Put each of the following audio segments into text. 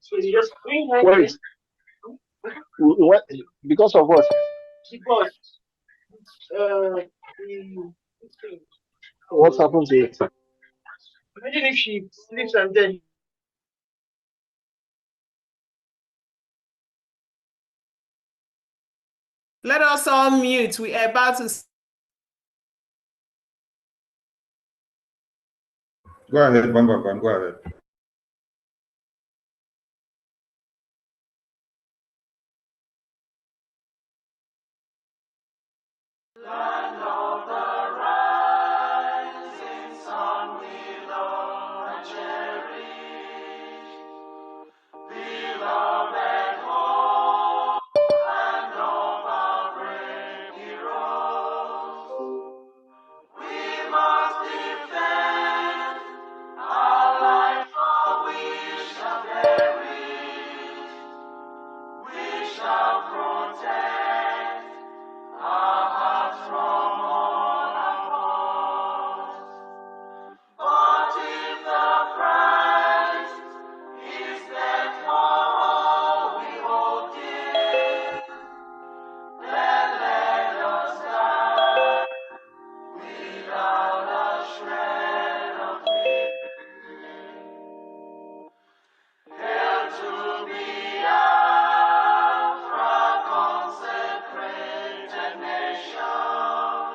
So you just bring her Wait, what? Because of what? because What happened to it? imagine if she sleeps and then Let us all mute. We are about to. Go ahead, Bamba, go ahead. Land of the rising sun, we love and cherish, beloved home, land of our brave heroes. We must defend our life, for we shall perish. We shall protect our hearts from all our foes. But if the price is that for all we hold dear, then let us die without a shred of fear. Hail to Biafra, consecrated nation.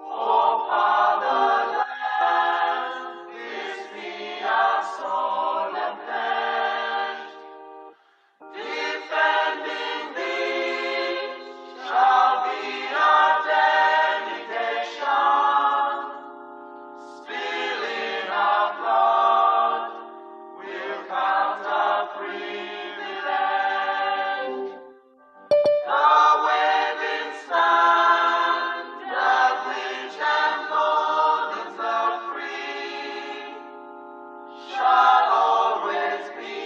O fatherland, this be our solemn pledge. Defending thee shall be our dedication. Spilling our blood will count our privilege. The waving standard which emboldens the free shall always be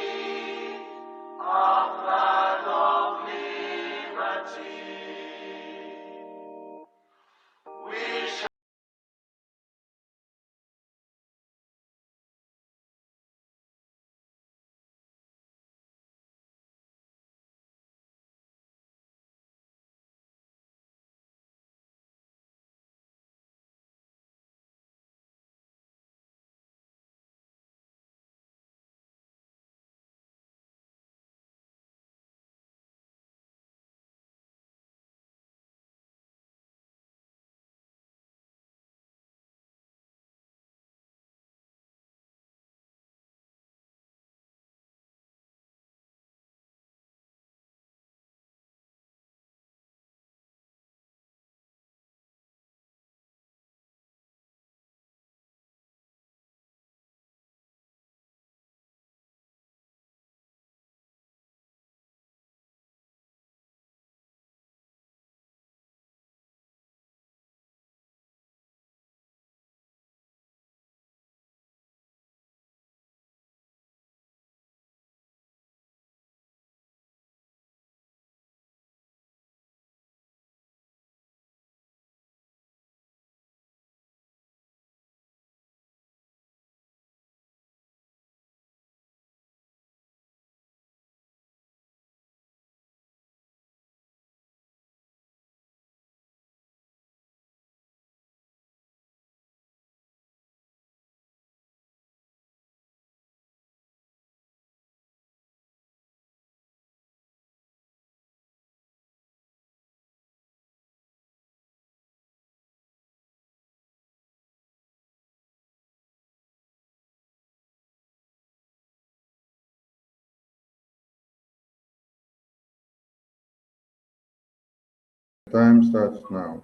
our flag of liberty. We shall Time starts now.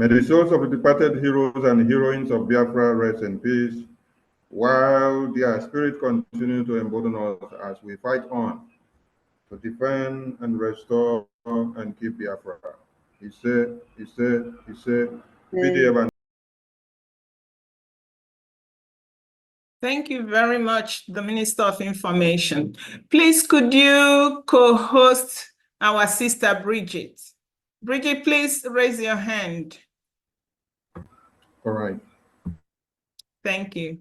May the souls of the departed heroes and heroines of Biafra rest in peace, while their spirit continue to embolden us as we fight on to defend and restore and keep Biafra. He said, PDF and Thank you very much, the Minister of Information. Please, could you co-host our sister Bridget? Bridget, please raise your hand. all right. Thank you.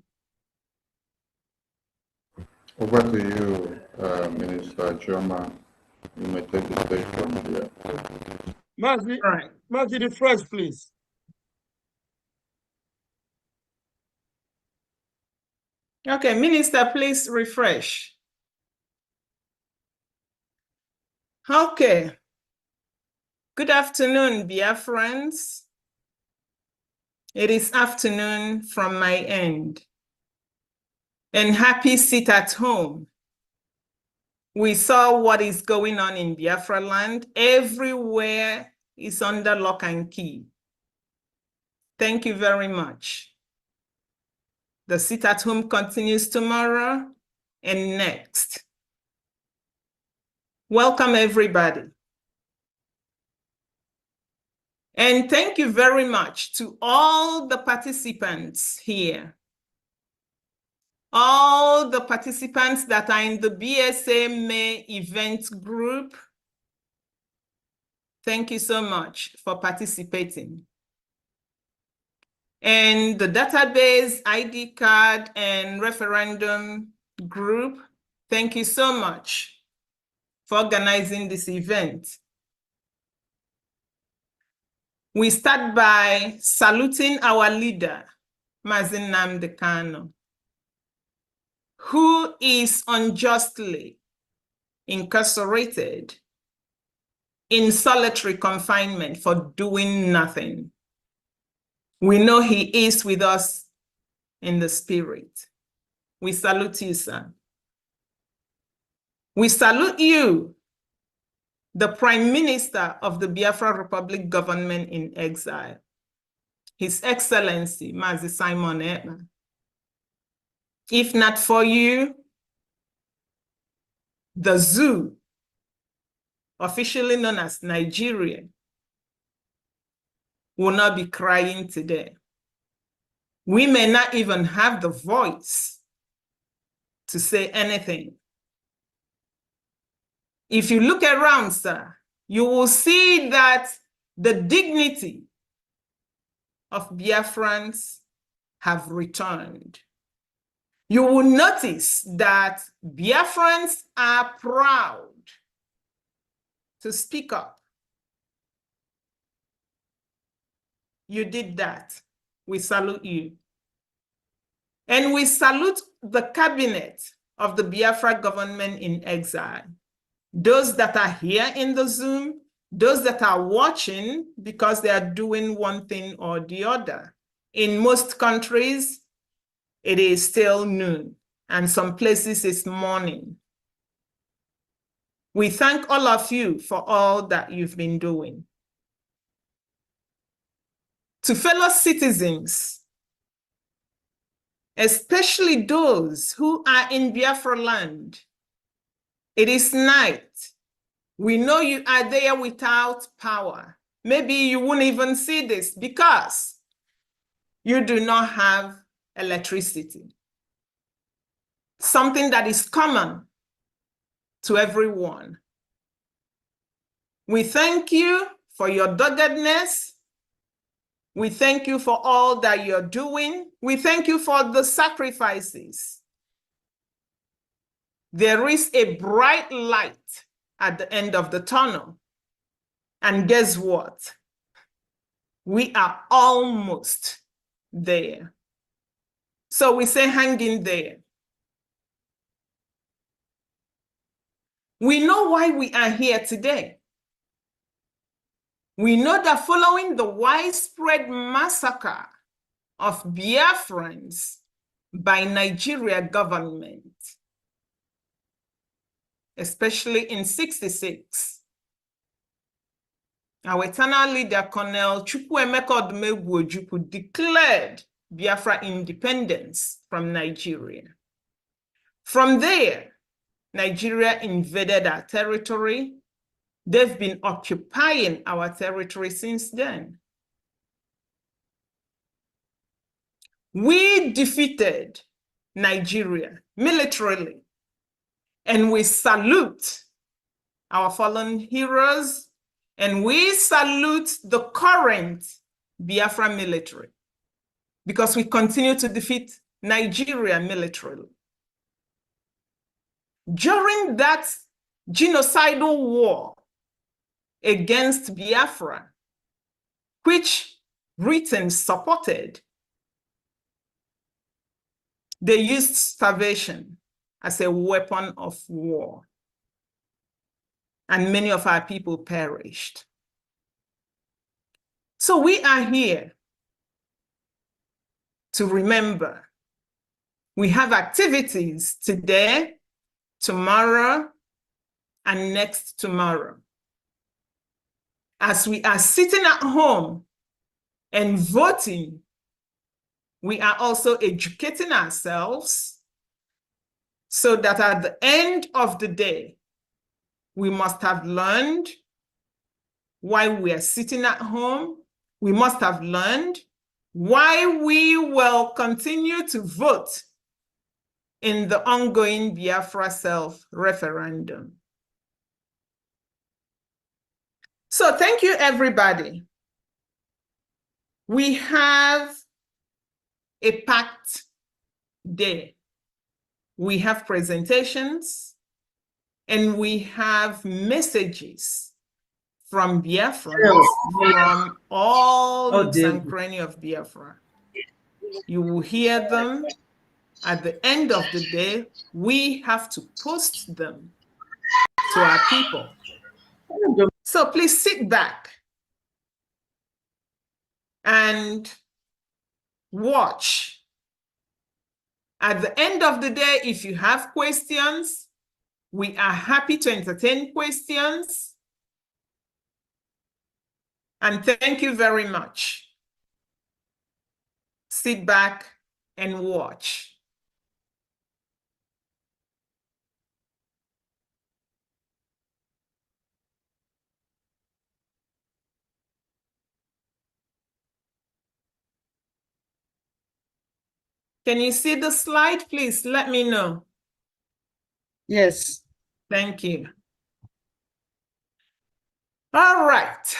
Over to you, Minister Choma. You may take the stage from here. Mazi, All right. Mazi, refresh, please. Okay, Minister, please refresh. Okay. Good afternoon, Biafrans. It is afternoon from my end. And happy sit at home. We saw what is going on in Biafra land. Everywhere is under lock and key. Thank you very much. The sit at home continues tomorrow and next. Welcome, everybody. And thank you very much to all the participants here. All the participants that are in the BSA May event group. Thank you so much for participating. And the database, ID card, and referendum group, thank you so much for organizing this event. We start by saluting our leader, Mazi Nnamdi Kanu, who is unjustly incarcerated in solitary confinement for doing nothing. We know he is with us in the spirit. We salute you, sir. We salute you, the Prime Minister of the Biafra Republic government in exile, His Excellency, Mazi Simon Ekpa. If not for you, the zoo, officially known as Nigeria, will not be crying today. We may not even have the voice to say anything. If you look around, sir, you will see that the dignity of Biafrans have returned. You will notice that Biafrans are proud to speak up. You did that. We salute you. And we salute the cabinet of the Biafra government in exile. Those that are here in the Zoom, those that are watching because they are doing one thing or the other. In most countries, it is still noon, and some places it's morning. We thank all of you for all that you've been doing. To fellow citizens, especially those who are in Biafra land, it is night. We know you are there without power. Maybe you won't even see this because you do not have electricity. Something that is common to everyone. We thank you for your doggedness. We thank you for all that you're doing. We thank you for the sacrifices. There is a bright light at the end of the tunnel. And guess what? We are almost there. So we say hang in there. We know why we are here today. We know that following the widespread massacre of Biafrans by Nigeria government, especially in '66, our eternal leader, Colonel Chukwuemeka Odumegwu Ojukwu, declared Biafra independence from Nigeria. From there, Nigeria invaded our territory. They've been occupying our territory since then. We defeated Nigeria militarily, and we salute our fallen heroes, and we salute the current Biafra military, because we continue to defeat Nigeria militarily. During that genocidal war against Biafra, which Britain supported, they used starvation as a weapon of war, and many of our people perished. So we are here to remember. We have activities today, tomorrow, and next tomorrow. As we are sitting at home and voting, we are also educating ourselves so that at the end of the day, we must have learned why we are sitting at home. We must have learned why we will continue to vote in the ongoing Biafra self-referendum. So thank you, everybody. We have a packed day. We have presentations, and we have messages from Biafrans from all nooks and crannies of Biafra. You will hear them. At the end of the day, we have to post them to our people. So please sit back and watch. At the end of the day, if you have questions, we are happy to entertain questions. And thank you very much. Sit back and watch. Can you see the slide? Please let me know. Yes. Thank you. All right.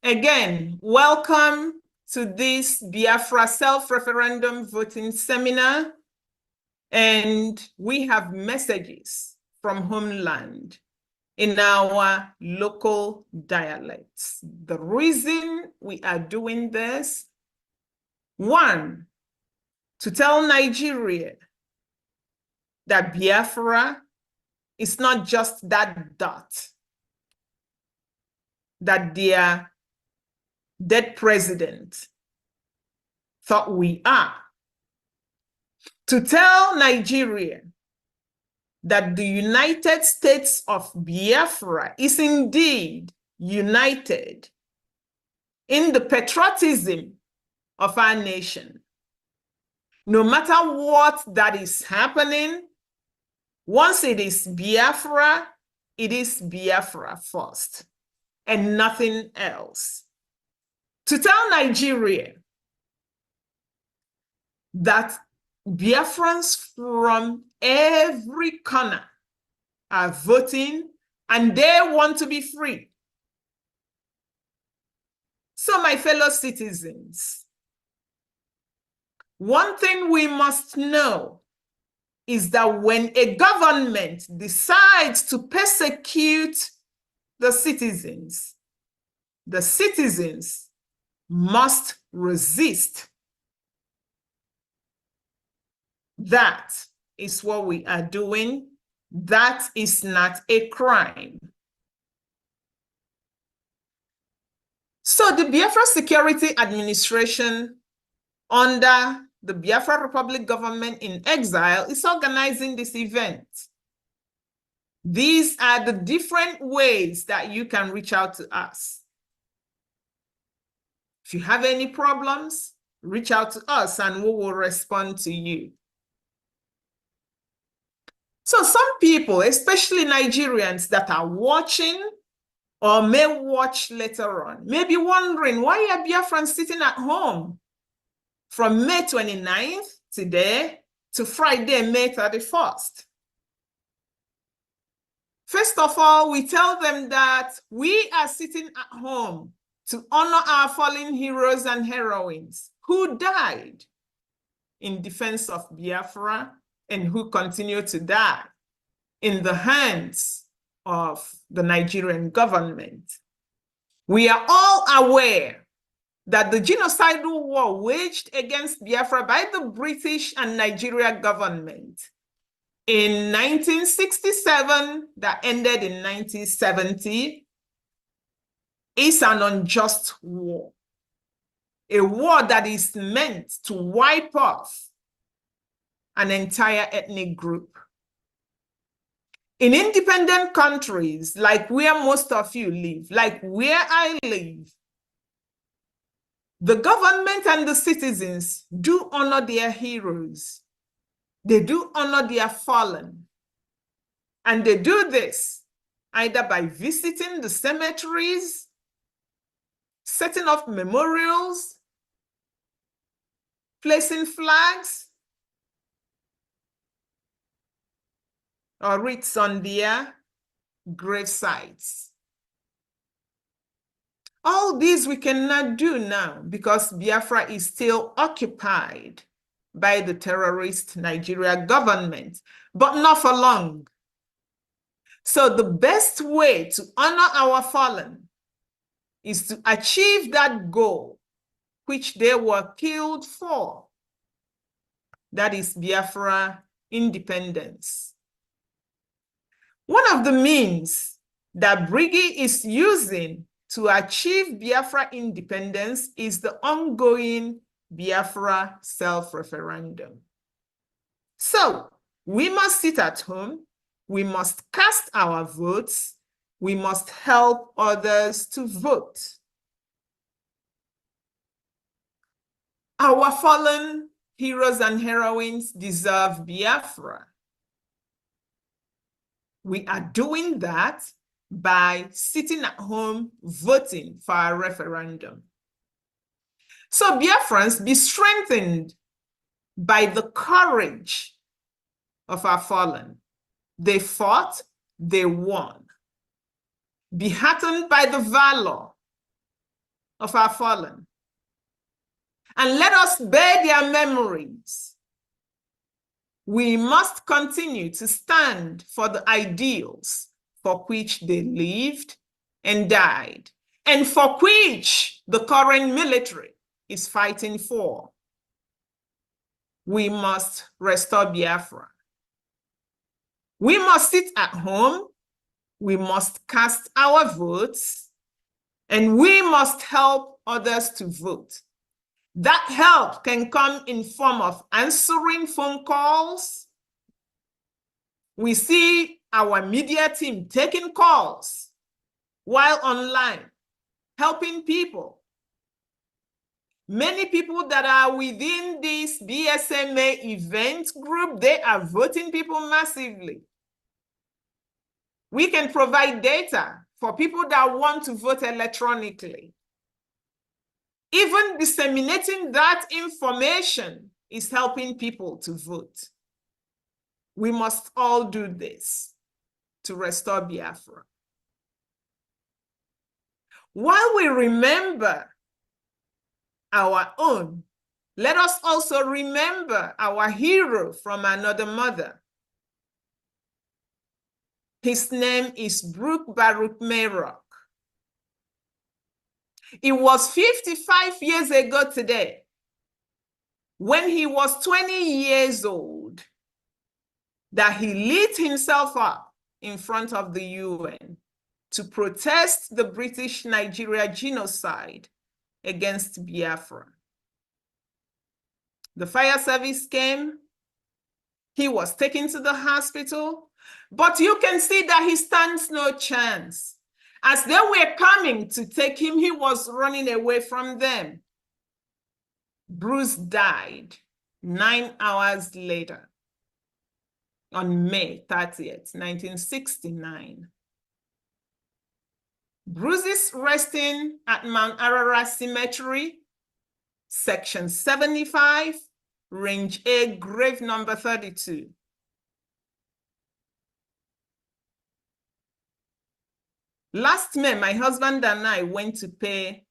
Again, welcome to this Biafra self-referendum voting seminar. And we have messages from homeland in our local dialects. The reason we are doing this, one, to tell Nigeria that Biafra is not just that dot that their dead president thought we are. To tell Nigeria that the United States of Biafra is indeed united in the patriotism of our nation. No matter what that is happening, once it is Biafra first and nothing else. To tell Nigeria that Biafrans from every corner are voting and they want to be free. So, my fellow citizens, one thing we must know is that when a government decides to persecute the citizens must resist. That is what we are doing. That is not a crime. So the Biafra Security Administration under the Biafra Republic government in exile is organizing this event. These are the different ways that you can reach out to us. If you have any problems, reach out to us and we will respond to you. So some people, especially Nigerians that are watching or may watch later on, may be wondering, why are Biafrans sitting at home from May 29th today to Friday, May 31st? First of all, we tell them that we are sitting at home to honor our fallen heroes and heroines who died in defense of Biafra and who continue to die in the hands of the Nigerian government. We are all aware that the genocidal war waged against Biafra by the British and Nigeria government in 1967 that ended in 1970 is an unjust war, a war that is meant to wipe off an entire ethnic group. In independent countries, like where most of you live, like where I live, the government and the citizens do honor their heroes. They do honor their fallen. And they do this either by visiting the cemeteries, setting up memorials, placing flags, or wreaths on their grave sites. All these we cannot do now because Biafra is still occupied by the terrorist Nigeria government, but not for long. So the best way to honor our fallen is to achieve that goal which they were killed for. That is Biafra independence. One of the means that Briggy is using to achieve Biafra independence is the ongoing Biafra self-referendum. So we must sit at home, we must cast our votes, we must help others to vote. Our fallen heroes and heroines deserve Biafra. We are doing that by sitting at home voting for a referendum. So Biafrans, be strengthened by the courage of our fallen. They fought, they won. Be heartened by the valor of our fallen. And let us bear their memories. We must continue to stand for the ideals for which they lived and died, and for which the current military is fighting for. We must restore Biafra. We must sit at home, we must cast our votes, and we must help others to vote. That help can come in form of answering phone calls. We see our media team taking calls while online, helping people. Many people that are within this BSMA event group, they are voting people massively. We can provide data for people that want to vote electronically. Even disseminating that information is helping people to vote. We must all do this to restore Biafra. While we remember our own, let us also remember our hero from another mother. His name is Brooke Baruch Mayrock. It was 55 years ago today, when he was 20 years old, that he lit himself up in front of the UN to protest the British Nigeria genocide against Biafra. The fire service came, he was taken to the hospital, but you can see that he stands no chance. As they were coming to take him, he was running away from them. Bruce died 9 hours later on May 30th, 1969. Bruce is resting at Mount Ararat Cemetery, Section 75, Range A, grave number 32. Last May, my husband and I went to pay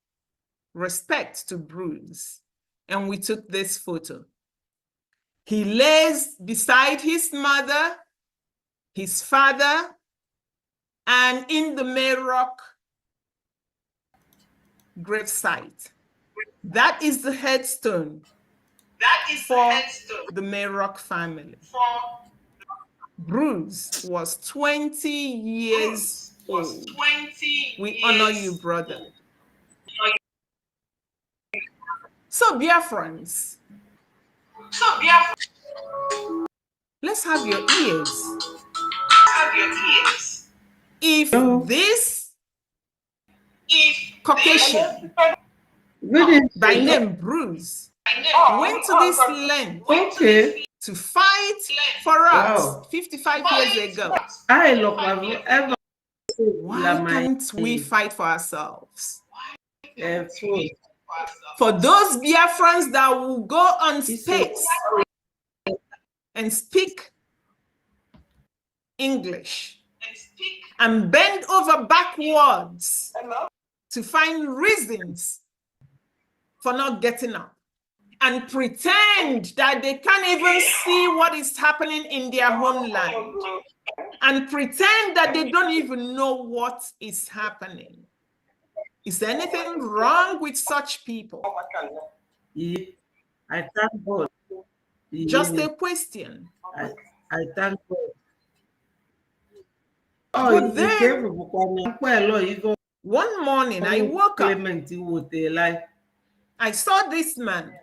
respect to Bruce, and we took this photo. He lays beside his mother, his father, and in the Mayrock gravesite. That is the headstone. That is for the Mayrock family. Bruce was 20 years old. We honor you, brother. So, Biafrans, let's have your ears. If this Caucasian by name Bruce went to this land to fight for us 55 years ago, why can't we fight for ourselves? For those Biafrans that will go on space and speak English and bend over backwards to find reasons for not getting up and pretend that they can't even see what is happening in their homeland and pretend that they don't even know what is happening. Is there anything wrong with such people? I thank God. Just a question. I thank God. But then, one morning I woke up. I saw this man.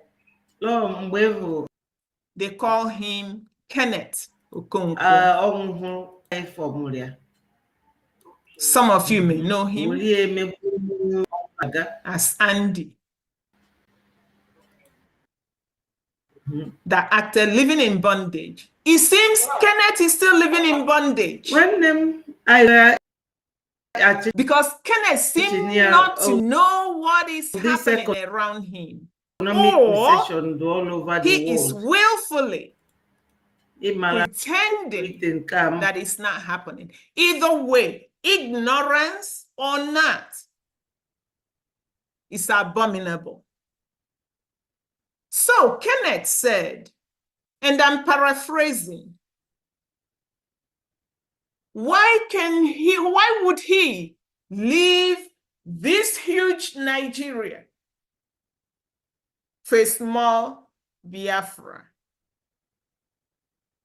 They call him Kenneth Okonkwo. Some of you may know him as Andy. That actor living in bondage. It seems Kenneth is still living in bondage. Because Kenneth seems not to know what is happening around him. Or he is willfully pretending that it's not happening. Either way, ignorance or not, is abominable. So Kenneth said, and I'm paraphrasing, why would he leave this huge Nigeria for a small Biafra?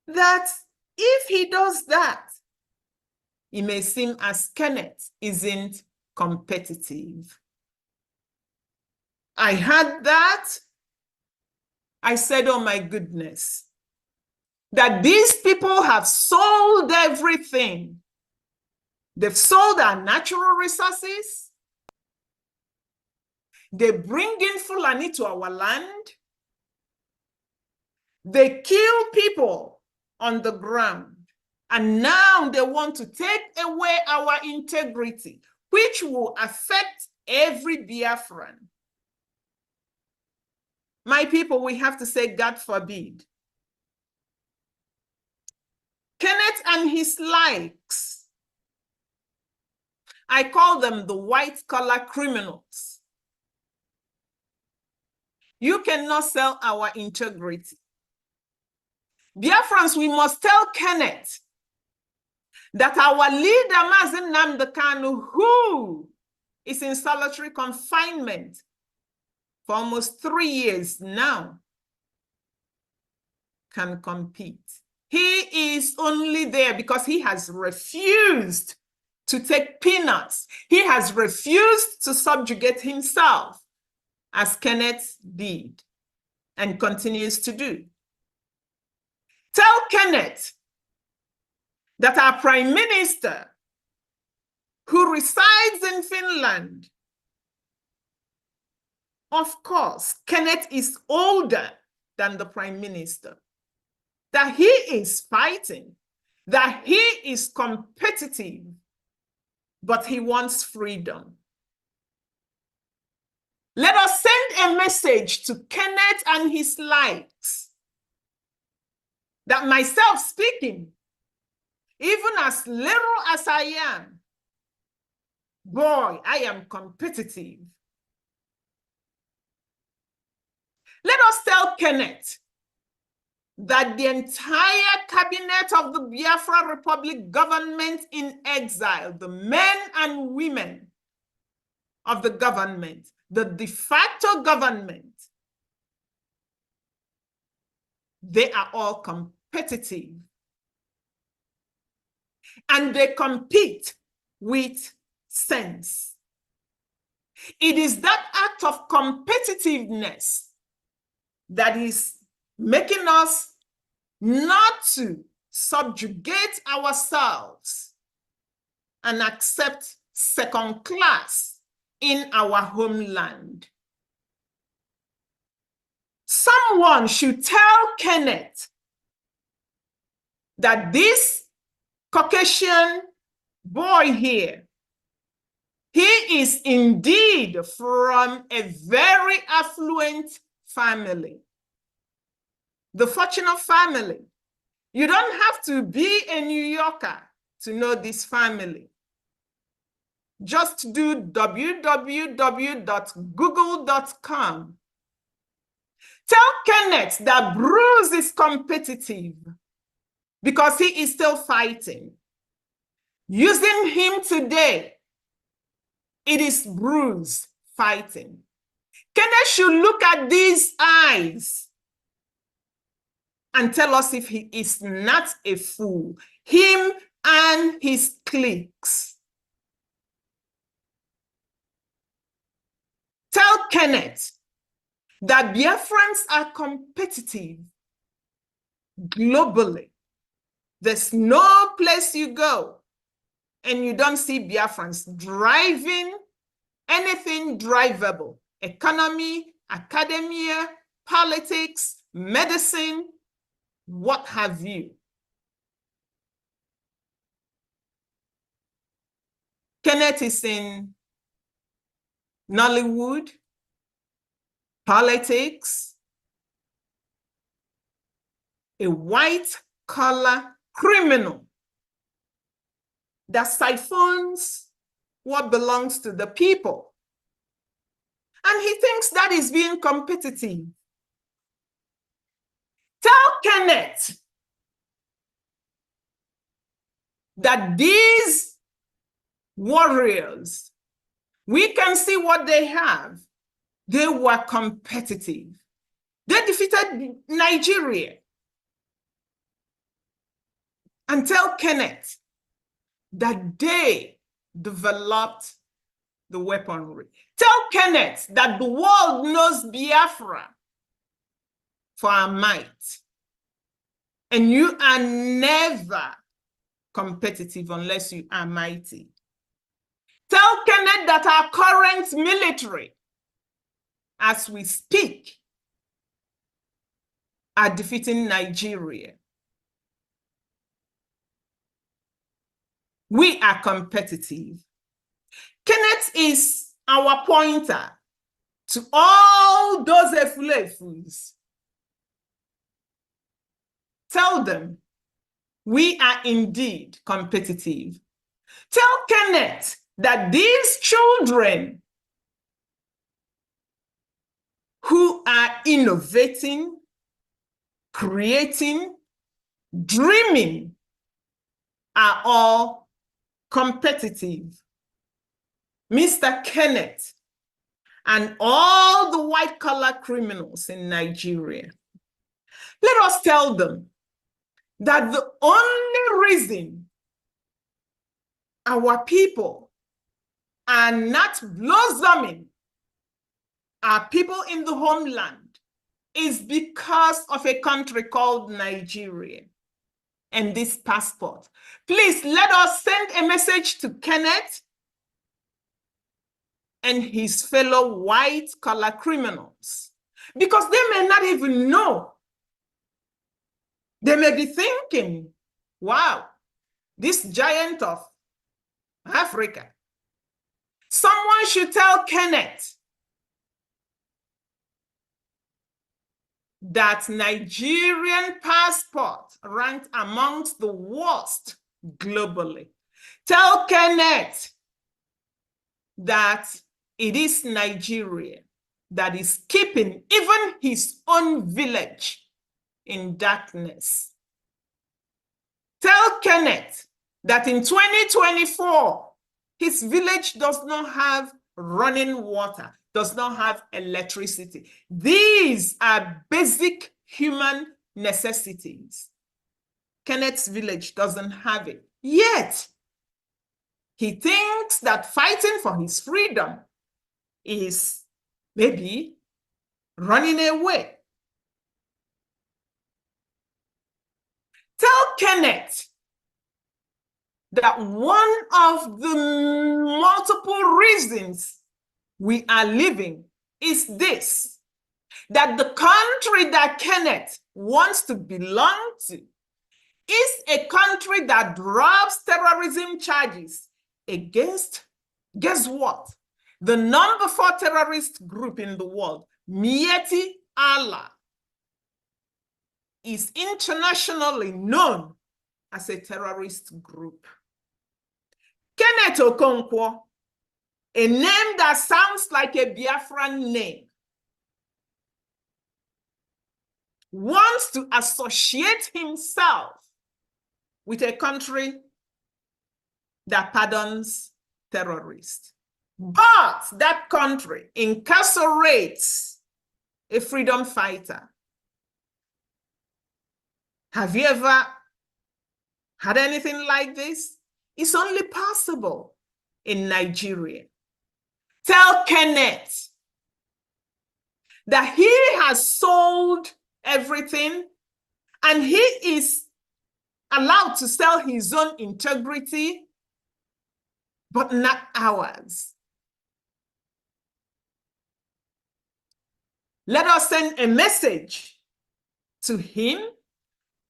That if he does that, it may seem as Kenneth isn't competitive. I heard that. I said, oh my goodness, that these people have sold everything. They've sold our natural resources. They bring in Fulani to our land. They kill people on the ground. And now they want to take away our integrity, which will affect every Biafran. My people, we have to say, God forbid. Kenneth and his likes, I call them the white-collar criminals. You cannot sell our integrity. Biafrans, we must tell Kenneth that our leader, Mazen Namdekanu, who is in solitary confinement for almost 3 years now, can compete. He is only there because he has refused to take peanuts. He has refused to subjugate himself, as Kenneth did and continues to do. Tell Kenneth that our Prime Minister, who resides in Finland, of course, Kenneth is older than the prime minister, that he is fighting, that he is competitive, but he wants freedom. Let us send a message to Kenneth and his likes that myself speaking, even as little as I am, boy, I am competitive. Let us tell Kenneth that the entire cabinet of the Biafra Republic government in exile, the men and women of the government, the de facto government, they are all competitive. And they compete with sense. It is that act of competitiveness that is making us not to subjugate ourselves and accept second class in our homeland. Someone should tell Kenneth that this Caucasian boy here, he is indeed from a very affluent family, the fortunate family. You don't have to be a New Yorker to know this family. Just do www.google.com. Tell Kenneth that Bruce is competitive because he is still fighting. Using him today, it is Bruce fighting. Kenneth should look at these eyes and tell us if he is not a fool, him and his cliques. Tell Kenneth that Biafrans are competitive globally. There's no place you go and you don't see Biafrans driving anything drivable. Economy, academia, politics, medicine, what have you. Kenneth is in Nollywood, politics, a white-collar criminal that siphons what belongs to the people. And he thinks that is being competitive. Tell Kenneth that these warriors, we can see what they have. They were competitive. They defeated Nigeria. And tell Kenneth that they developed the weaponry. Tell Kenneth that the world knows Biafra for our might. And you are never competitive unless you are mighty. Tell Kenneth that our current military, as we speak, are defeating Nigeria. We are competitive. Kenneth is our pointer to all those efulefus. Tell them we are indeed competitive. Tell Kenneth that these children who are innovating, creating, dreaming are all competitive. Mr. Kenneth and all the white-collar criminals in Nigeria, let us tell them that the only reason our people are not blossoming, our people in the homeland, is because of a country called Nigeria and this passport. Please let us send a message to Kenneth and his fellow white-collar criminals, because they may not even know. They may be thinking, wow, this giant of Africa. Someone should tell Kenneth that Nigerian passport ranked amongst the worst globally. Tell Kenneth that it is Nigeria that is keeping even his own village in darkness. Tell Kenneth that in 2024, his village does not have running water, does not have electricity. These are basic human necessities. Kenneth's village doesn't have it. Yet, he thinks that fighting for his freedom is maybe running away. Tell Kenneth that one of the multiple reasons we are living is this, that the country that Kenneth wants to belong to is a country that drops terrorism charges against, guess what? The number 4 terrorist group in the world, Miyetti Allah, is internationally known as a terrorist group. Kenneth Okonkwo, a name that sounds like a Biafran name, wants to associate himself with a country that pardons terrorists. But that country incarcerates a freedom fighter. Have you ever had anything like this? It's only possible in Nigeria. Tell Kenneth that he has sold everything and he is allowed to sell his own integrity, but not ours. Let us send a message to him,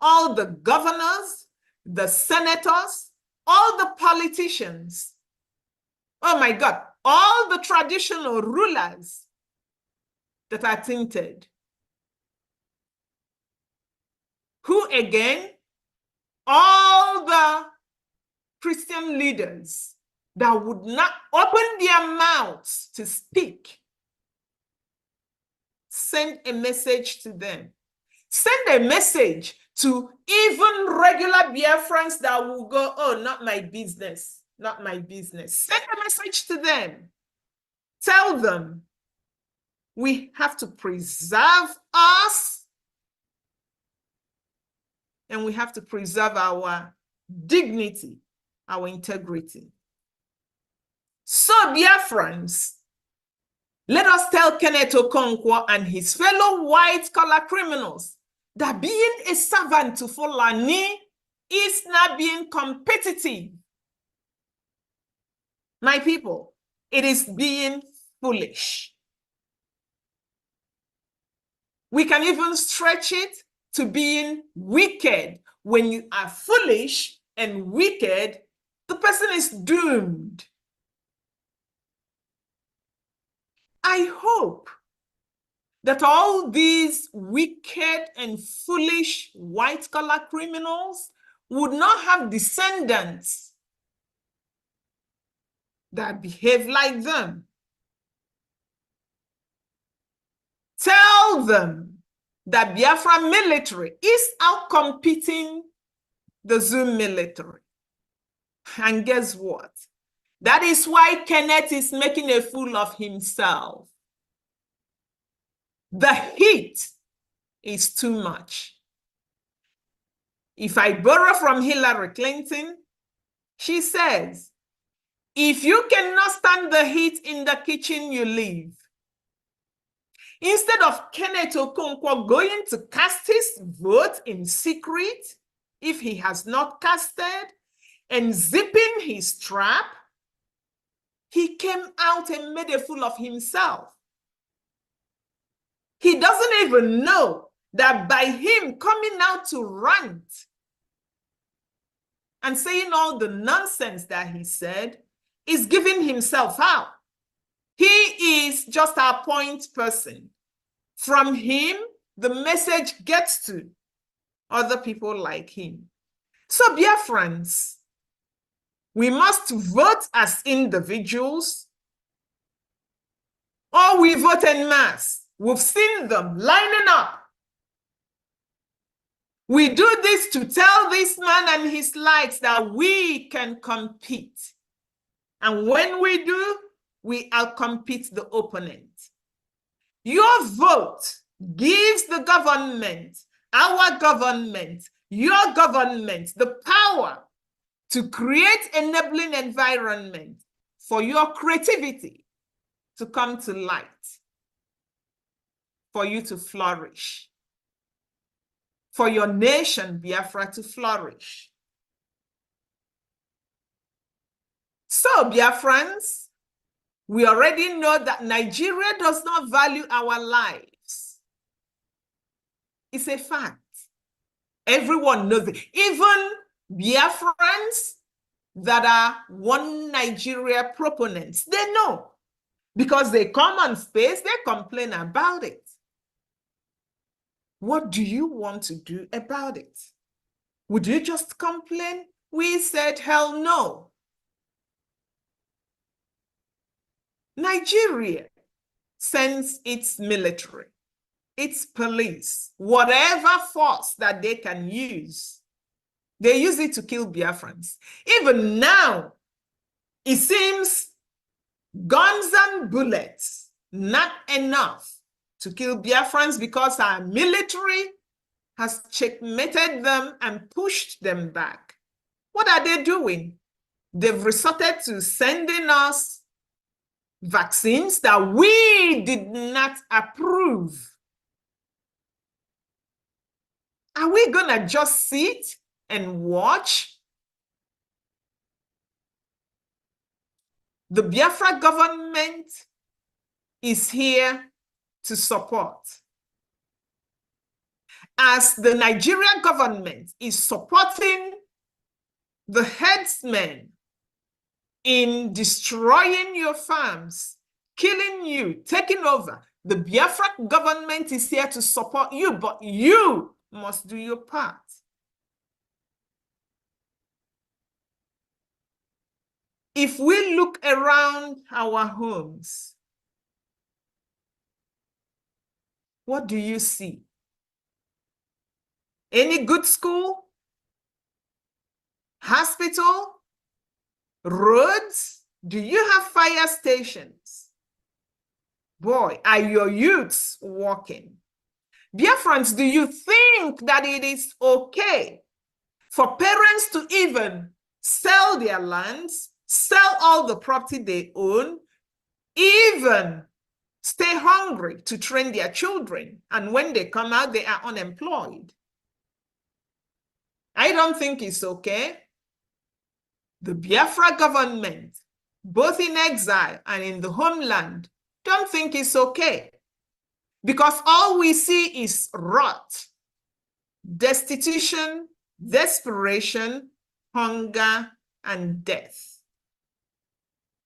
all the governors, the senators, all the politicians, oh my God, all the traditional rulers that are tainted. Who again? All the Christian leaders that would not open their mouths to speak. Send a message to them. Send a message to even regular Biafrans that will go, oh, not my business, not my business. Send a message to them. Tell them we have to preserve us and we have to preserve our dignity, our integrity. So, Biafrans, let us tell Kenneth Okonkwo and his fellow white-collar criminals that being a servant to Fulani is not being competitive. My people, it is being foolish. We can even stretch it to being wicked. When you are foolish and wicked, the person is doomed. I hope that all these wicked and foolish white-collar criminals would not have descendants that behave like them. Tell them that Biafra military is outcompeting the Zoom military. And guess what? That is why Kenneth is making a fool of himself. The heat is too much. If I borrow from Hillary Clinton, she says, if you cannot stand the heat in the kitchen, you leave. Instead of Kenneth Okonkwo going to cast his vote in secret, if he has not casted, and zipping his strap, he came out and made a fool of himself. He doesn't even know that by him coming out to rant and saying all the nonsense that he said is giving himself out. He is just our point person. From him, the message gets to other people like him. So, Biafrans, we must vote as individuals, or we vote en masse. We've seen them lining up. We do this to tell this man and his likes that we can compete. And when we do, we outcompete the opponent. Your vote gives the government, our government, your government, the power to create enabling environment for your creativity to come to light, for you to flourish, for your nation, Biafra, to flourish. So, Biafrans, we already know that Nigeria does not value our lives. It's a fact. Everyone knows it. Even Biafrans that are one Nigeria proponents, they know. Because they come on space, they complain about it. What do you want to do about it? Would you just complain? We said, hell no. Nigeria sends its military, its police, whatever force that they can use. They use it to kill Biafrans. Even now, it seems guns and bullets, not enough to kill Biafrans because our military has checkmated them and pushed them back. What are they doing? They've resorted to sending us vaccines that we did not approve. Are we gonna just sit and watch? The Biafra government is here to support. As the Nigerian government is supporting the headsmen in destroying your farms, killing you, taking over, the Biafra government is here to support you, but you must do your part. If we look around our homes, what do you see? Any good school? Hospital? Roads? Do you have fire stations? Boy, are your youths walking? Biafrans, do you think that it is okay for parents to even sell their lands, sell all the property they own, even stay hungry to train their children, and when they come out, they are unemployed? I don't think it's okay. The Biafra government, both in exile and in the homeland, don't think it's okay. Because all we see is rot, destitution, desperation, hunger, and death.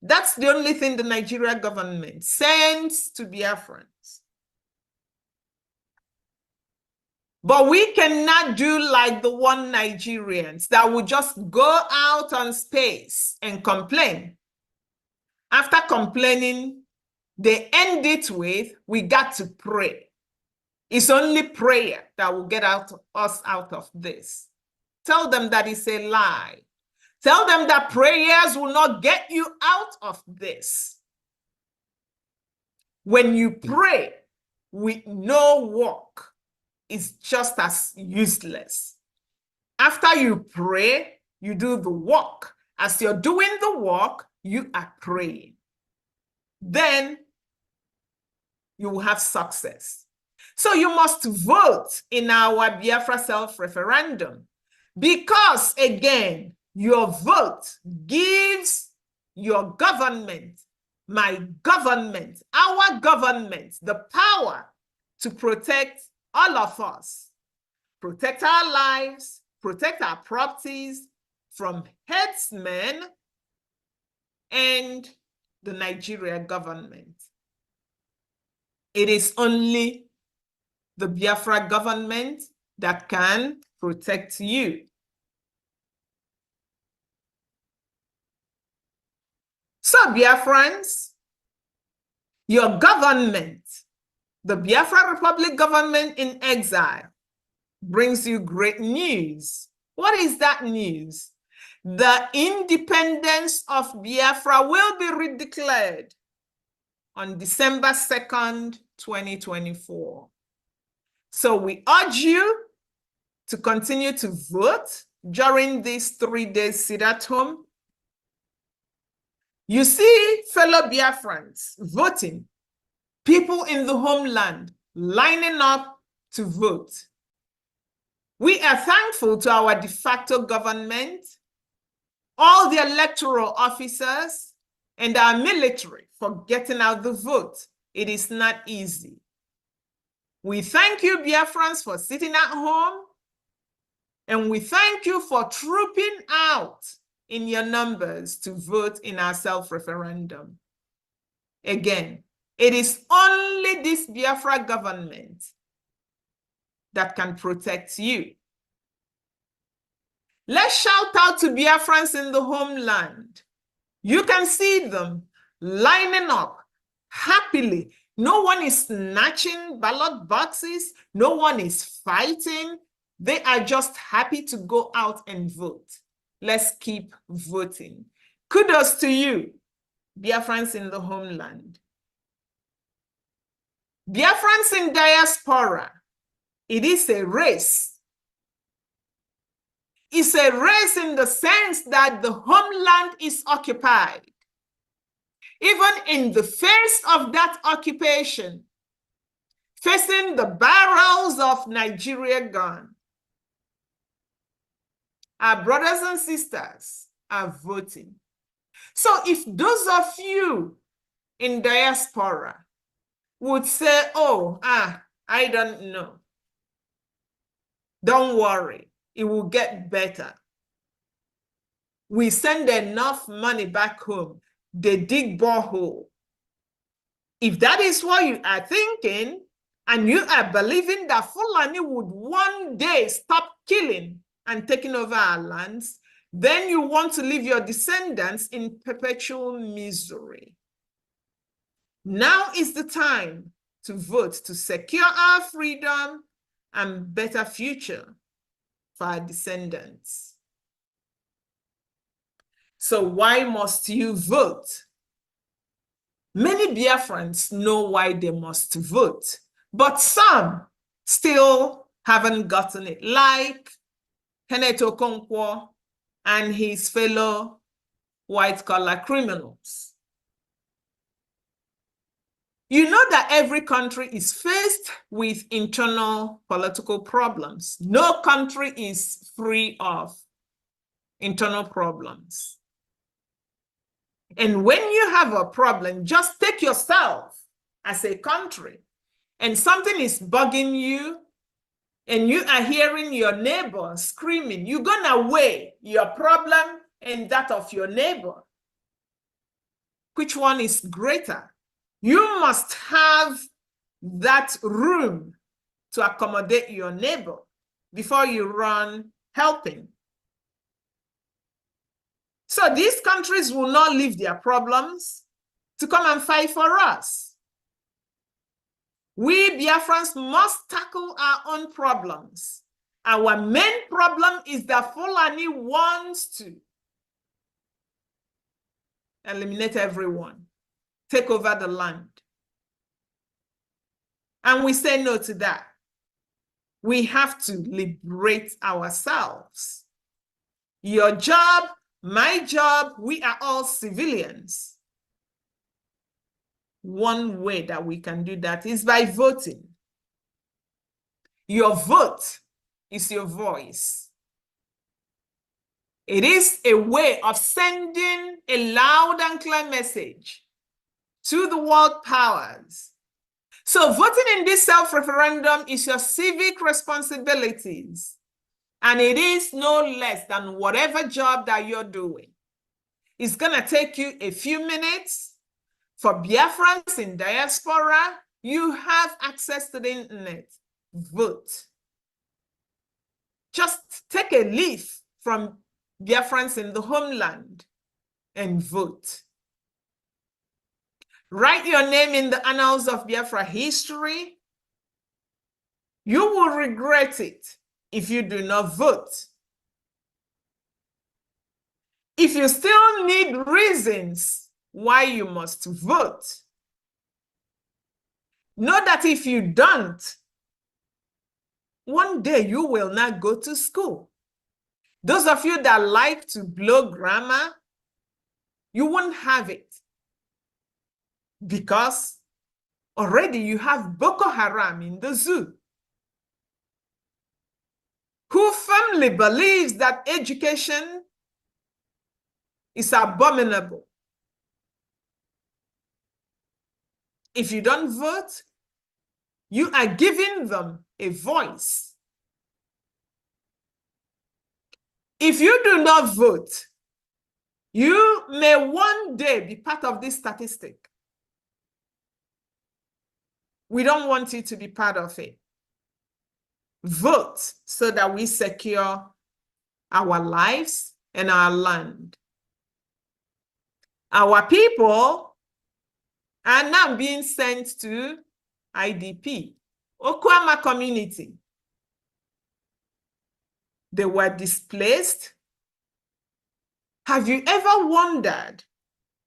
That's the only thing the Nigeria government sends to Biafrans. But we cannot do like the one Nigerians that would just go out on space and complain. After complaining, they end it with, we got to pray. It's only prayer that will get us out of this. Tell them that it's a lie. Tell them that prayers will not get you out of this. When you pray with no work, it's just as useless. After you pray, you do the work. As you're doing the work, you are praying. Then you will have success. So you must vote in our Biafra self-referendum, because again, your vote gives your government, my government, our government, the power to protect all of us, protect our lives, protect our properties from headsmen and the Nigerian government. It is only the Biafra government that can protect you. So, Biafrans, your government, the Biafra Republic government in exile, brings you great news. What is that news? The independence of Biafra will be redeclared on December 2nd, 2024. So we urge you to continue to vote during these 3 days sit at home. You see fellow Biafrans voting, people in the homeland lining up to vote. We are thankful to our de facto government, all the electoral officers, and our military for getting out the vote. It is not easy. We thank you, Biafrans, for sitting at home, and we thank you for trooping out in your numbers to vote in our self-referendum. Again, it is only this Biafra government that can protect you. Let's shout out to Biafrans in the homeland. You can see them lining up happily. No one is snatching ballot boxes. No one is fighting. They are just happy to go out and vote. Let's keep voting. Kudos to you, Biafrans in the homeland. Biafrans in diaspora, it is a race. It's a race in the sense that the homeland is occupied. Even in the face of that occupation, facing the barrels of Nigerian gun, our brothers and sisters are voting. So if those of you in diaspora would say, oh, I don't know, don't worry, it will get better. We send enough money back home. They dig borehole. If that is what you are thinking, and you are believing that Fulani would one day stop killing and taking over our lands, then you want to leave your descendants in perpetual misery. Now is the time to vote to secure our freedom and better future for our descendants. So why must you vote? Many Biafrans know why they must vote, but some still haven't gotten it, like Kenneth Okonkwo and his fellow white-collar criminals. You know that every country is faced with internal political problems. No country is free of internal problems. And when you have a problem, just take yourself as a country and something is bugging you and you are hearing your neighbor screaming, you're gonna weigh your problem and that of your neighbor. Which one is greater? You must have that room to accommodate your neighbor before you run helping. So these countries will not leave their problems to come and fight for us. We Biafrans must tackle our own problems. Our main problem is that Fulani wants to eliminate everyone, take over the land. And we say no to that. We have to liberate ourselves. Your job, my job, we are all civilians. One way that we can do that is by voting. Your vote is your voice. It is a way of sending a loud loud and clear message to the world powers. So voting in this self-referendum is your civic responsibilities. And it is no less than whatever job that you're doing. It's going to take you a few minutes. For Biafrans in diaspora, you have access to the internet. Vote. Just take a leaf from Biafrans in the homeland and vote. Write your name in the annals of Biafra history. You will regret it if you do not vote. If you still need reasons why you must vote, know that if you don't, one day you will not go to school. Those of you that like to blow grammar, you won't have it because already you have Boko Haram in the zoo, who firmly believes that education is abominable. If you don't vote, you are giving them a voice. If you do not vote, you may one day be part of this statistic. We don't want you to be part of it. Vote so that we secure our lives and our land. Our people are now being sent to IDP, Okwama community. They were displaced. Have you ever wondered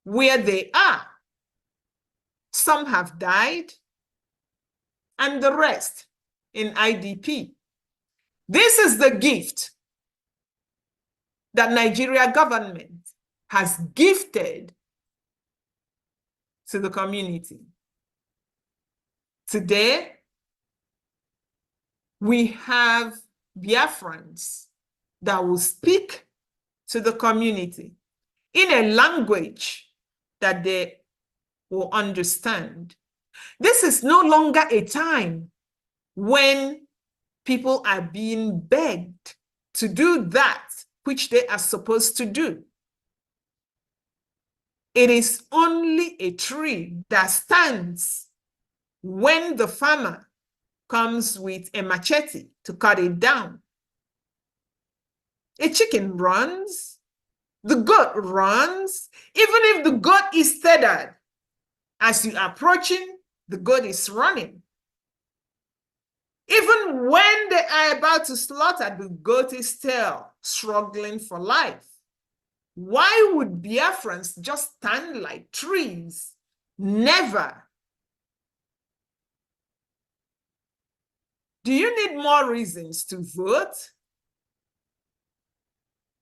where they are? Some have died, and the rest in IDP. This is the gift that Nigeria government has gifted to the community. Today, we have Biafrans that will speak to the community in a language that they will understand. This is no longer a time when people are being begged to do that which they are supposed to do. It is only a tree that stands when the farmer comes with a machete to cut it down. A chicken runs, the goat runs. Even if the goat is tethered, as you are approaching, the goat is running. Even when they are about to slaughter, the goat is still struggling for life. Why would Biafrans just stand like trees? Never. Do you need more reasons to vote?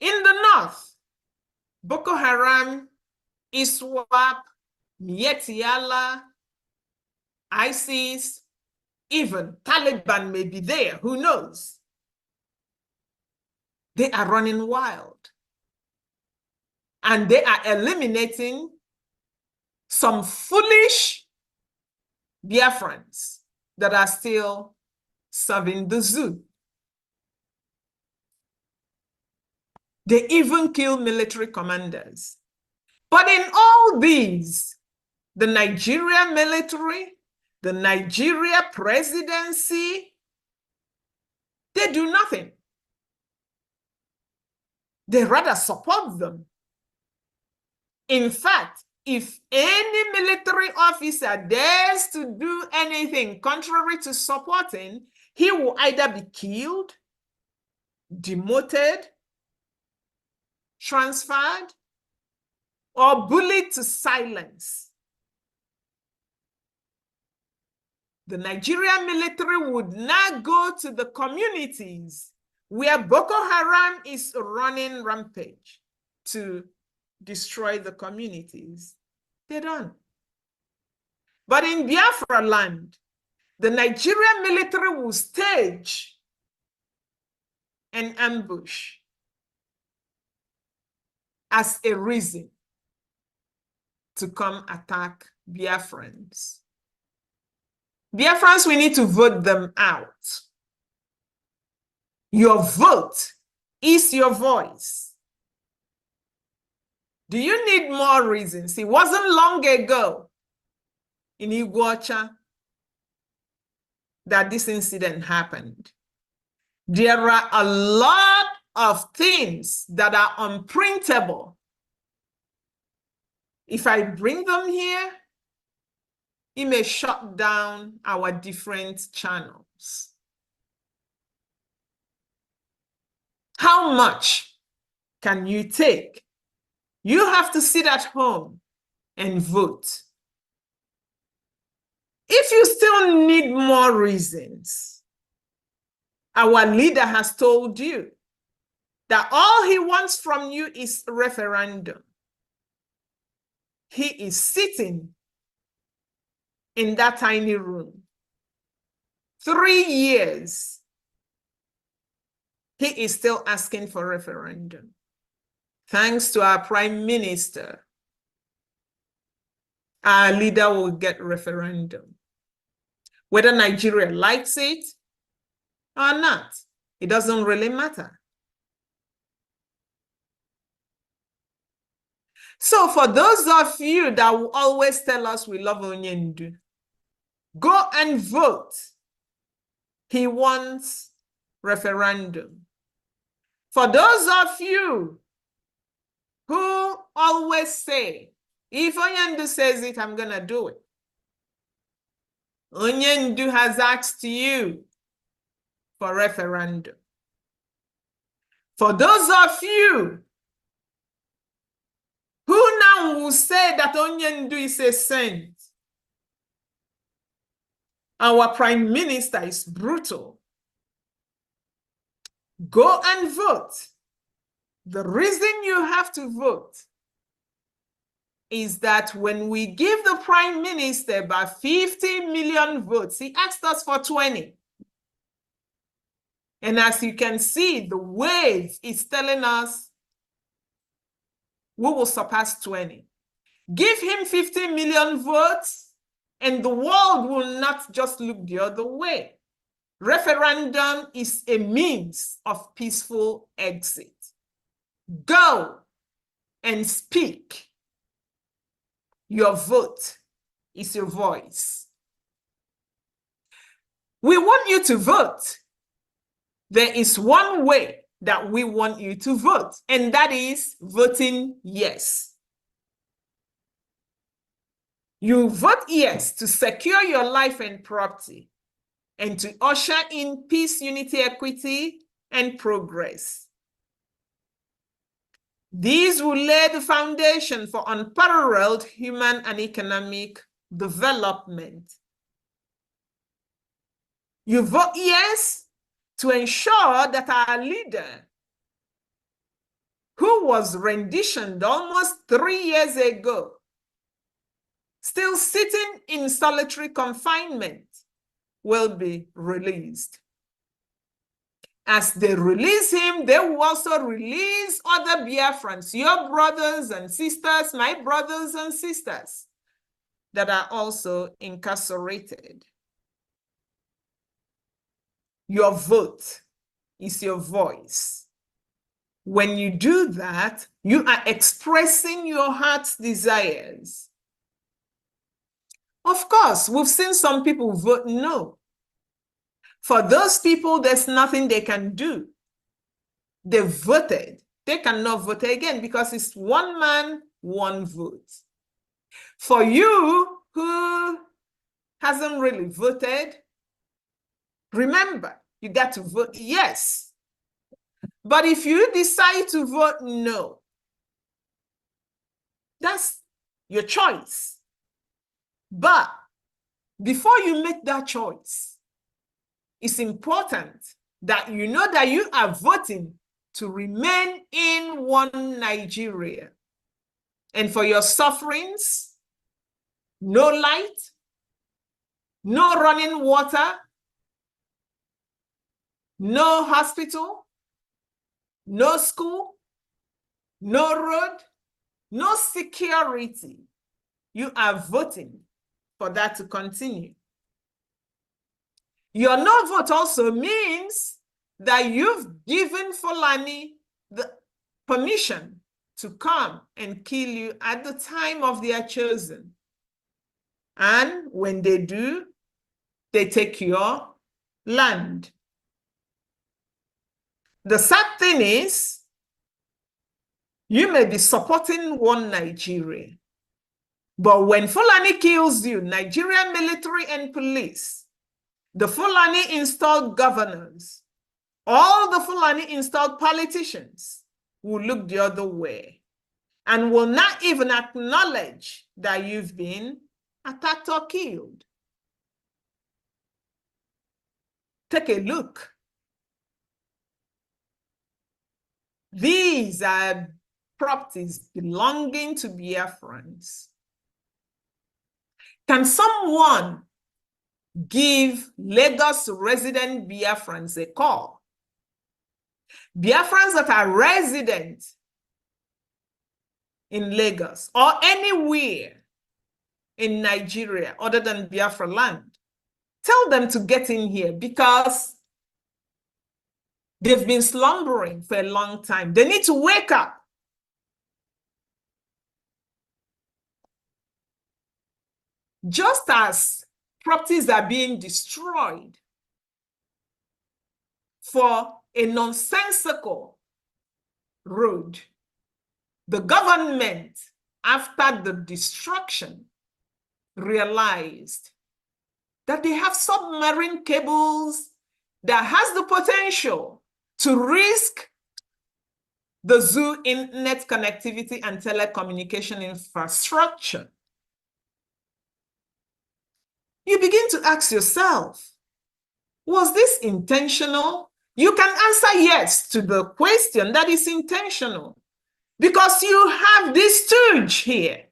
In the north, Boko Haram, ISWAP, Mietiala, ISIS, even Taliban may be there, who knows? They are running wild. And they are eliminating some foolish Biafrans that are still serving the zoo. They even kill military commanders. But in all these, the Nigerian military, the Nigeria presidency, they do nothing. They rather support them. In fact, if any military officer dares to do anything contrary to supporting, he will either be killed, demoted, transferred, or bullied to silence. The Nigerian military would not go to the communities where Boko Haram is running rampage to destroy the communities. They don't. But in Biafra land, the Nigerian military will stage an ambush as a reason to come attack Biafrans. Biafrans, we need to vote them out. Your vote is your voice. Do you need more reasons? It wasn't long ago in Iguacha that this incident happened. There are a lot of things that are unprintable. If I bring them here, it may shut down our different channels. How much can you take? You have to sit at home and vote. If you still need more reasons, our leader has told you that all he wants from you is a referendum. He is sitting in that tiny room. 3 years, he is still asking for referendum. Thanks to our prime minister, our leader will get referendum. Whether Nigeria likes it or not, it doesn't really matter. So for those of you that will always tell us we love Onyendu, go and vote. He wants referendum. For those of you who always say, if Onyendu says it, I'm going to do it. Onyendu has asked you for referendum. For those of you who now will say that Onyendu is a saint, our prime minister is brutal, go and vote. The reason you have to vote is that when we give the prime minister about 50 million votes, he asked us for 20. And as you can see, the wave is telling us we will surpass 20. Give him 50 million votes, and the world will not just look the other way. Referendum is a means of peaceful exit. Go and speak. Your vote is your voice. We want you to vote. There is one way that we want you to vote, and that is voting yes. You vote yes to secure your life and property and to usher in peace, unity, equity, and progress. These will lay the foundation for unparalleled human and economic development. You vote yes to ensure that our leader, who was renditioned almost 3 years ago, still sitting in solitary confinement, will be released. As they release him, they will also release other Biafrans, your brothers and sisters, my brothers and sisters, that are also incarcerated. Your vote is your voice. When you do that, you are expressing your heart's desires. Of course, we've seen some people vote no. For those people, there's nothing they can do. They voted. They cannot vote again because it's one man, one vote. For you who hasn't really voted, remember, you got to vote yes. But if you decide to vote no, that's your choice. But before you make that choice, it's important that you know that you are voting to remain in one Nigeria. And for your sufferings, no light, no running water, no hospital, no school, no road, no security, You are voting for that to continue. Your no vote also means that you've given Fulani the permission to come and kill you at the time of their chosen. And when they do, they take your land. The sad thing is, you may be supporting one Nigeria, but when Fulani kills you, Nigerian military and police, the Fulani installed governors, all the Fulani installed politicians will look the other way and will not even acknowledge that you've been attacked or killed. Take a look. These are properties belonging to Biafrans. Can someone give Lagos resident Biafrans a call? Biafrans that are resident in Lagos or anywhere in Nigeria other than Biafra land, tell them to get in here because they've been slumbering for a long time. They need to wake up. Just as properties are being destroyed for a nonsensical road, the government, after the destruction, realized that they have submarine cables that has the potential to risk the zoo internet connectivity and telecommunication infrastructure. You begin to ask yourself, was this intentional? You can answer yes to the question that is intentional because you have this stooge here,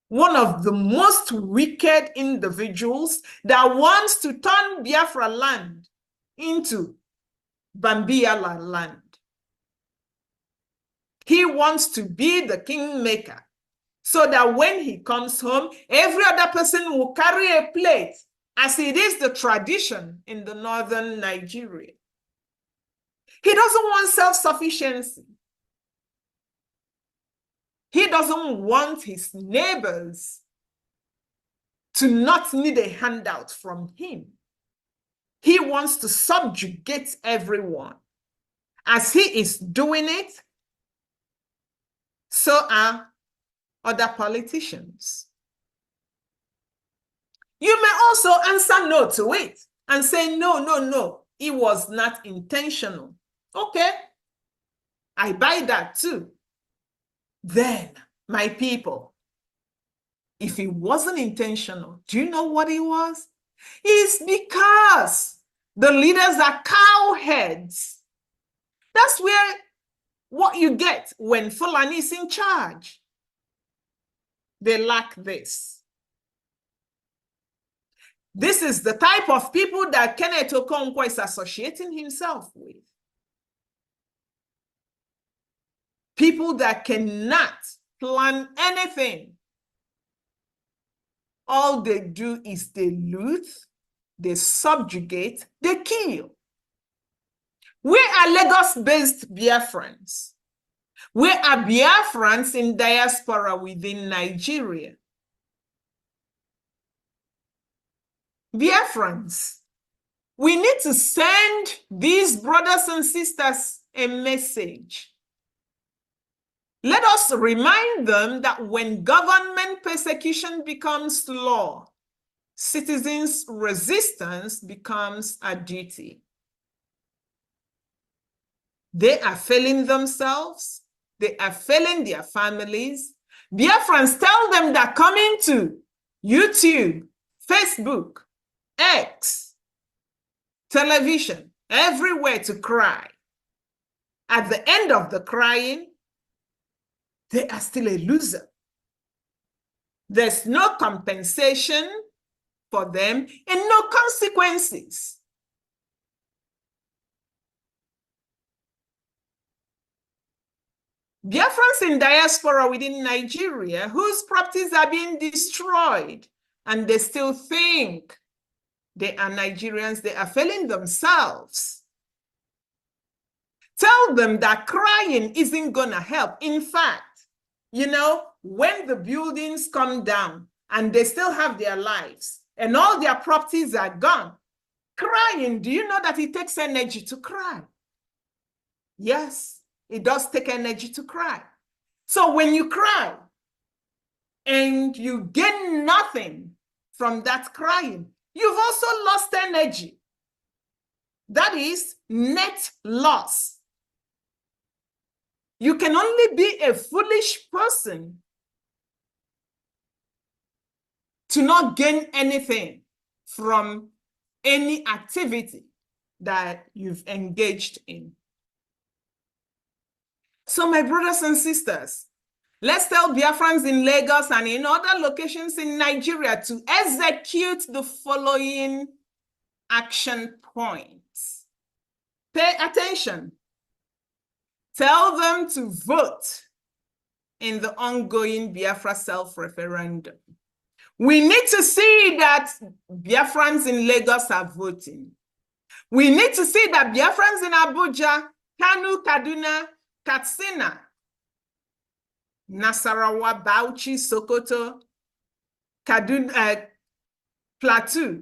one of the most wicked individuals that wants to turn Biafra land into Bambiala land. He wants to be the kingmaker so that when he comes home, every other person will carry a plate, as it is the tradition in the northern Nigeria. He doesn't want self-sufficiency. He doesn't want his neighbors to not need a handout from him. He wants to subjugate everyone. As he is doing it, so are other politicians. You may also answer no to it and say, no, it was not intentional. Okay, I buy that too. Then, my people, if it wasn't intentional, do you know what it was? It's because the leaders are cowheads. That's where what you get when Fulani is in charge. They lack this. This is the type of people that Kenneth Okonkwo is associating himself with. People that cannot plan anything. All they do is they loot, they subjugate, they kill. We are Lagos-based Biafrans. We are Biafrans in diaspora within Nigeria. Biafrans, we need to send these brothers and sisters a message. Let us remind them that when government persecution becomes law, citizens' resistance becomes a duty. They are failing themselves. They are failing their families. Biafrans, tell them that coming to YouTube, Facebook, X, television, everywhere to cry. At the end of the crying, they are still a loser. There's no compensation for them and no consequences. Biafrans in diaspora within Nigeria whose properties are being destroyed and they still think they are Nigerians, they are failing themselves. Tell them that crying isn't gonna help. In fact, you know, when the buildings come down and they still have their lives and all their properties are gone, crying, do you know that it takes energy to cry? Yes, it does take energy to cry. So when you cry and you gain nothing from that crying, you've also lost energy. That is net loss. You can only be a foolish person to not gain anything from any activity that you've engaged in. So my brothers and sisters, let's tell Biafrans in Lagos and in other locations in Nigeria to execute the following action points. Pay attention. Tell them to vote in the ongoing Biafra self-referendum. We need to see that Biafrans in Lagos are voting. We need to see that Biafrans in Abuja, Kanu, Kaduna, Katsina, Nasarawa, Bauchi, Sokoto, Kaduna, Plateau,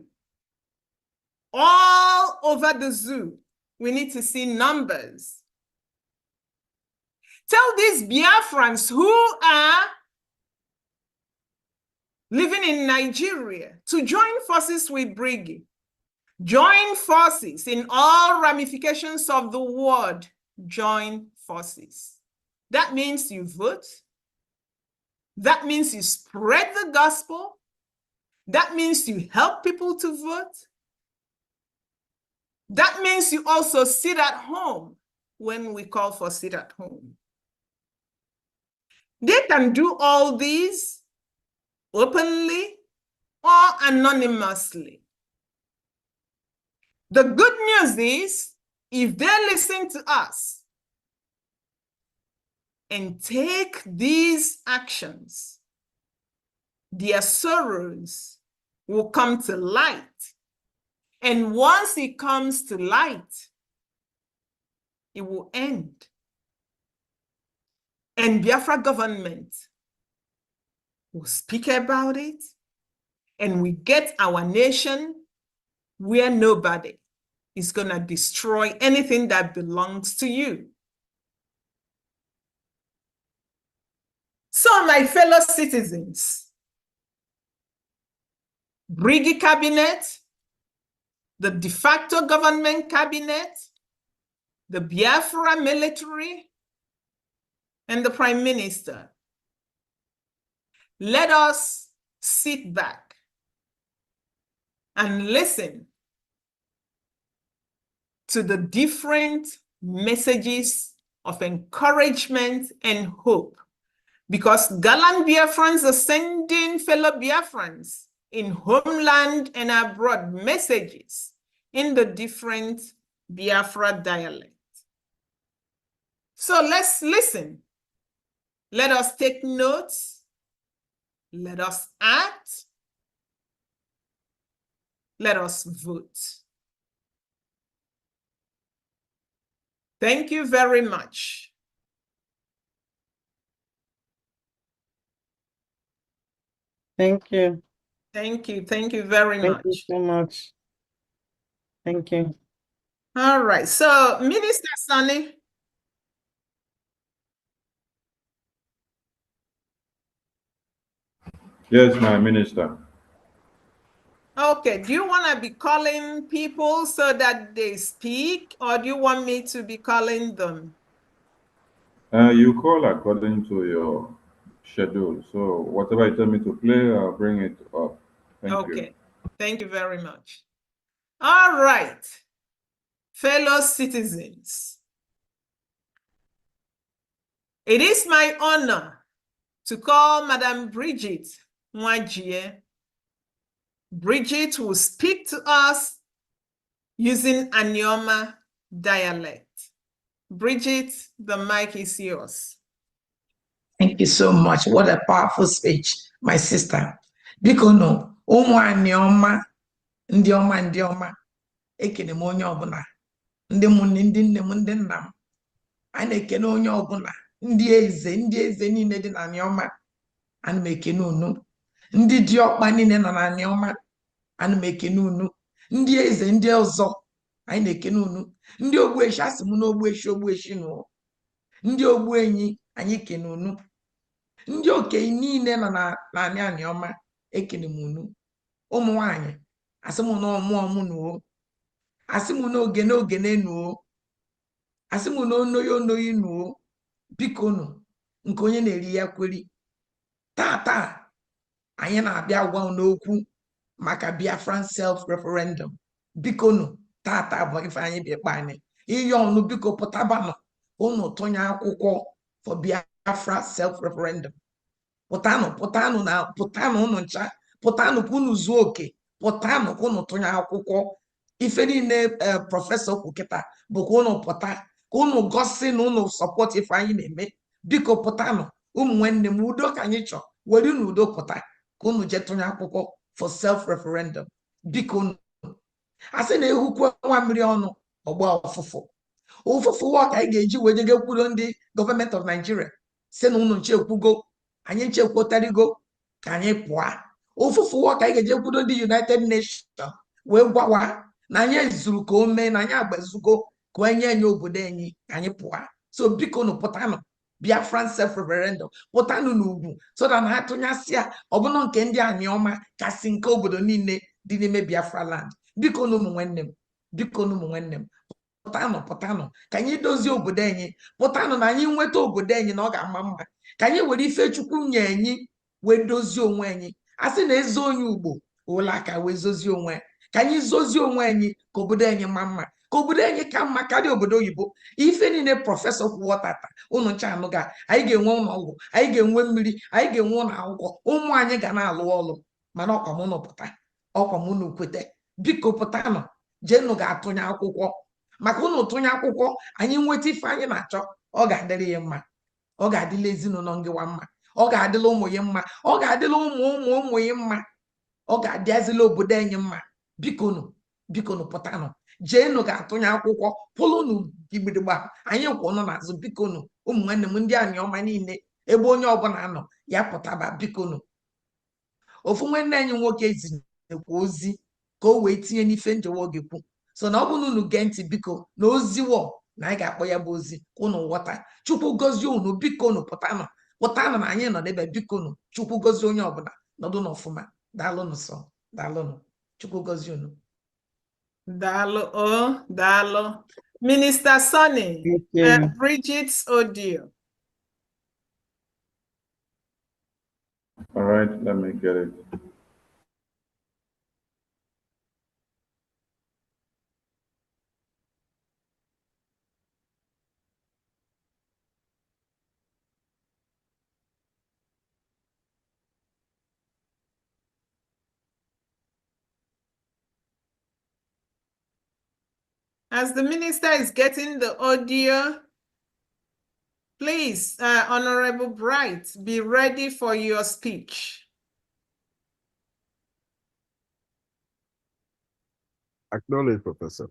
all over the zoo. We need to see numbers. Tell these Biafrans who are living in Nigeria to join forces with Bigins. Join forces in all ramifications of the word, join forces. That means you vote. That means you spread the gospel. That means you help people to vote. That means you also sit at home when we call for sit at home. They can do all these openly or anonymously. The good news is, if they listen to us and take these actions, their sorrows will come to light. And once it comes to light, it will end. And Biafra government will speak about it, and we get our nation where nobody is going to destroy anything that belongs to you. So, my fellow citizens, Bigins cabinet, the de facto government cabinet, the Biafra military, and the Prime Minister, let us sit back and listen to the different messages of encouragement and hope, because gallant Biafrans are sending fellow Biafrans in homeland and abroad messages in the different Biafra dialects. So let's listen. Let us take notes. Let us act. Let us vote. Thank you very much. Thank you. Thank you. Thank you very much. Thank you so much. Thank you. All right. So, Minister Sonny. Yes, my minister. Okay. Do you want to be calling people so that they speak, or do you want me to be calling them? You call according to your schedule. So whatever you tell me to play, I'll bring it up. Thank you. Okay. Thank you very much. All right. Fellow citizens, it is my honor to call Madam Bridget Mwajie. Bridget will speak to us using Anioma dialect. Bridget, the mic is yours. Thank you so much. What a powerful speech, my sister. Biko no, ụmụanị ọma, ndị ọma, ndị ọma, ekene m onye ọbụla, ndị mụnne, ndị nne m, ndị nna m, a na-ekene onye ọbụla, ndị eze niile dị na Nneoma, ana m ekene unu, ndị diọkpa niile nọ na Nneoma, ana m ekene unu, ndị eze ndị ọzọ, anyị na-ekene unu, ndị ogbueshi, asị m na ogbueshi nụ, ndị ogbuenyi, anyị kene unu, ndị okenye niile nọ na Nneoma, ekene m unu, ụmụ nwanyị, asị m na ọmụọ m nuo, asị m na ogene nuo, asị m na onoyi nuo, biko nụ, nke onye na-eri ya kweri. Taa anyị na-abịa gwa unu okwu maka Biafran self-referendum. Biko nụ, taa bụ ife anyị bịa kpa anyị. Ihe ọnụ biko pụtabanụ unu tụnye akwụkwọ for Biafra self-referendum. Pụtanụ unu ncha, pụtanụ ka unu zuo oke, pụtanụ ka unu tụnye akwụkwọ. Ife niile prọfesọ kwu kịta bụ ka unu pụta, ka unu gosi na unu sọpọt ife anyị na-eme. Biko pụtanụ, ụmụ nwanne m, udo ka anyị chọ, were unu udo pụta ka unu jee tụnye akwụkwọ for self-referendum. Biko unu, asị na ehukwe nwa mmiri ọnụ ọgba ụfụfụ wa ka anyị ga-eji wee jege kwudo ndị gọọmenti of Nigeria si na unu nchekwugo, anyị nchekwutarigo ka anyị pụọ. Ụfụfụ wa ka anyị ga-eje kwudo ndị United Nations wee gwawa na anyị ezuru ka o mee, na anyị agbazugo ka enye obodo anyị ka anyị pụọ. So biko nụ pụtanụ Biafran self-referendum, pụtanụ n'ugwu, so that na ha tụnyasịa ọbụna nke ndị Nneoma kasị nke obodo niile dị n'ime Biafra land. Biko nụ ụmụ nwanne m, biko nụ ụmụ nwanne m, pụtanụ ka anyị dozie obodo anyị, pụtanụ na anyị nweta obodo anyị na ọ ga-ama mma, ka anyị were ife Chukwu nye anyị wee dozie onwe anyị. A sị na eze onye Ugbo ụlọ aka wee zozie onwe, ka anyị zozie onwe anyị ka obodo anyị maa mma, ka obodo anyị ka mma karịa obodo oyibo. Ife niile prọfesọ kwuo tata unu ncha anụ ga, anyị ga-enwe ụlọ ọgwụ, anyị ga-enwe mmiri, anyị ga-enwe ụlọ akwụkwọ, ụmụ anyị ga na-alụ ọrụ. Mana ọkwa m unu pụta, ọkwa m unu kwete. Biko pụtanụ, jeenụ ga-atụnye akwụkwọ, maka unu tụnye akwụkwọ, anyị nweta ife anyị na-achọ, ọ ga-adịrị ya mma, ọ ga-adịla ezinụlọ ngịwa mma, ọ ga-adịla ụmụ ya mma, ọ ga-adịla ụmụ ya mma, ọ ga-adịazila obodo anyị mma. Biko nụ pụtanụ, jeenụ ga-atụnye akwụkwọ, pụlụnụ gidigba, anyị kwụnụ n'azụ. Biko nụ ụmụ nwanne m, ndị Nneoma niile, ebe onye ọbụla nọ ya pụtaba. Biko nụ, ofu nwanne anyị nwoke zinyekwa ozi ka o wee tinye n'ife njewa oge kwu, so na ọ bụrụ na unu gee ntị, biko na oziwo na anyị ga-akpọ ya bụ ozi ka unu ghọta. Chukwu gozie unu, biko nụ pụtanụ na anyị nọ n'ebe. Biko nụ, Chukwu gozie onye ọbụla, nọdụ n'ọfụma. Daalụnụ sọ, daalụnụ, Chukwu gozie unu. Dalo, Dalo. Minister Sonny, Bridget's audio. All right, let me get it. As the minister is getting the audio, please, Honorable Bright, be ready for your speech. Acknowledge, Professor.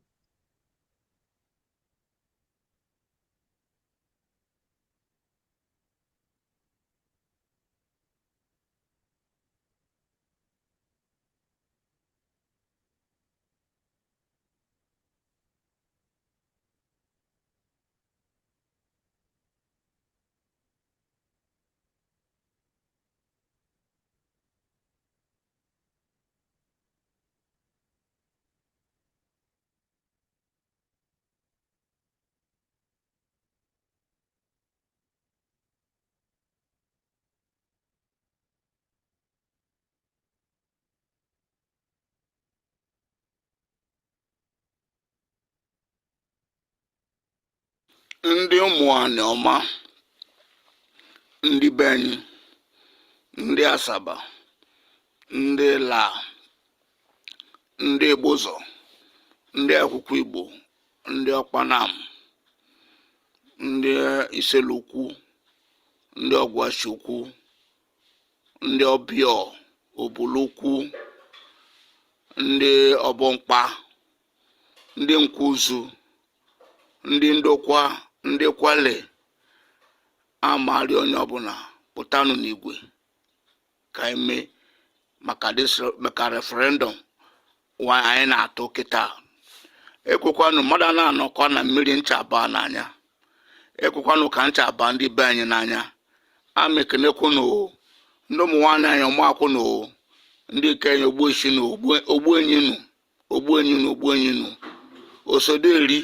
Ndị ụmụ Nneoma, ndị Benue, ndị Asaba, ndị La, ndị Bozo, ndị Akwụkwọ Igbo, ndị Ọkpanam, ndị Iselukwu, ndị ọgwashukwu, ndị ọbịọ obulukwu, ndị ọbọmkpa, ndị nkwuzu, ndị ndokwa, ndị kwale, amarị onye ọbụla pụtanụ n'igwe ka eme maka referendum anyị na-atụ kịta. Ekwekwanụ mmadụ na-anọkọ na mmiri ncha abaa n'anya, ekwekwanụ ka ncha abaa ndị be anyị n'anya. Amekenekwunu ndị ụmụ nwaanyị anyị ọmakwụnụ, ndị kenye ogbueshinu, ogbuenyinu, osoderi,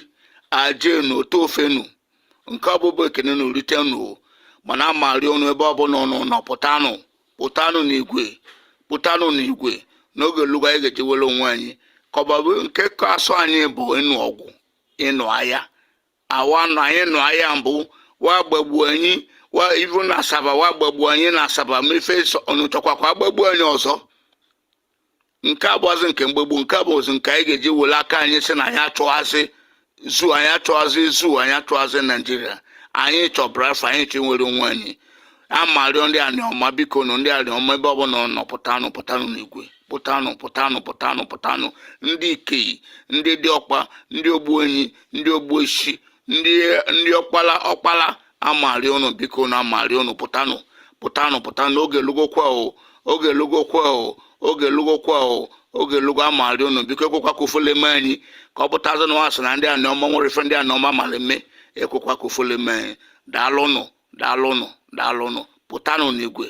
ajenu, otofenu, nke ọbụbụ ekene na oritenu, mana amarị ọnụ ebe ọbụla nọ pụtanụ n'igwe n'oge lụga anyị ga-eji were onwe anyị. Kọbabụ nke ka asụ anyị bụ ịnụ ọgwụ, ịnụ agha. Anyị nụ agha mbụ wagbagbu anyị, iru na Asaba wagbagbu anyị na Asaba, mefe ọnụchọkwa kwa agbagbu anyị ọzọ. Nke abụọzi nke mgbegbu, nke abụọzi nke anyị ga-eji were aka anyị si na anyị achọghazi anyị achọghazi Naijiria. Anyị chọ Biafra, anyị chọ nwere onwe anyị. Amarịọ ndị aniọma, biko nụ ndị aniọma ebe ọbụla nọ pụtanụ n'igwe, pụtanụ, ndị Ikei, ndị Diọkpa, ndị Ogbuenyi, ndị Ogbueshi, ndị ọkpala, amarịọ nụ, biko na amarịọ nụ, pụtanụ, oge lugokwa amarịọ nụ, biko ekwekwa ka ofele mee anyị, ka ọ pụtazi na wasị na ndị aniọma nwere ife ndị aniọma mara eme, ekwekwa ka ofele mee anyị. Daalụnụ, pụtanụ n'igwe.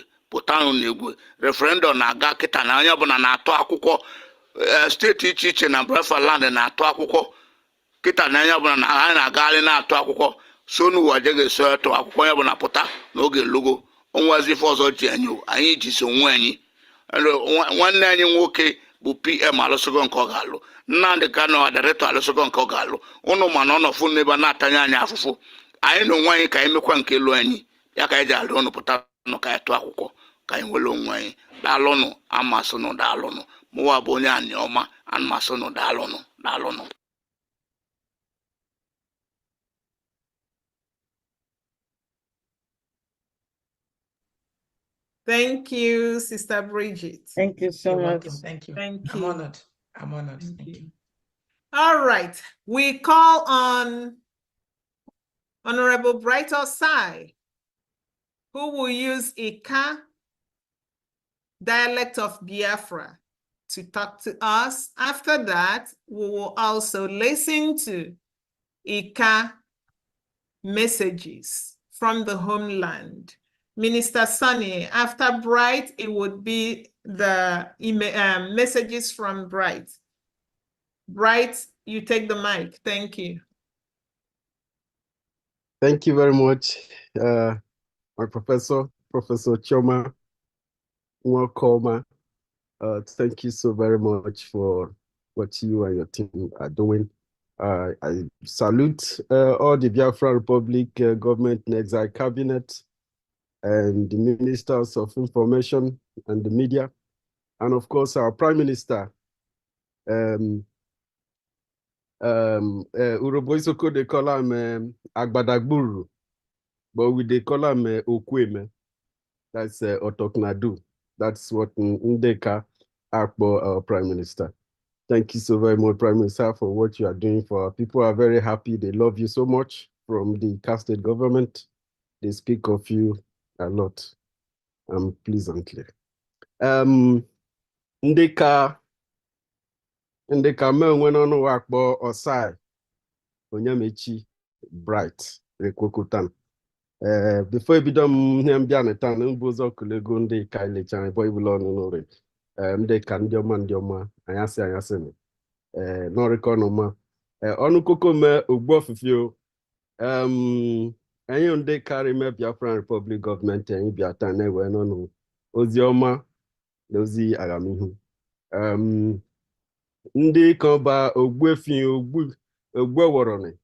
Referendum na-aga kịta na onye ọbụla na-atụ akwụkwọ. Steeti iche iche na Biafra land na-atụ akwụkwọ kịta na onye ọbụla anyị na-agagharị na-atụ akwụkwọ. So n'ụwa je ga-eso atụ akwụkwọ, onye ọbụla pụta n'oge lugo. Onwezi ife ọzọ ji anyị ji so onwe anyị. Nwanne anyị nwoke bụ PM alụsịgo nke ọ ga-alụ, Nnamdị Kanụ Director alụsịgo nke ọ ga-alụ. Ụnụ mana ọ nọfụ n'ebe na-atanye anyị afụfụ. Anyị na onwe anyị ka anyị mekwa nke elu anyị, ya ka anyị ji alụ ọnụ pụta nọ ka anyị tụọ akwụkwọ ka anyị nwere onwe anyị. Daalụnụ, amasịnụ, daalụnụ. Mụwa bụ onye aniọma, amasịnụ, daalụnụ. Thank you, Sister Bridget. Thank you so You're much. welcome. Thank you. Thank I'm you. honored. Thank you. All right, we call on Honorable Bright Osai, who will use Ika dialect of Biafra to talk to us. After that, we will also listen to Ika messages from the homeland. Minister Sunny, after Bright, it would be the messages from Bright. Bright, you take the mic. Thank you. Thank you very much, my Professor Choma Nwakoma. Thank you so very much for what you and your team are doing. I salute all the Biafra Republic government and exile cabinet and the ministers of information and the media, and of course our Prime Minister. Urobo Isoko, they call him Agbadagburu, but they call him Okweme. That's Otoknadu. That's what Ndeka Akbo, our Prime Minister. Thank you so very much, Prime Minister, for what you are doing for our people. Are very happy. They love you so much from the casted government. They speak of you a lot, pleasantly. Ndeka me went on work bo Osai Onyamechi Bright Rekwokutan. Before you become him Janetan, Mbozo Kulego Ndeka Lechan, boy will on Ndeka Ndioma, Ayase, no reconoma. Onukoko me Ugbofifio. Any day carry me Biafran Republic government and Biatane when on Ozioma, Dozi Agamihu. Ndị kọba ogbuefi ogbueworoni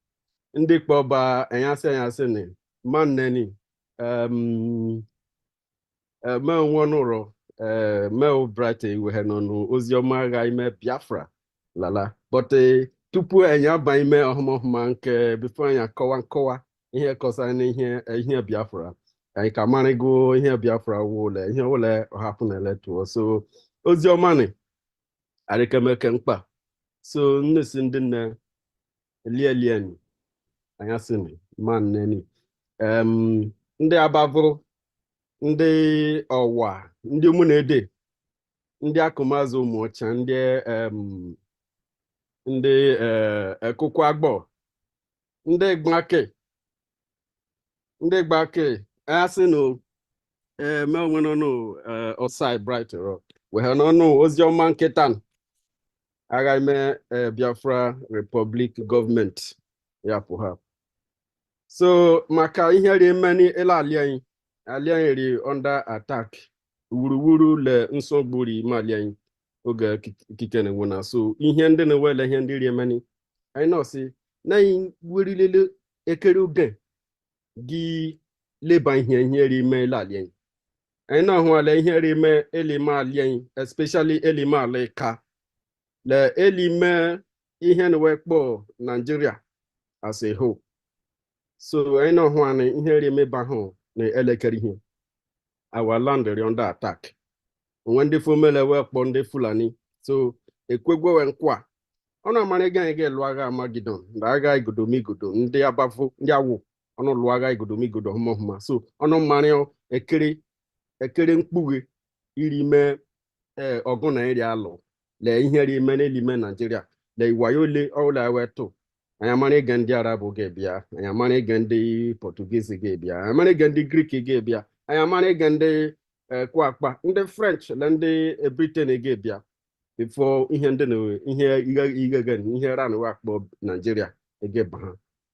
ndị kpọba anyasị ni manneni menwonụrụ Bright iwe nọnụ oziọma agha ime Biafra lala but tupu anyị aba ime ọhụma nke before anyị akọwa ihe kọsara n'ihe Biafra anyị ka marịgo ihe Biafra wụle ihe wụle ọhapụ na eletuo so ozi ọma nị arịkemeke mkpa so nnesi ndị nne elielieni anya sini man neni ndị abavụ ndị ọwa ndị ụmụnede ndị akụmazụ ụmụọcha ndị ekụkụ agbọ ndị gbake asị no me onwe no osai bright rock we no ozi ọma nkịta agha ime Biafra Republic gọọmenti ya pụha so maka ihe ri meni ele ali anyị ri under attack wuruwuru le nsogburi mali anyị oge ikike na nwona so ihe ndị na-ewele ihe ndị ri meni anyị nọsi na anyị werilele ekere oge gị leba ihe ri ime ele ali anyị na-ahụ ala ihe ri ime elime ali anyị especially elime ala ka le elime ihe na-ewe kpọ Nigeria as a whole so anyị na-ahụ anyị ihe ri emeba ahụ na elekere ihe our land is under attack when the formula work on the Fulani so ekwegwe nkwa ọnụ amara ga lụọ agha Amagidon na agha igodomigodo ndị abafo ndị awụ ọnụ lụọ agha igodomigodo hụma so ọnụ mara ekere mkpughe iri mee ọgụ na iri alụ le ihe ri ime n'elime Nigeria le iwayo le ọla ewetu anyị amara ịga ndị Arab ga-ebịa anyị amara ịga ndị Portuguese ga-ebịa anyị amara ịga ndị Greek ga-ebịa anyị amara ịga ndị kwakpa ndị French na ndị Britain ga-ebịa before ihe ndị na ihe ran wakpo Nigeria egeba ha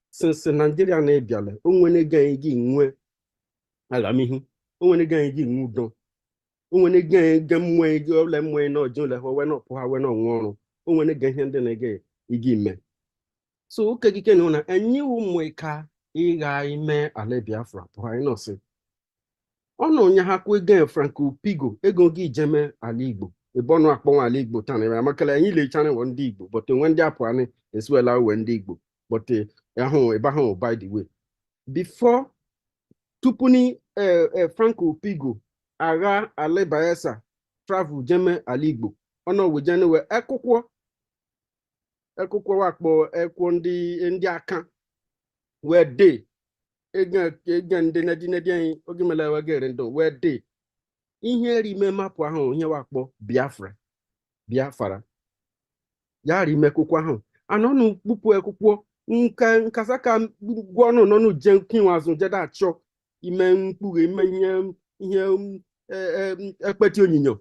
since Nigeria na-ebiala onwere ga gị nwe agamihu onwere ga gị nwe udo onwere ga mmwe gị ole mmwe na ọjọọ le we na ọpụ ha we na ọnwụ ọrụ onwere ga ihe ndị na-ege igi ime so oke gike na na enyi ụmụ ka ịga ime ala Biafra pụrụ anyị nọsị ọnụ onye ha kwe ga Franco Pigo ego gị jeme ala Igbo ebe ọnụ akpọnwa ala Igbo taa na amakala anyị lechana we ndị Igbo but onwe ndị apụ anyị esuela we ndị Igbo but ahụ ebe ahụ by the way before tupuni Franco Pigo agha ala Bayelsa travel jeme ala Igbo ọnụ wejene we ekwukwo wakpo ekwo ndị aka we dey ege ndị nedinedi anyị oge mele wegere ndo we dey ihe rime mapụ ahụ ihe wakpo Biafra ya rime ekwukwo ahụ anọnụ kpupu ekwukwo nkasaka gwa ọnụ nọnụ je kinwazụ jeda achọ ime mkpughe ime ihe ekpeti onyinyo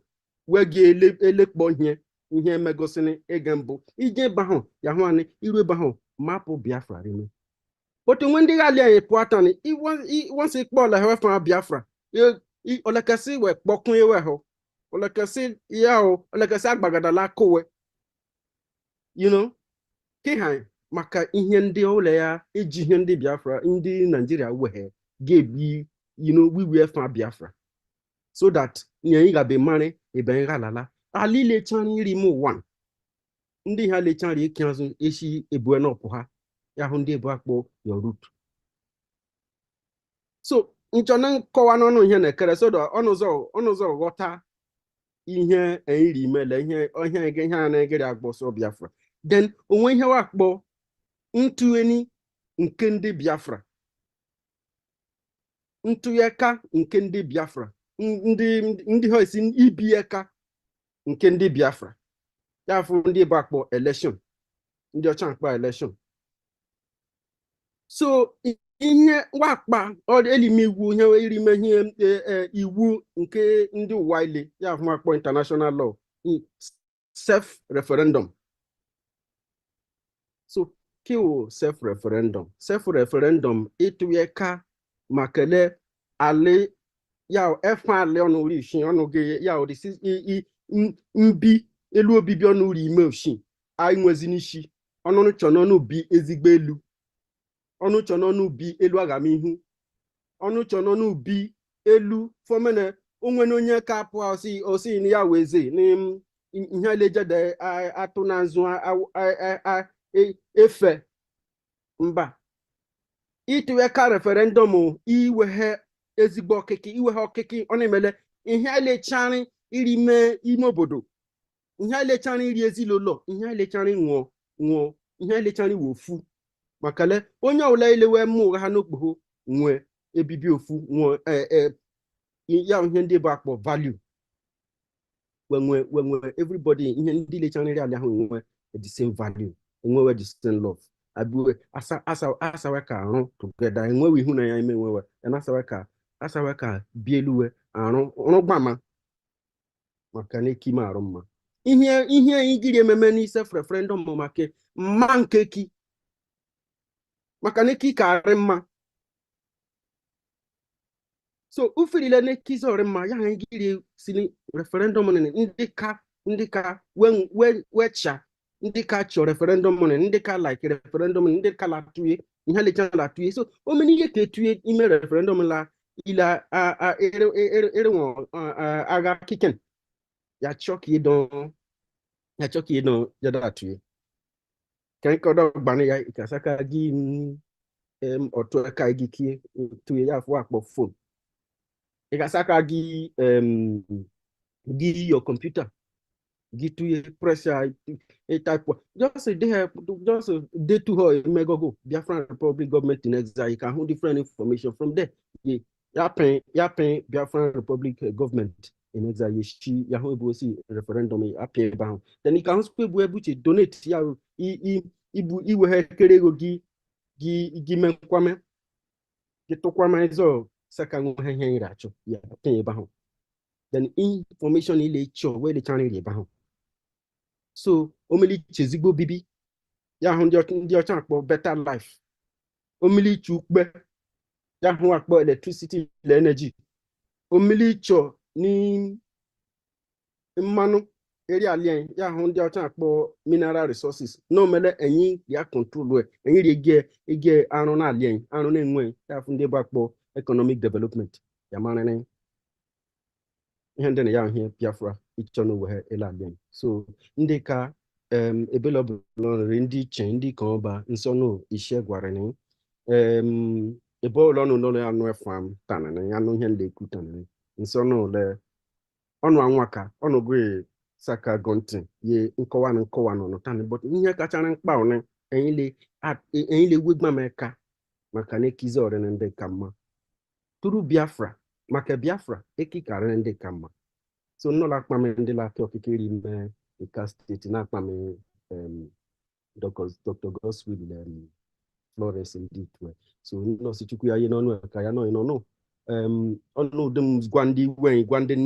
wegi elekpọ ihe emegosini ege mbụ ije ebe ahụ ya hụ anyị iru ebe ahụ mapụ Biafra rime but when ndị gali anyị pụọ atani once ikpọ ọla hewefa Biafra olekasi we kpọkun ewe hụ olekasi ya hụ olekasi agbagadala kowe kiha maka ihe ndị ụlọ ya eji ihe ndị Biafra ndị Nigeria weghe ga-ebi wiwe fa Biafra so that nye ga-be mara ebe ngalala ali lechan iri mu one ndị ha lechan ri ike azụ eshi ebue na ọpụ ha ya hụ ndị ebu akpọ your root so nchọna nkọwa n'ọnụ ihe na-ekere so ọnụzọ ghọta ihe eri imele ihe a na-egere agbọsọ Biafra then onwe ihe wakpọ ntụeni nke ndị Biafra ntụyeka nke ndị Biafra ndị ha esi ibi eka nke ndị Biafra ya fụ ndị bụ akpọ election ndị ọcha akpọ election so ihe wakpa elime iwu ihe irime ihe iwu nke ndị ụwa ile ya fụ akpọ international law self-referendum so kiwo self-referendum ịtụyeka makele ale ya efa ale ọnụ uri ishi ọnụ gị ya odisi mbi elu obibi ọnụ uri ime oshi anyị nwezi n'isi ọnụ chọ n'ọnụ bi ezigbo elu ọnụ chọ n'ọnụ bi elu agamihu ọnụ chọ n'ọnụ bi elu fọmene onwe na onye ka apụ osi na ya weze ihe elejede atụ na nzu efe mba ịtụweka referendum iweghe ezigbo okeke iwe ha okeke ọ na-emele ihe a lechara iri mee ime obodo ihe a lechara iri ezilụlọ ihe a lechara nwụọ ihe a lechara wofu maka le onye ọbụla ilewe mma ụgha ha n'okpogho nwee ebibi ofu nwụọ ya ihe ndị bụ akpọ value when everybody ihe ndị lechara nri ala ahụ nwe the same value enwewe the same love abụwe asawe ka arụ together enwewe ịhụnanya ime nwewe asawe ka bieluwe arụ gbama maka na eke ime arụ mma ihe anyị giri ememe ni self-referendum maka mma nke ki maka na eke ka arị mma so ufirile ne kizore ma ya ngiri sini referendum ne ndi ka wecha ndi ka cho referendum ne ndi ka like referendum ndi ka la tuye ihe le chan la tuye so o meni ye ke tuye ime referendum la ila ere won aga kiken ya choki don ya da tuye kan ko do gbani ya ikasaka gi oto ka gi ki tuye ya fo apo phone Igasaka gi your computer, gi to your pressure a type of just a day to her go Biafra Republic government in exile. You can hold different information from there. Ya pay Biafra Republic government in exile. She see referendum appear bound. Then you can also be able to donate ya ibu kerego gi men kwame get to kwame zo. Second ya then information ile cho where the channel ba so omili chezigbo bibi ya hu ndi ocha akpo better life omili chukbe ya hu akpo electricity le energy omili cho ni mmanu eri alien ya hu ndi ocha akpo mineral resources no mele enyi ya control we enyi ri ege anu na alien anu na enwe ya fu ndi ba akpo economic development yamanene ihe ndị na ya ihe Biafra ichọnụ wee elalien so ndị ka ebelọbụlọnri ndị iche ndị ka ọba nsọnụ ishe gwara ni ebe ụlọnụ n'ụlọ ya nụ efam tanana ya nụ ihe ndị ekwu tanana nsọnụ le ọnụ anwaka ọnụ gwe saka gontin ye nkọwa nọ tanana but ihe kachara mkpa one enyi le wegbameka maka na ekizi ọrịa ndị ka mma turu Biafra maka Biafra ekikara ndị ka mma so nnola akpame ndị laki okikiri ime Ika steeti na akpame Dr. Godswill Florence ndị itwe so nọọsụ chukwu ya ihe n'ọnụ ka ya nọ n'ọnụ ọnụ ụdịm gwa ndị wenyi gwa ndị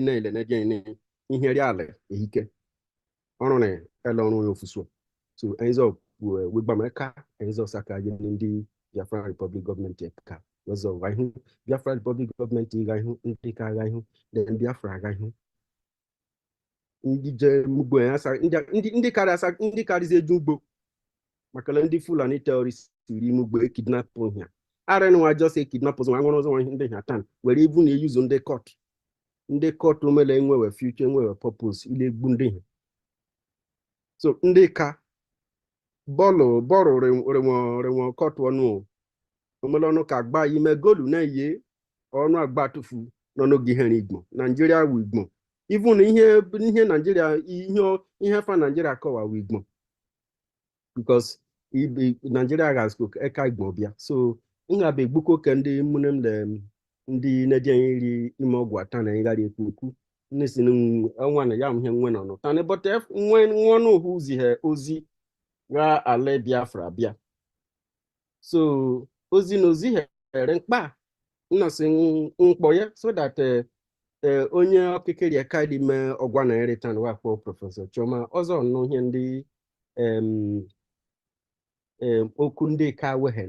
nne ile na-eje ihe ri ala ehike ọrụ na ele ọrụ ya ofuso so enzo wegbameka enzo saka ye ndị Biafra Republic Government eka Wazo gaihu Biafra Republic Government gaihu ndị ka gaihu then Biafra gaihu ndị je mugbo asa ndị karịzi eju ugbo maka ndị Fulani terrorists iri mugbo kidnap ha arenwa just a kidnappers nwa nwere ọzọ ndị ha tan were ibu na eyuzo ndị court omele enwewe future enwewe purpose ile egbu ndị ha so ndị ka bọọlụ renwe court ọnụ omelọnụ ka agba ime golu na ye ọnụ agba tufu n'oge ihe igbo Nigeria wu igbo even ihe Nigeria ihe fa Nigeria kọwa wu igbo because Nigeria has eka igbo bịa so nga be gbuko ke ndị munem le ndị na-eje iri ime ọgwụ ata na ngari ekwu nesi nwa na ya ihe nwe nọ tani but nwe ọnụ hu ozi ga ale Biafra bịa so ozi n'ozi here mkpa nnọsị mkpọ ya so that onye okikere aka dị mee ọgwa na eritan wakpo Prọfesọ Chioma ọzọ nụ ihe ndị okwu ndị ka iweghe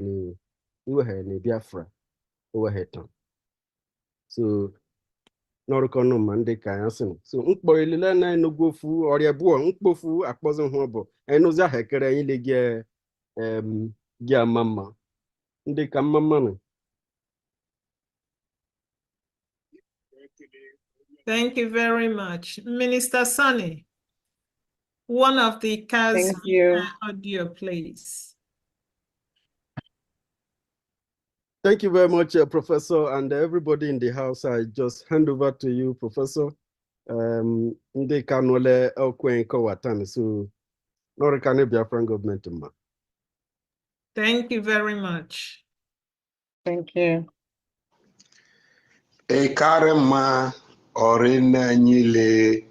na Biafra oweghetan so n'ọrụkọ nụ ma ndị ka ya sị so mkpọ ilile na enugwu ofu ọrịa bụọ mkpofu akpọzi hụ bụ enụzi ahụ ekere anyị le gị ama mma ndị ka mma mmanụ. Thank you very much. Minister Sonny, one of the cars audio, please. Thank you very much, Professor, and everybody in the house. I just hand over to you, Professor. Ndị kanole okwen kowatan so Norikane Biafran government. Thank you very much. Thank you. Ekarema orina nyile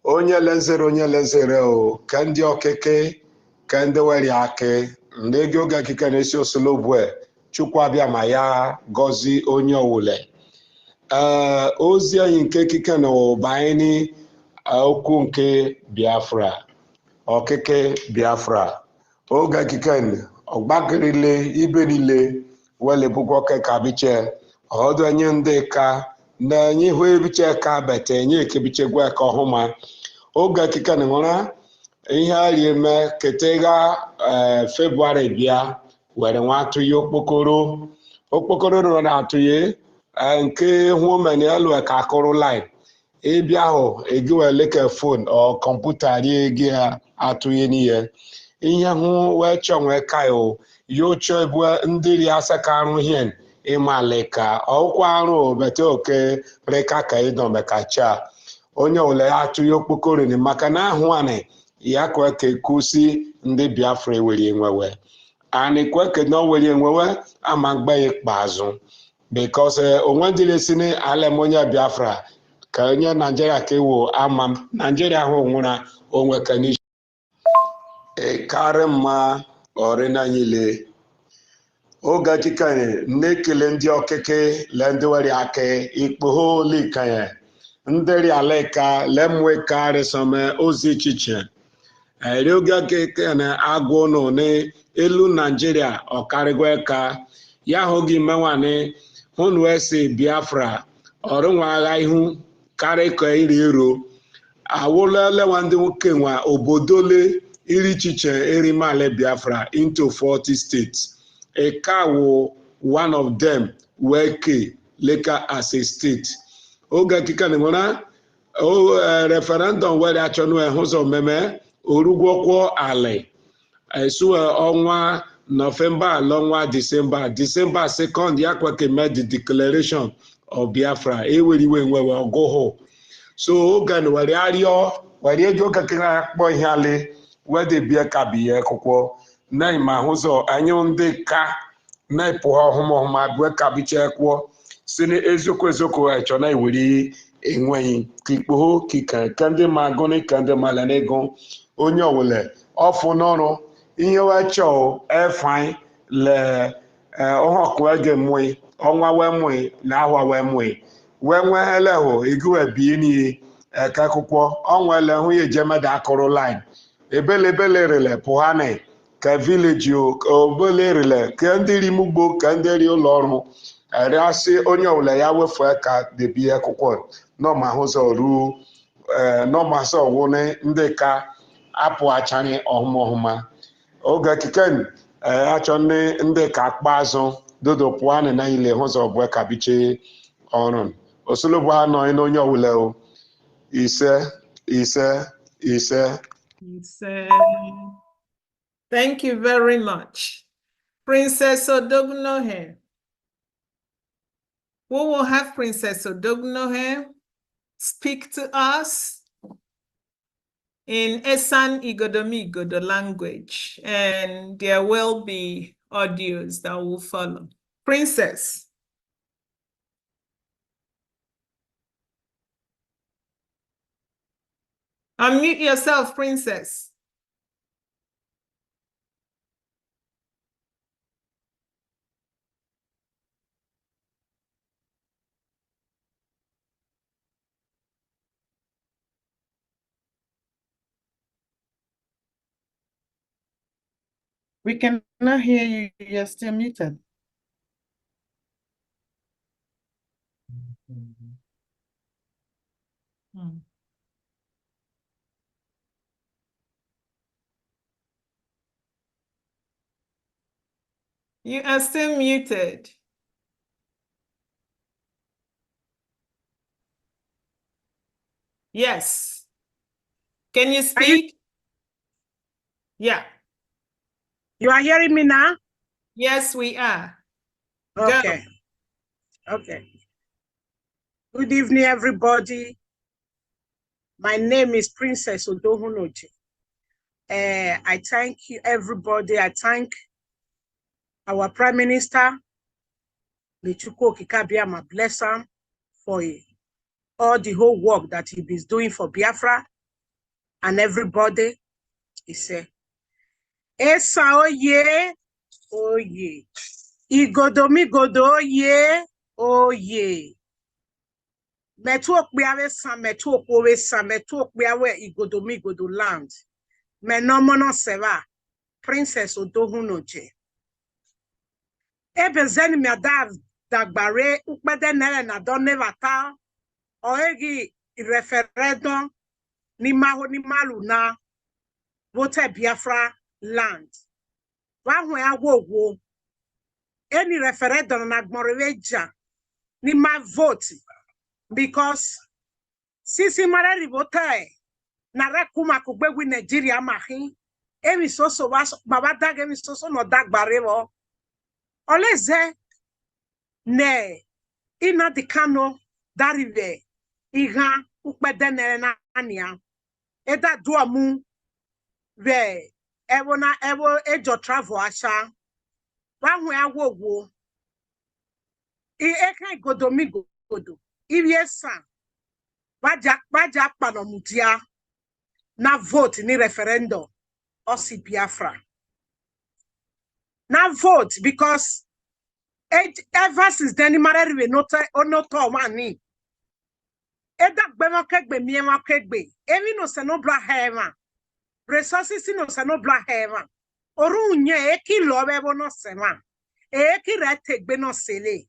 onye lezere o kandi okeke kandi weri ake ndege oga kika nesi osolobwe chukwu abịa ma ya gozi onye owule ozi anyị nke kike na ụbaini okwu nke Biafra okeke Biafra oga kike ọgbagirile ibe niile wele bụkwa okeka biche ọdụ enye ndị ka na enye ihu ebiche ka bete enye ekebiche gwa ka ọhụma oge kika na nwere ihe ari eme ketega February bịa were nwa atụye okpokoro nọ na atụye nke hụ meni elu ka akụrụ line ịbịa ahụ egiwele ke fon ọ kọmputa rie egi ha atụye n'ihe ihe hụ wee chọnwe ka yo chọ ebu ndị ri asa ka arụ hien ịmale ka ọkwa arụ bete oke reka ka ịdọmekacha onye ole atụye okpokoro ni maka na ahụ anị ya kwe ka ekusi ndị Biafra ewere enwewe ani kweke na were enwewe ama mgbe ikpeazụ because onwe ndị lesi ni alemonya Biafra ka onye Nigeria ka ewo ama Nigeria ahụ nwụra onwe ka ni karị mma ọrịna nyile oge chikanye na-ekele ndị okeke le ndị were ake ikpoho likanye ndị ri aleka lemwe karịsome ozi ichiche erioge keke na agwụ nọ n'elu Nigeria ọkarịgwa ka ya hụghị menwane hụnụ esi Biafra ọrụnwa agha ihu karị ka iri iro awụlelewa ndị nwoke nwa obodole iri ichiche erimale Biafra into 40 states Ekawo one of them weke leka as a state oge kika na nwere referendum were achọnụ ehụzọ mmemme orugwokwo ali esu ọnwa November alọnwa December 2nd ya kweke made the declaration of Biafra eweriwe nwewe ọgụhụ so oge na were arịọ were ego kekere akpọ ihe ali wede bie ka biye akwụkwọ na ma hụzọ anyị ndị ka na-epụ ọhụmọhụma bue ka biche kwụọ si na eziokwu echọ na ewere enweghị ka ikpoho kika ka ndị ma agụnị ka ndị ma lenego onye ọwụle ọfụ n'ọrụ ihe wechọ efanyị le ọhọkụ ege mụị ọnwa wee mụị na ahwa wee mụị wee nwee elehụ egiwe bie n'ihe eke akwụkwọ ọnwa elehụ ya ejemeda akụrụ line ebelebele rele pụhane ka vileji obele rele ka ndị rimugbo ka ndị ri ụlọ ọrụ arịasị onye ọbụla ya wefu ka debie akwụkwọ nọma hụzọ ruo nọma sọ wụne ndị ka apụ achanye ọhụmọhụma oge kiken achọ ndị ka akpa azụ dodo pụanị na ile hụzọ bụ ka biche ọrụ osologbu anọ n'onye ọbụla ise. Thank you very much. Princess Odognohe. We will have Princess Odognohe speak to us in Esan Igodomigodo language, and there will be audios that will follow. Princess. Unmute yourself, Princess. We cannot hear you. You're still muted. You are still muted. Yes. Can you speak? Yeah. You are hearing me now? Yes, we are. Okay. Okay. Good evening, everybody. My name is Princess Odohunoji. I thank you, everybody. I thank our Prime Minister, Lechuko Kikabiama, bless him for all the whole work that he is doing for Biafra and everybody. He said, Esa oye, oye. Igodomigodo oye, oye. Metu okbiawe san, metu okwe san, metu okbiawe igodomigodo land. Menomono seva, Princess Odohunoje. Ebe zeni mi adav dagbare, ukbede nere na donne vata, oegi referendum, ni maho ni malu na, vote Biafra land. Wahwe awowo, any referendum na gmoreweja, ni ma vote, because sisi mara vote, na rekuma kubegwi Nigeria mahi, emi soso was, babadag emi soso no dagbare wo, oleze, ne, ina di kano, darive, iha, ukbedene na ania, eda dua mu, ve, ewo na ewo ejo travel asha, wahwe awowo, eka igodomigodo, ibiesa, waja panomutia, na vote ni referendum, osi Biafra. Na vote, because ever since then, we not mani. Eda gbema kegbe miema kegbe. Evi no se no bla hema. Resources no se no bla hema. Oru unye eki lobe no sema. Eki rete gbe no sele.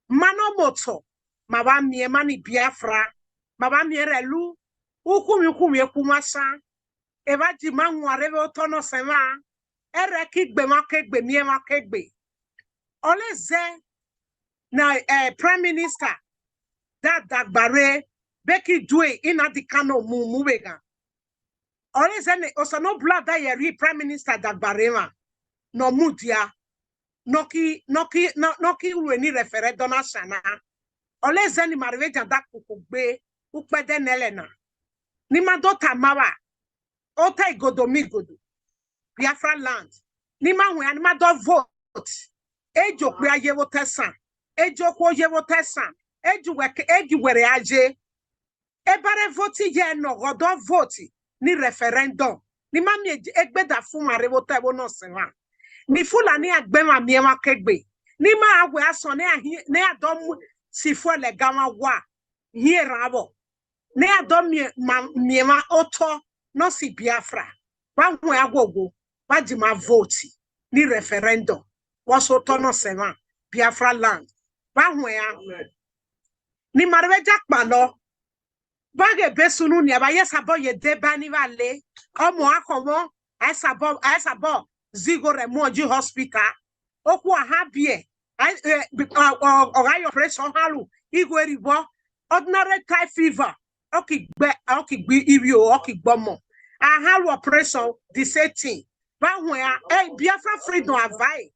Mano moto. Maba miema ni Biafra. Maba mierelu. Ukumi ekumasha. Eva jima nwareve otono sema. Ereki gbema kegbe miema kegbe. Oleze na Prime Minister that dagbare beki due ina di kano muwega. Oleze ne osano blood that yeri Prime Minister dagbare ma no mudia noki uweni referendum na shana. Oleze ni marveja da kukugbe ukpede nelena. Ni madota mawa ota igodomigodo Biafra land. Ni mawe ni mado vote. Ejo kwe ayewo tesan. Ejo kwe ayewo tesan. Eji were aje. Ebare voti ye no godo voti. Ni referendum. Ni mami egbeda fuma rewote ewo no sewa. Ni fula ni agbema miewa kegbe. Ni ma awe aso ne adom sifo le gama wa. Hie rabo. Ne adom miewa oto no si Biafra. Wangwe agogo. Wajima voti. Ni referendum. Was otono sema Biafra land. Bahwea ni marweja kpalo. Bage besunu ni aba yesabo ye deba ni vale. Omo akomo asabo zigo remoji hospital. Oku ahabie. Ogayo operation halu. Igwe ribo. Ordinary type fever. Oki gbe ibio oki gbomo. Ahalu operation the same thing. Bahwea Biafra freedom avai.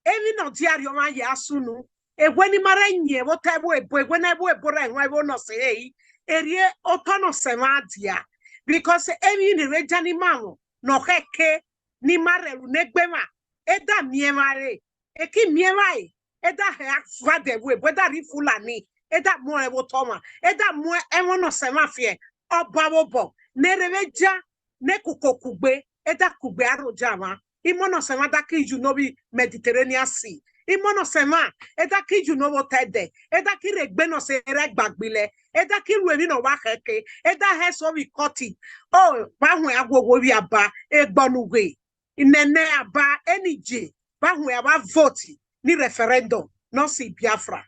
Evi no diario ma ya sunu e weni mara nye wota ebo egwena ebo ebora enwa ebo no say erie otono sema dia because evi ni reja ni mawo no keke ni marelu negbema eda miemare eki miemai eda ha fade we eda ri fulani eda mo ebo toma eda mo enwo no sema fie obabobo ne reja ne kukokugbe eda kugbe arojama Imono sema da ki you know be Mediterranean Sea. Imono sema eda ki you know what tede. Eda ki regbe no se regbagbile. Eda ki rueni no wa keke. Eda he so we cut it. Oh, bahwe agwogo wi aba egbonuwe. Inene aba enije. Bahwe aba vote ni referendum no si Biafra.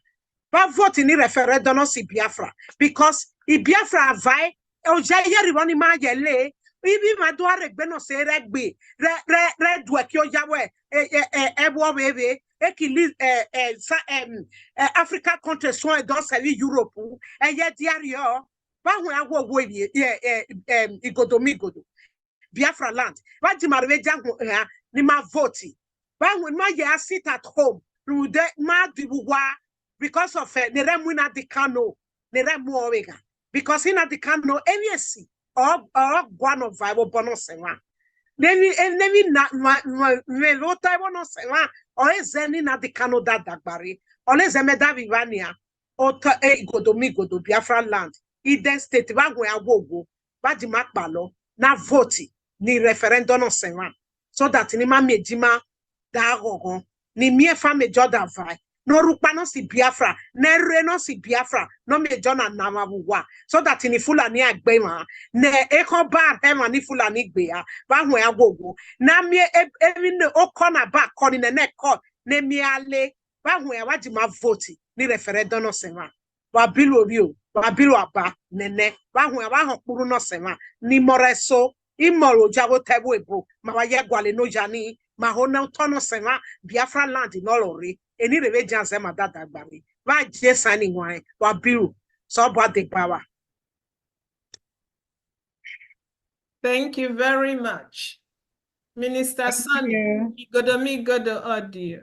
Ba vote ni referendum no si Biafra because I Biafra vai ojaye riwoni ma yele. Ibi madwa regbe no se regbe red work yo yawe ebo bebe ekili Africa countries so don serve Europe ye diario ba hu agwo igodomigodo Biafra land ba di marwe jango ni ma vote ba hu ma ye sit at home rude ma dibuwa because of ne remu na dikano ne remu owega because in the cano NSC or one of viable bonus Nemi na me lota bono sewa o ezeni na the cano that dagbari o le zemeda vivania o to godo Biafra land Eden State ba gwe agogo ba di makbalo na vote ni referendum no sewa so that ni ma mejima da gogo ni mie fa mejo da vai no rukpa no si Biafra ne re no si Biafra no mejo na namabuwa so that ni Fulani agbe ma ne eko bar he ma ni Fulani gbe ya ba hwe agogo na mie evi ne okona ba koni ne ko ne mi ale ba hwe waji ma vote ni referendum no sewa wa bilu obi o wa bilu aba nene ba hwe wa hokpuru no sewa ni moreso imoro jago tebo ebo ma wa ye gwale no jani ma hona tono sewa Biafra land no lori eni rebe janse ma dada gbami va je sani wan wa biru so bo de power. Thank you very much. Minister Sonny, you got the audio.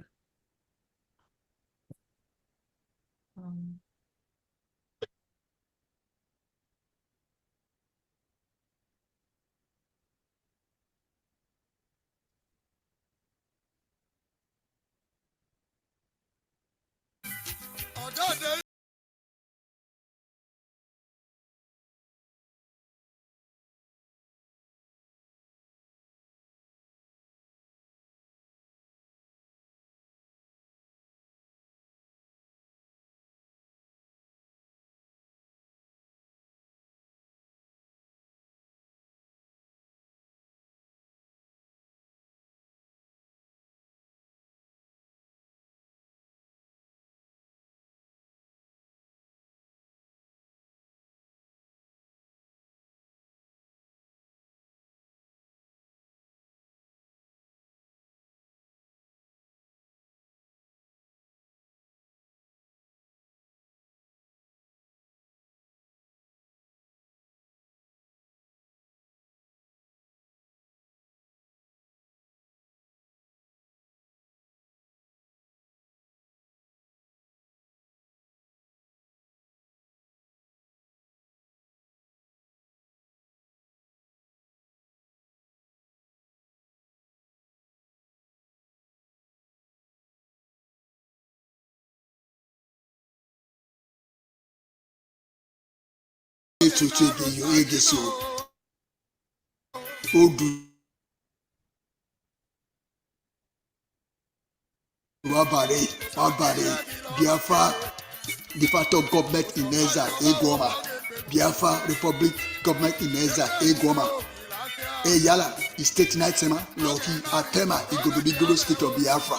Wabare, Biafra, de facto government in Eza, Egoma, Biafra Republic government in Eza, Egoma, Eyala, state night sema, Loki, Atema, Igobigo state of Biafra.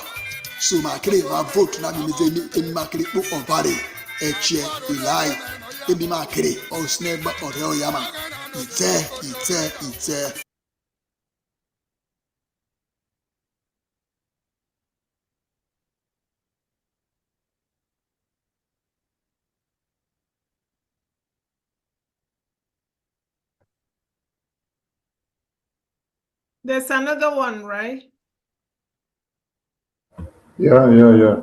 So my create my vote na mi in my create book of Bari, Eche, Eli, Ebi my create, or Sneba or Yama. It's There's another one, right? Yeah.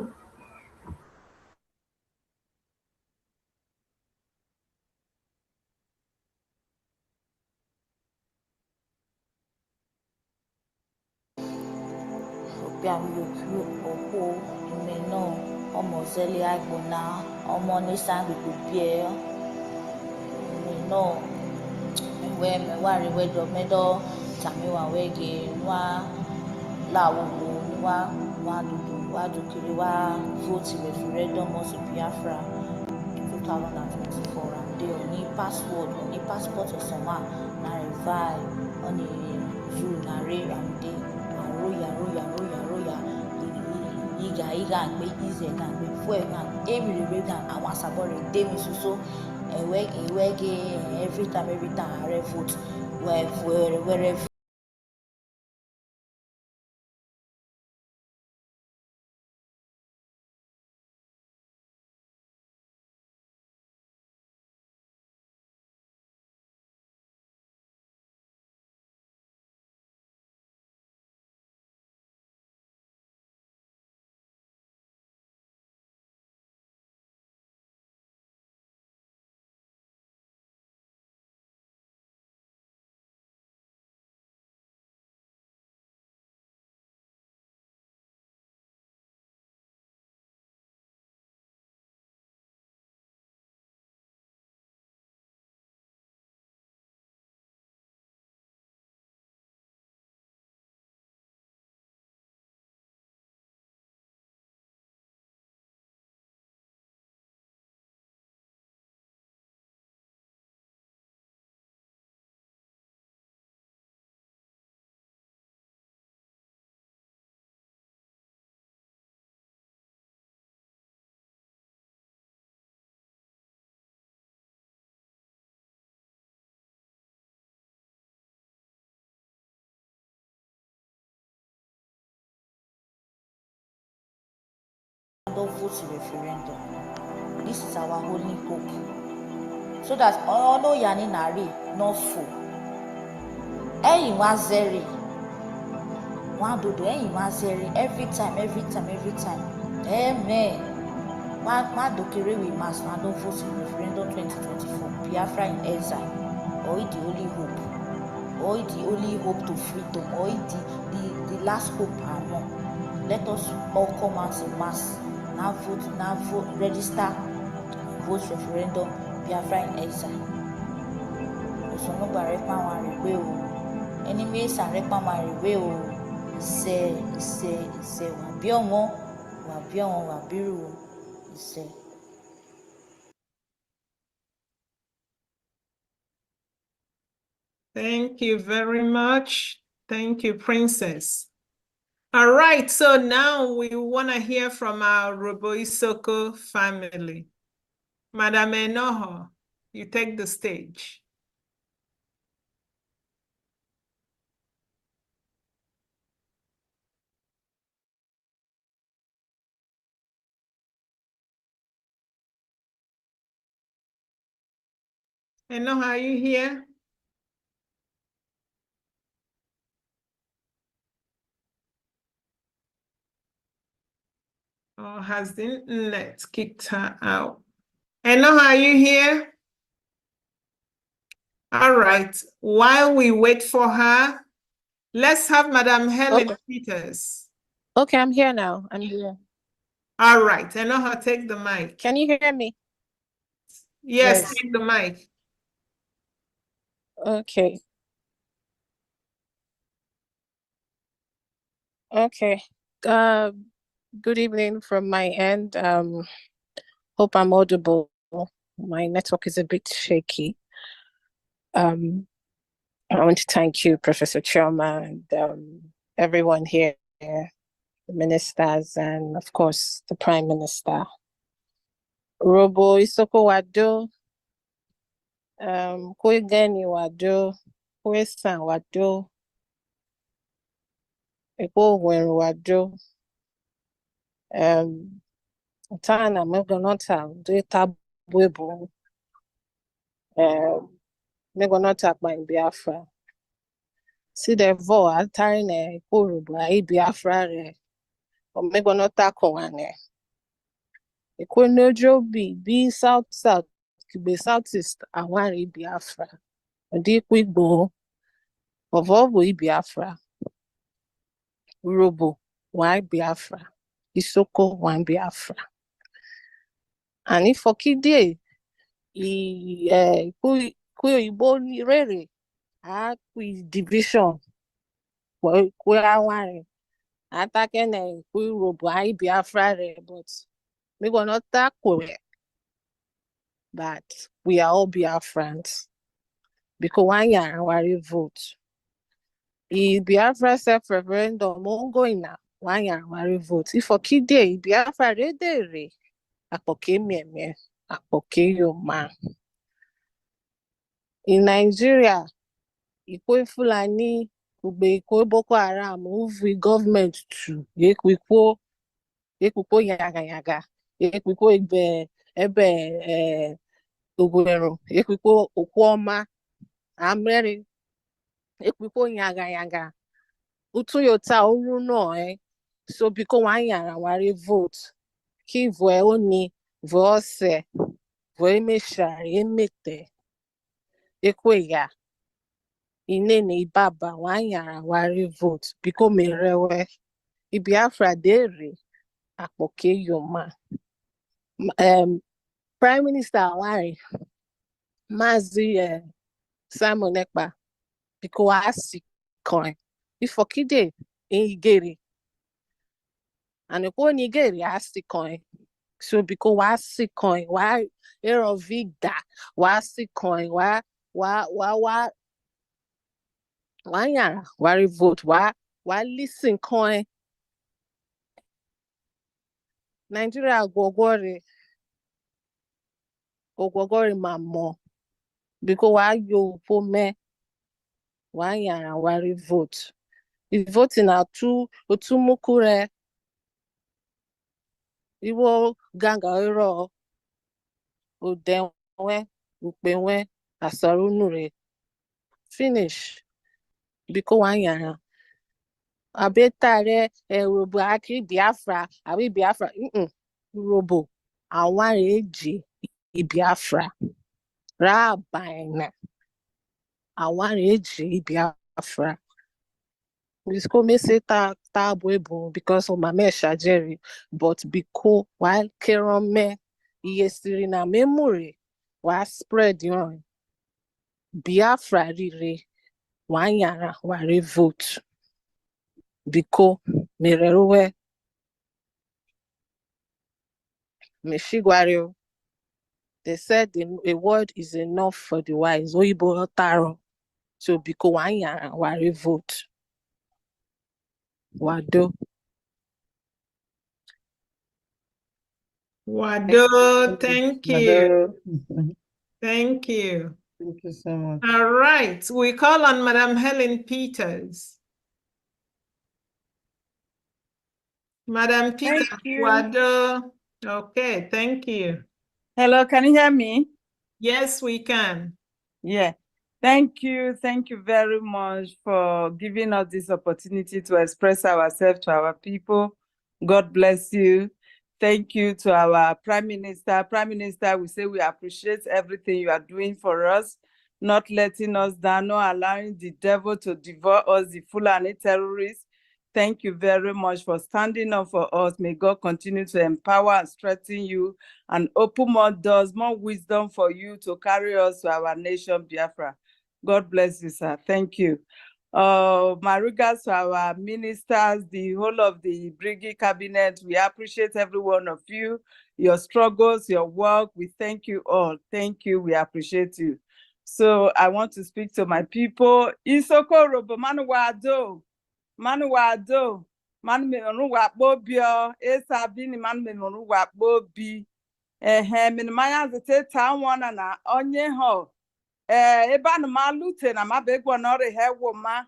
vote referendum on Biafra 2024 and they only password only passport or someone na revive on you na rare and they roya iga and be easy and be fuel and every rate and I was about a day so every time I vote wherever don't vote referendum. This is our only hope. So that all yani nari no full. Hey, Mazeri. One do Mazeri every time. Amen. Man do carry we must man don't vote referendum 2024. Biafra in exile. Or the only hope. Or the only hope to freedom. Or the last hope and more. Let us all come out in mass. Now vote, register, vote referendum, Biafra in exile. Also, no barrepa marry enemies and repa marry say, wabiru, say. Thank you very much. Thank you, Princess. All right, so now we want to hear from our Robo Isoko family. Madam Enoho, you take the stage. Enoho, are you here? Or has the internet kicked her out? Enoho, are you here? All right, while we wait for her, let's have Madam Helen Peters. Okay, I'm here now. I'm here. All right, Enoho, take the mic. Can you hear me? Yes, take the mic. Okay. Okay. Good evening from my end. Hope I'm audible. My network is a bit shaky. I want to thank you, Professor Chioma, and everyone here, the ministers, and of course, the Prime Minister. Robo Isoko Wado, Koigeni Wado, Koesan Wado, Eko Wen Wado, Tana Megonota, Data Bwebo, Megonota by Biafra. See the vo Tarine, Koruba, Biafra, or Megonota Koane. Ekonojo be South, be Southeast, Awari Biafra. Deep we go of all we Biafra. Urobo, why Biafra? Isoko, one Biafra. And if for Kide, Kuibo Rere, division, Kuawari, attacking a Urobo, why Biafra, but we will not tackle it. But we are all Biafrans. Because 1 year our vote. Biafra self-referendum ongoing now. 1 year our vote. If for Kide, Biafra redere. Apoke me, apoke your man. In Nigeria, Ikwe Fulani, Ube Ikwe Boko Haram, move with government to Yekwiko yaga. Yekwiko ebe Ogwero, Yekwiko Okwoma, Ameri, Yekwiko yaga. Utuyota Uru no, So because 1 year our vote. Ki voe oni, voe se, voe mesha, emete, ekwe ya, inene ibaba, 1 year wari vote, biko merewe, Biafra dere, apoke yoma. Prime Minister wari, Mazi Simon Ekpa, biko asi coin. Ifo kide, igeri. And eko nigeri asi coin. So because why coin, why Erovida, why coin, why vote, why listen coin. Nigeria gogori mamo. Because why you for me, why vote. The voting are two mukure. Iwo ganga iro udenwe ukpenwe asarunure. Finish. Biko wanyara. Abetare Urobo aki Biafra. Abi Biafra. Urobo. Awareji Biafra. Rabaina. Awareji Biafra. Bisko me say ta boybo because of my mesha Jerry, but biko while kerome yesiri na memory wa spread yon Biafra rire wanyara ware vote biko merewe meshigwario. They said a word is enough for the wise. Oyibo taro. So biko wanyara ware vote. Wado. Wado, thank you. Thank you. Thank you so much. All right, we call on Madam Helen Peters. Madam Peters, Thank you. Wado. Okay, thank you. Hello, can you hear me? Yes, we can. Yeah. Thank you. Thank you very much for giving us this opportunity to express ourselves to our people. God bless you. Thank you to our Prime Minister. Prime Minister, we say we appreciate everything you are doing for us, not letting us down, not allowing the devil to devour us, the Fulani terrorists. Thank you very much for standing up for us. May God continue to empower and strengthen you and open more doors, more wisdom for you to carry us to our nation, Biafra. God bless you, sir. Thank you. My regards to our ministers, the whole of the Brigade cabinet. We appreciate every one of you, your struggles, your work. We thank you all. Thank you. We appreciate you. So I want to speak to my people. Isoko robo manuwado. Manuwado. Man me no wa bobio. Esa bini man me no wa bobi. Minimaya zete town na onye ho. Eba no malute na mabegwa no re hewo ma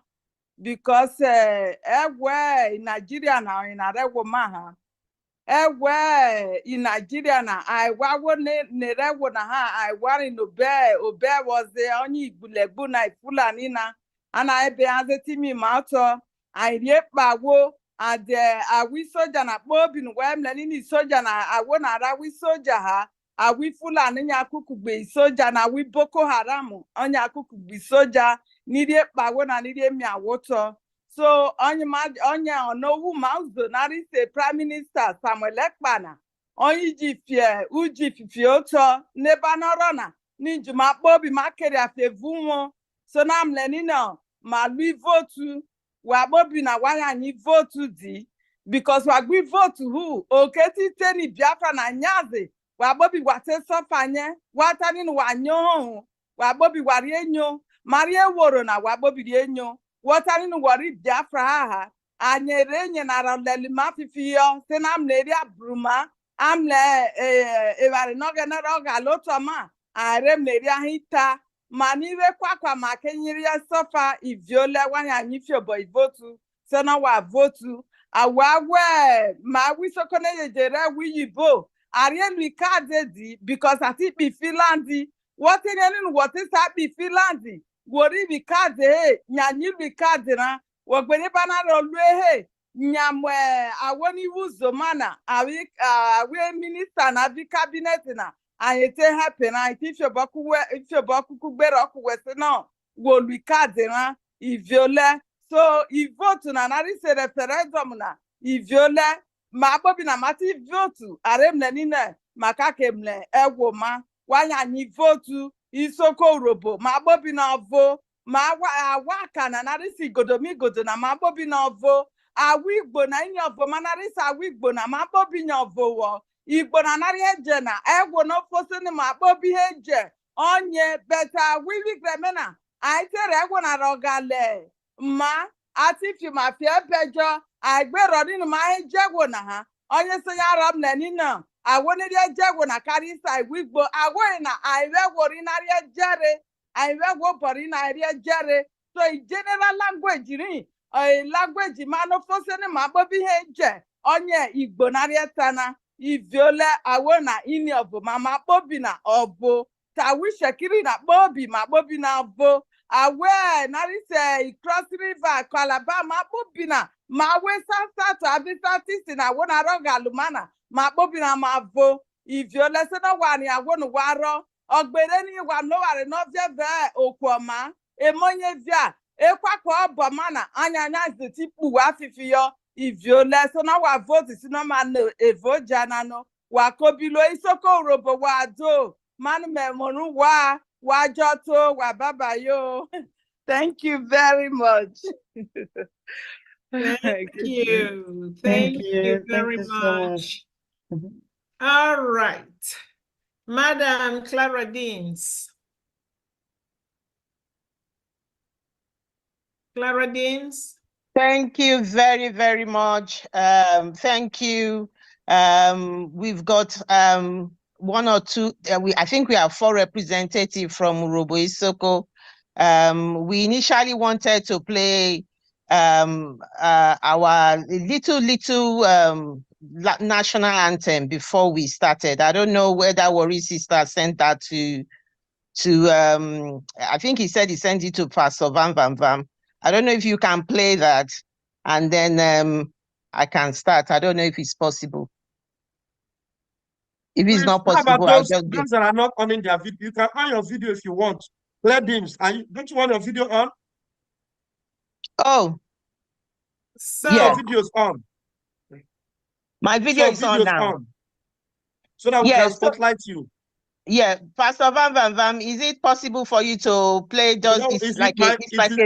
because ewe in Nigeria na in arewo ma ha ewe in Nigeria na I wawo ne rewo na ha I wari no obe was the onye igbulegbu na Fulani na ana ebe azeti mi mato I riekpawo ade awi soja na bobi no wemle ni soja na awo na arawi soja ha awi Fulani nya kukugbe soja na awi Boko Haram onya kukugbe soja nidie kpawo na nidie miawoto so onya onowu mauzo nari se Prime Minister Samuel Ekpana onyi jifie uji fifioto nebanoro na ninjuma bobi makere afevunwo so na mleni no ma lui votu wa bobi na wanya ni votu di because wa gwi votu who oketi teni Biafra na nyaze wa bobi wate sofanye wata ninu wa nyo wa bobi wari enyo marie woro na wa bobi ri enyo wata ninu wari Biafra ha anyere enye na raleli mafifio senam leri abruma amle ewari noge na roga lotoma arem leri ahita maniwe kwa makenyiri ya sofa iviole wanya nyifio boy votu sena wa votu awawe ma wisokone yejere wiyibo arielu ikade di because ati bi Finlandi what is happy Finlandi wori bi kade nyanyi bi kade na wogbere banaro luehe nyamwe awoni wuzo mana awi minister na bi cabinet na ayete happy na ifyo boku kugbere okuwese na wolu kade na iviole so ivote na nari se referendum na iviole ma bobi na mati vote aremle nine makake mle ewo ma wanya ni vote Isoko Urobo ma bobi na vo ma awaka na nari si godomigodo na ma bobi na vo awigbo na inyo vo ma nari sa awigbo na ma bobi nya vo wo igbo na nari eje na ewo no fosini ma bobi eje onye beta wiwi gremena aitere ewo na rogale ma ati fi ma fi ebejo agbero ninu ma ejego na ha onye so ya ram na nina awoni ri ejego na karisa igbo awo na aiwewo ri na ri ejere aiwewo bori na ri ejere so in general language ri language ma no fose ni ma bobi eje onye igbo na ri etana iviole awona ini obo mama bobina obo tawi shekiri na bobi ma bobina obo awe narise cross river Calabar ma bobina ma we sansa to abisati na wona roga lumana ma bobina ma vo iviole se no wani awonu waro ogbere ni wa no ware no vie okuoma emonye via ekwakwa obomana anya anya zitipu wa fifiyo iviole so na wa vote si no man evo jana no wa kobilo isoko urobo wa do manu memonu wa joto wa baba yo. Thank you very much. Thank you. Thank you very much. All right. Madam Clara Deans. Clara Deans. Thank you very, very much. Thank you. We've got one or two, I think we have 4 representatives from Urobo Isoko. We initially wanted to play our little national anthem before we started. I don't know whether Worry Sister sent that to I think he said he sent it to Pastor Van Van Van. I don't know if you can play that, and then I can start. I don't know if it's possible. If it's not possible, I'll just those that are not on in their video, you can on your video if you want. Play Dims. Don't you want your video on? Oh, so yeah, video's on. My video is on now. So that we can spotlight you. Yeah, Pastor Van Van Van, is it possible for you to play just it's like a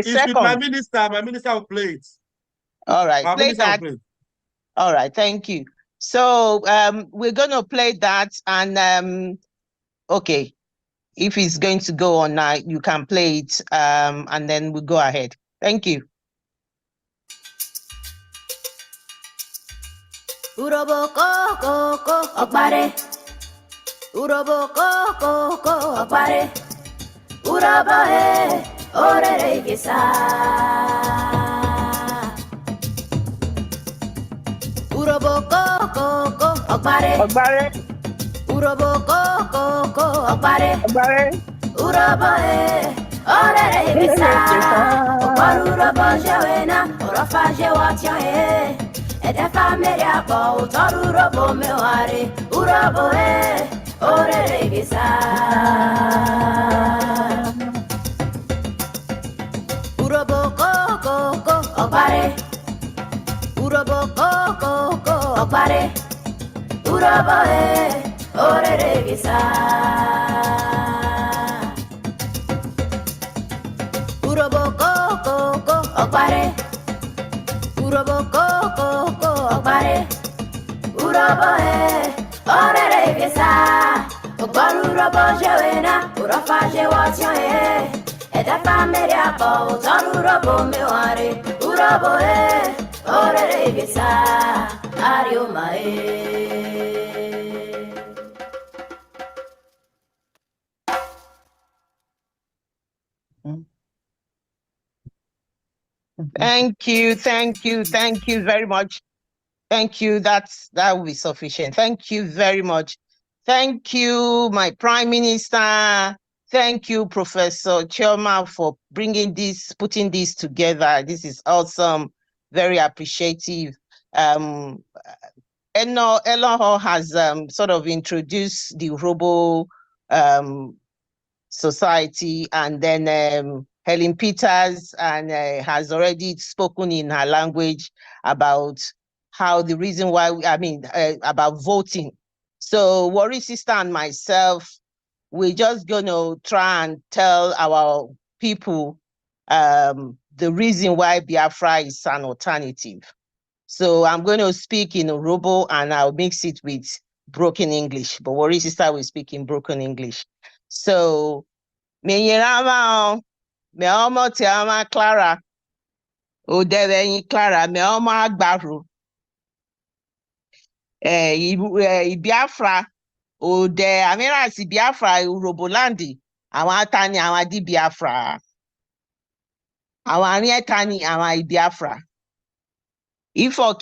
second? With my minister will play it. All right, play that. All right, thank you. So we're gonna play that, and okay, if it's going to go on now, you can play it, and then we go ahead. Thank you. Urobo ko okpare. Urobo ko okpare. Urobo orere gisa. Urobo ko okpare. Urobo ko okpare. Urobo orere gisa. Okparu urobo jewena orofa jewatya Ede family abo toru urobo meware. Urobo orere gisa. Urobo ko okpare. Urobo ko okpare. Urobo orere gisa. Urobo ko okpare. Urobo ko okpare. Urobo orere gisa. Okparu urobo jewena urofa jewatya Ede family abo toru urobo meware. Urobo orere gisa. Arioma Thank you very much. Thank you. That will be sufficient. Thank you very much. Thank you, my Prime Minister. Thank you, Professor Chioma, for putting this together. This is awesome. Very appreciative. Eloho has sort of introduced the Urobo Society, and then Helen Peters has already spoken in her language about how the reason why, about voting. So Worry Sister and myself, we're just going to try and tell our people the reason why Biafra is an alternative. So I'm going to speak in Urobo and I'll mix it with broken English, but Worry Sister will speak in broken English. So, Menyerama, Meomo Tiama Clara, Udeveni Clara, Meomo Agbaru, Biafra, Ude Amira si Biafra, Urobolandi, Awatani, Awadi Biafra, Awani Tani, Awai Biafra. before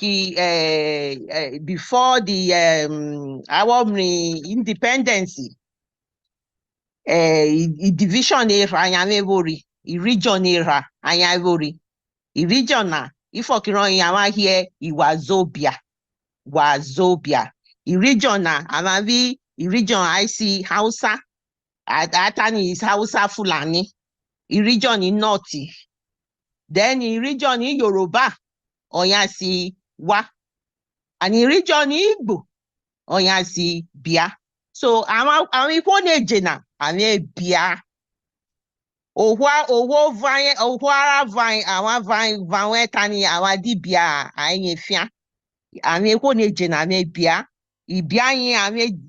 the our independence, division era anyamevori, region era anyavori, region na ifokiron yawa here Wazobia, region na amavi region I see Hausa, atani is Hausa Fulani, region in North, then region in Yoruba. Oya si wa, and in region Igbo, oya si bia. So I'm na ame bia. Owo vine, awa vine tani awa di bia anye fia. Ame koneje na ame bia. Ibia yin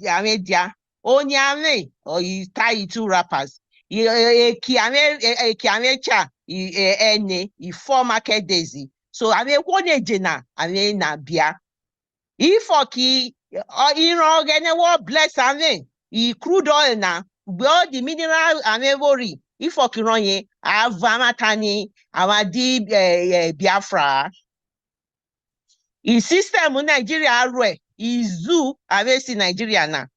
ame dia. Onye ame or you tie 2 rappers. Eki ame cha ene 4 market daisy. So ame koneje na ame na bia. Ifoki gene wo bless ame. Crude oil na all the mineral ame worry. Ifoki ronye avamatani awadi Biafra. System Nigeria arwe izu avesi Nigeria na.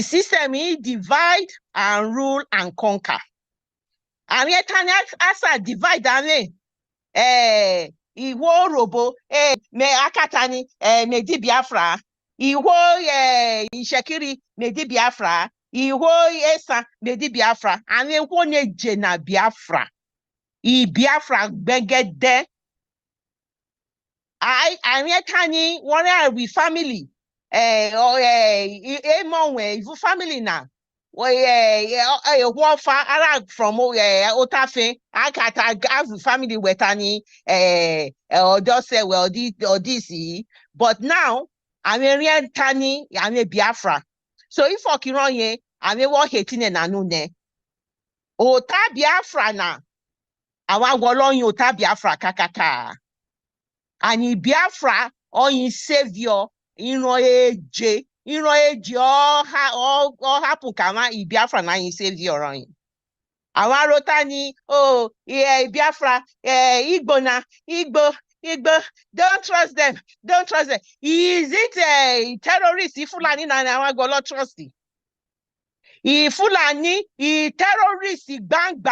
System divide and rule and conquer. Ame tani asa divide ame. Iwo robo me akatani me di Biafra. Iwo Ishekiri me di Biafra. Iwo esa me di Biafra. Ame wone jena Biafra. Biafra begede. Ame tani one we family. Ifu family na. From Otafe, I have family wetani Ondo State or DC, but now I'm a tani, I'm a Biafra. So if Okironye, I'm a war hating and anune. Ota Biafra na, awa golon Ota Biafra kakaka. And Biafra or in savior in Roye. All happen kama Biafra na in savior on. Awa rotani, Biafra, Igbo, don't trust them. Is it terrorist? If Fulani na awa golo trust it. If Fulani, terrorist, bang,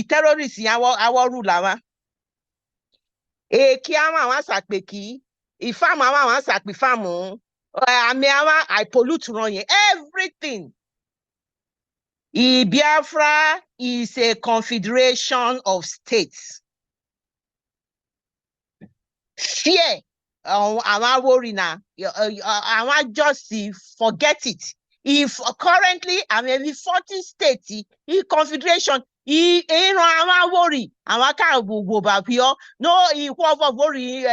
terrorist, awa rulawa. Kiama wa sakpeki, ifama wa sakpifamu. I pollute everything. Biafra is a confederation of states. Fear, I worry now. I want just forget it. If currently I'm in 40 states, confederation, I worry. I can't go back here. No, worry.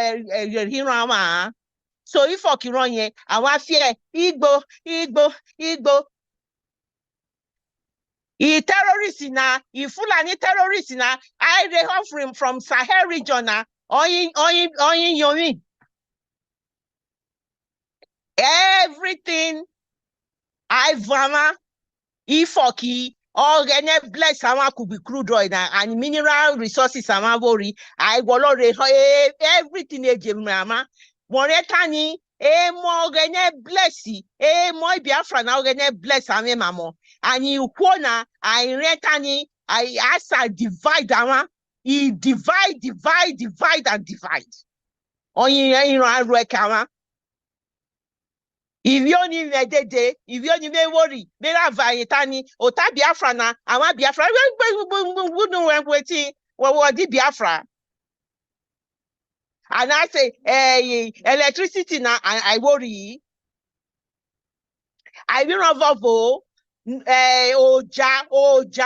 So if Okironye, I want fear Igbo. Terrorists na, Fulani terrorists na, they offering from Sahel region na, oyin yomi. Everything I vama, Ifoki, all gene bless sama could be crude oil and mineral resources sama worry. I will everything ejemama. Moretani, mo gene blessi, mo Biafra na gene bless ame mamo. And you kona, I retani, I asa divide ama, divide and divide. Only rekama. If you only medede, if you only may worry, mera vayetani, ota Biafra na, ama Biafra, what di Biafra. And I say, electricity now, I worry. I will not vote. Oja,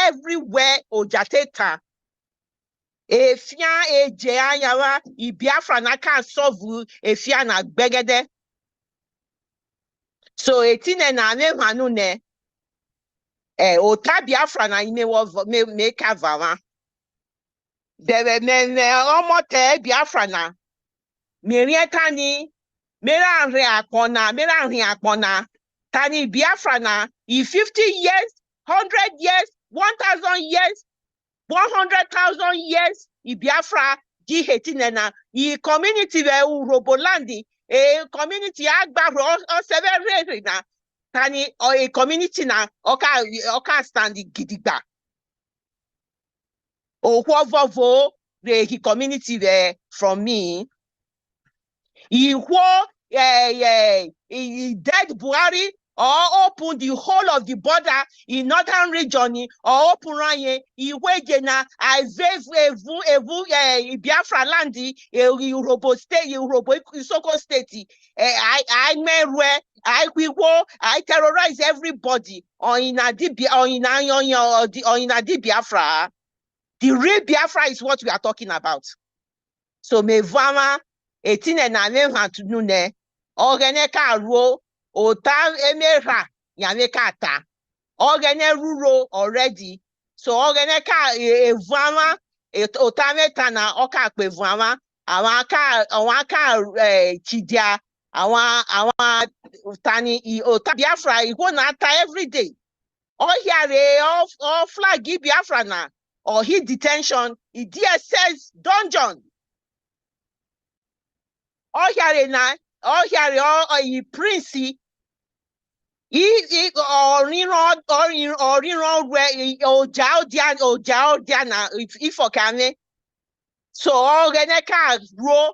everywhere, Oja teta. Efia, yawa, Biafra na can solve, Efia na begede. So, etine na ne manune. Ota Biafra na ime make a vama. Deve omote Biafra na merietani mera akpona tani Biafra na 50 years 100 years 1,000 years 100,000 years Biafra G18 na I community we Urobo landi e community agbaro o severary na tani or a community na oka stand gidigba o whoever the community there from me dead Buhari or open the whole of the border in northern region or open ranye na I Biafra land Urobo State Urobo Isoko State I terrorize everybody on in a Biafra. The real Biafra is what we are talking about. So me vama etine na me hantu ne ogene ka ruo ota emera ya me ka ta ogene ruro already so ogene ka vama ota meta na oka pe vama awon ka chidia awon tani ota Biafra iwo na ta every day all here all flag Biafra na or he detention DSS dungeon all here na all here all prince he or where oja na if for kame so all gonna car row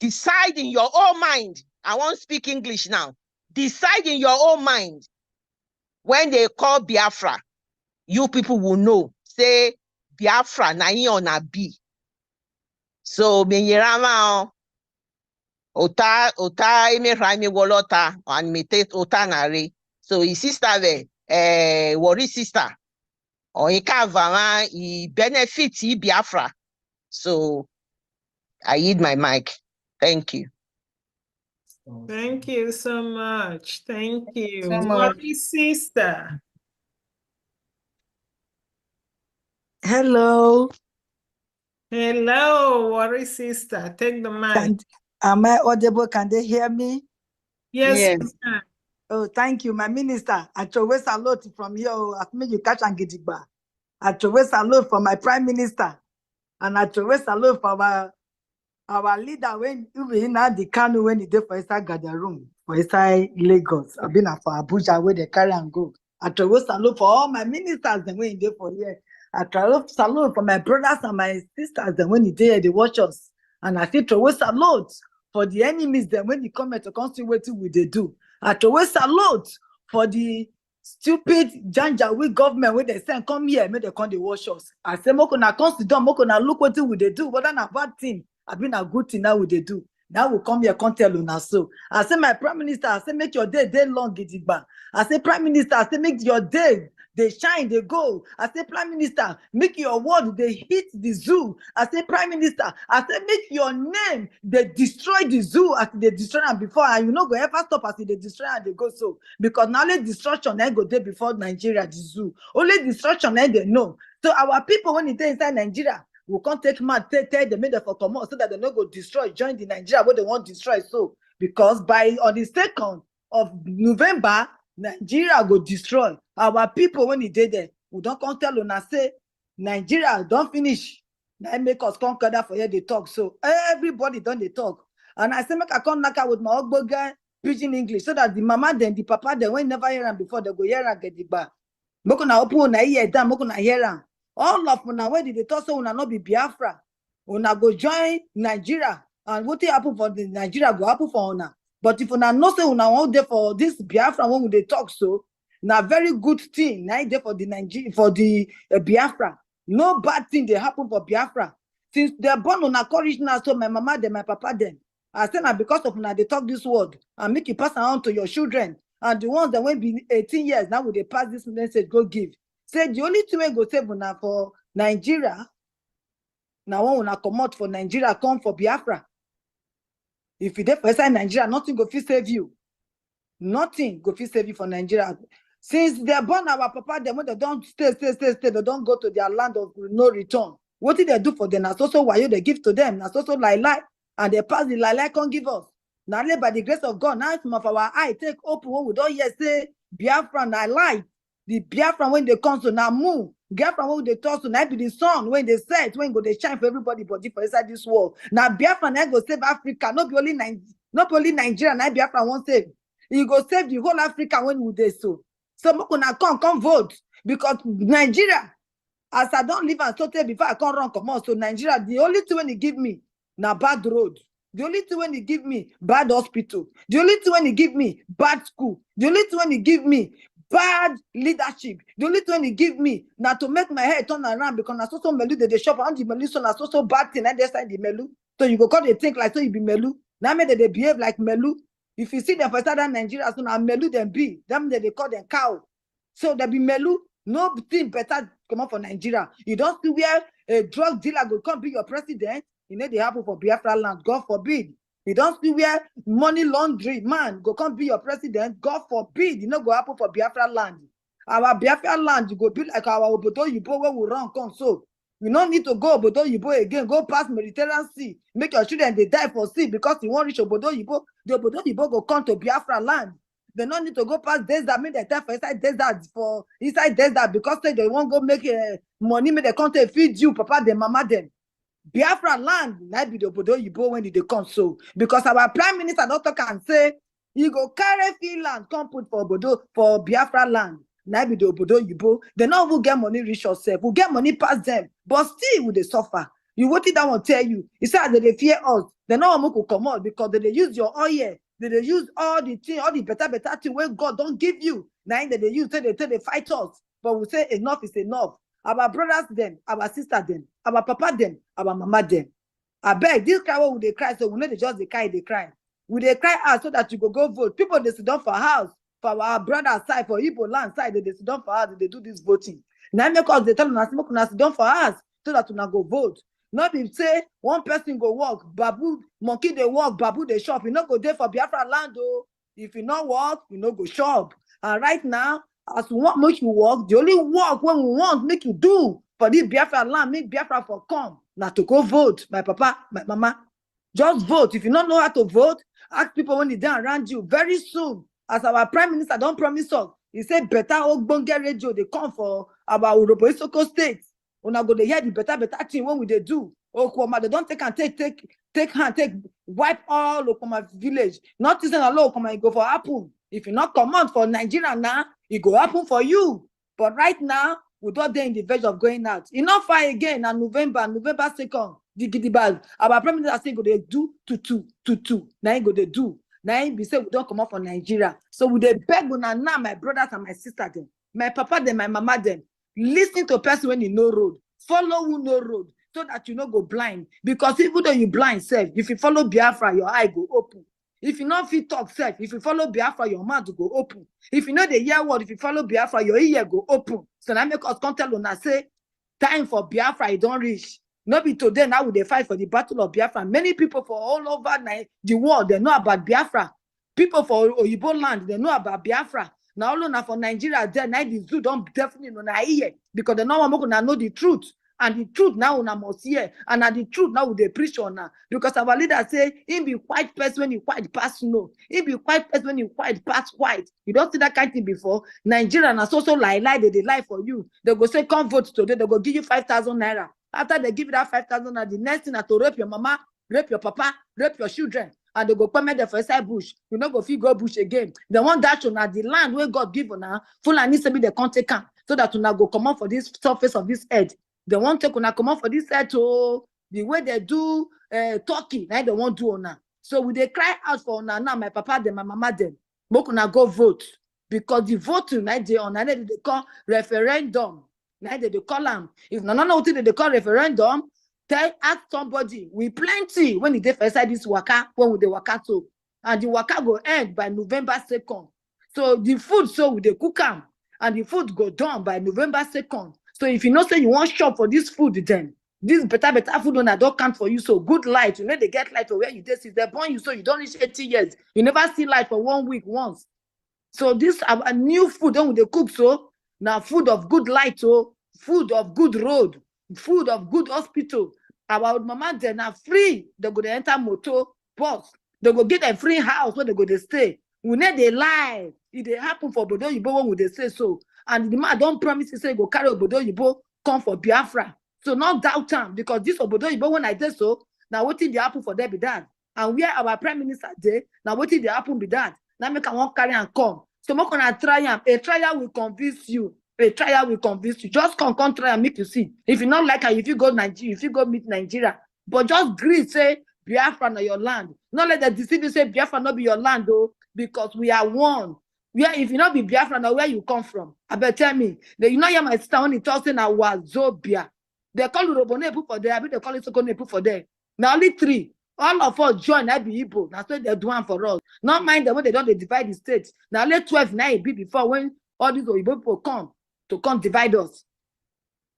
decide in your own mind. I won't speak English now. Decide in your own mind. When they call Biafra, you people will know. Say Biafra na on a B. So Menyerama Ota ime raimi wolota and mete ota nare. So his sister there, worry sister. Or he kavama he benefit Biafra. So I yield my mic. Thank you. Thank you so much. Thank you. So much. Worry sister. Hello. Hello, worry sister. Take the mic. Am I audible? Can they hear me? Yes. Oh, thank you, my minister. I always salute from here. At me, you catch and gidigba. I always salute for my prime minister, and I always salute for our leader when we now the Kanu when he did for inside room for inside Lagos. I've been for Abuja where they carry and go. I always salute for all my ministers the way they for here. I salute for my brothers and my sisters the when he did they watch us. And I think always salute for the enemies then when they come to constitute what they do. I always salute for the stupid Janjaweed government where they say come here, make they come they watch us. I say moko na constitute, moko na look what they do, whether na bad thing. I've been a good thing now what they do. Now we come here, can't tell you so. I say my prime minister, I say make your day long, Gidigba. I say prime minister, I say make your day they shine, they go. I say prime minister, make your word they hit the zoo. I say prime minister, I say make your name they destroy the zoo as they destroy them before, and you know go ever stop as they destroy and they go so because now only destruction they go there before Nigeria the zoo. Only destruction they know. So our people when they inside Nigeria. We can't take man, tell them for come out so that they don't go destroy, join the Nigeria what they want to destroy. So because by on the 2nd of November, Nigeria go destroy. Our people when he did there, we don't come tell them say Nigeria don't finish. Now make us conquer that for here they talk. So everybody done they talk. And I say make I come knock out with my Ogbo guy preaching English so that the mama then the papa then when never hear them before they go hear and get the bar. Make na open na ear down, make na hear them. All of una where did they talk so una not be Biafra? Una go join Nigeria and what happen for the Nigeria go happen for una. But if una not say una want there for this Biafra when they talk so, na very good thing. Now there for the Nigeria for the Biafra. No bad thing they happen for Biafra. Since they're born on a courage now, so my mama then my papa then. I say now because of now they talk this word and make it pass on to your children and the ones that will be 18 years now will they pass this message go give. Say the only thing we go save now for Nigeria. Now when we come out for Nigeria, come for Biafra. If you dey for inside Nigeria, nothing go fit save you. Nothing go fit save you for Nigeria. Since they're born our papa, them when they don't stay, they don't go to their land of no return. What did they do for them? That's also why they give to them. That's also lie, and they pass the lie can't give us. Now by the grace of God, now some of our eye take open when we don't hear say Biafra and I lie. The Biafra when they come to now move Biafra when they talk to now be the sun when they set when go they shine for everybody body for inside this world. Now Biafra now go save Africa, not be only Nigeria, now Biafra won't save. He go save the whole Africa when we dey so. So make una come vote because Nigeria, as I don't live and so before I can't run come on. So Nigeria, the only thing when he give me now bad road. The only thing when he give me bad hospital. The only thing when he give me bad school. The only thing when he give me bad leadership. The only thing when he give me now to make my head turn around because I so melu they shop on the melu so na so bad thing and they side the melu. So you go call they think like so you be melu. Now me they behave like melu. If you see them for southern Nigeria, so now melu them be them they call them cow. So they be melu. No thing better come up for Nigeria. You don't see where a drug dealer will come be your president. You know they happen for Biafra land. God forbid. You don't see where money laundry man go come be your president. God forbid. You know go happen for Biafra land. Our Biafra land you go be like our Obodo Yibo where we run come so. You don't need to go Obodo Yibo again. Go past Mediterranean Sea. Make your children they die for sea because you won't reach Obodo Yibo. The Obodo Yibo go come to Biafra land. They don't need to go past desert. Make they time for inside desert because they won't go make money. Make they come to feed you, papa them, mama them. Biafra land might be the Obodo Yibo when they come so because our prime minister doctor can say he go carry Finland come put for Obodo for Biafra land. Now be the Obodo Yibo. They not will get money rich yourself. Will get money past them, but still will they suffer. You what did that one tell you? He said that they fear us. They know how to come out because they use your oil. They use all the thing, all the better thing where God don't give you. Now they use they fight us. But we say enough is enough. Our brothers them, our sister them, our papa them, our mama them. I beg this cry would they cry so we know they just they cry. Will they cry out so that you go vote? People they sit down for house, for our brother side, for Igbo land side, they sit down for house, they do this voting. Now make us they tell us smoke us sit down for house so that we not go vote. Not if say one person go walk, babu, monkey they walk, babu they shop. You not go there for Biafra land though. If you not walk, you not go shop. And right now, as we want make you walk, the only walk when we want make you do for this Biafra land, make Biafra for come. Now to go vote, my papa, my mama. Just vote. If you don't know how to vote, ask people when they down around you. Very soon, as our prime minister don't promise us, he said better Ogbonge radio, they come for our Ondo State. Una go they hear the better thing when we they do. Okoma, they don't take wipe all Okoma village. Not using a law, Okoma, you go for happen. If you not come out for Nigeria now, it go happen for you. But right now, we're not there in the verge of going out. Enough fire again on November 2nd. The Gidibal. Our prime minister say go they do to. Now he go they do. Now he be say we don't come out for Nigeria. So we they beg on now my brothers and my sister them, my papa them, my mama them. Listen to person when you know road. Follow who know road so that you not go blind. Because even though you blind self, if you follow Biafra, your eye go open. If you not fit talk self, if you follow Biafra, your mouth go open. If you know the hear word, if you follow Biafra, your ear go open. So now make us come tell una say, time for Biafra, it don't reach. Not be today, now they fight for the battle of Biafra. Many people for all over the world, they know about Biafra. People for Oyibo land, they know about Biafra. Now all for Nigeria, then now the zoo don't definitely know here because they know the truth. And the truth now una must hear. And the truth now they preach on now. Because our leader say, he be white person when you white pass no. He be white person when you white pass white. You don't see that kind of thing before. Nigeria and so lie, they lie for you. They go say, come vote today. They go give you 5,000 naira. After they give you that 5,000 naira, the next thing is to rape your mama, rape your papa, rape your children. And they go come there for inside bush. You not go feel go bush again. They want that on the land where God give on now. Full and needs to be the contact camp so that you not go come out for this surface of this earth. They want to come out for this earth to the way they do Turkey. Now they won't do now. So we they cry out for now. My papa them, my mama them. But now go vote because the voting now they on now they call referendum. Now they call them. If no what they call referendum. Ask somebody, we plenty when they first this waka, when we the waka so, and the waka go end by November 2nd. So the food so we the cook them, and the food go done by November 2nd. So if you know say you want shop for this food, then this better food on don't count for you. So good light, you know they get light for where you this is they born you so you don't reach 80 years. You never see light for 1 week once. So this a new food then they cook so now food of good light, so food of good road. Food of good hospital. Our mama then are free. They go to enter motor bus. They go get a free house where they go to stay. We need they lie. It they happen for Obodo Yibo when they say so. and the man don't promise to say go carry obodo oyibo come for Biafra. So not doubt him, because this obodo oyibo when I did so, now what did the happen for them be that? And where our prime minister did, now what did the happen be that? Now make one carry and come. So more gonna try him. A trial will convince you. A trial will convince you. Just come try and make you see. If you not like her, if you go Nigeria, if you go meet Nigeria, but just agree, say Biafra na your land. Not let the deceive you say Biafra not be your land though, because we are one. Where if you not be Biafra, now where you come from? I bet tell me. You know hear my sister when he talks in our Zobia. They call Urobo Nepu for there, I bet they call it Soko Nepu for there. Now only 3. All of us join I be Igbo. That's what they're doing for us. Not mind the way they don't divide the states. Now let 12 now it be before when all these Igbo people come to divide us.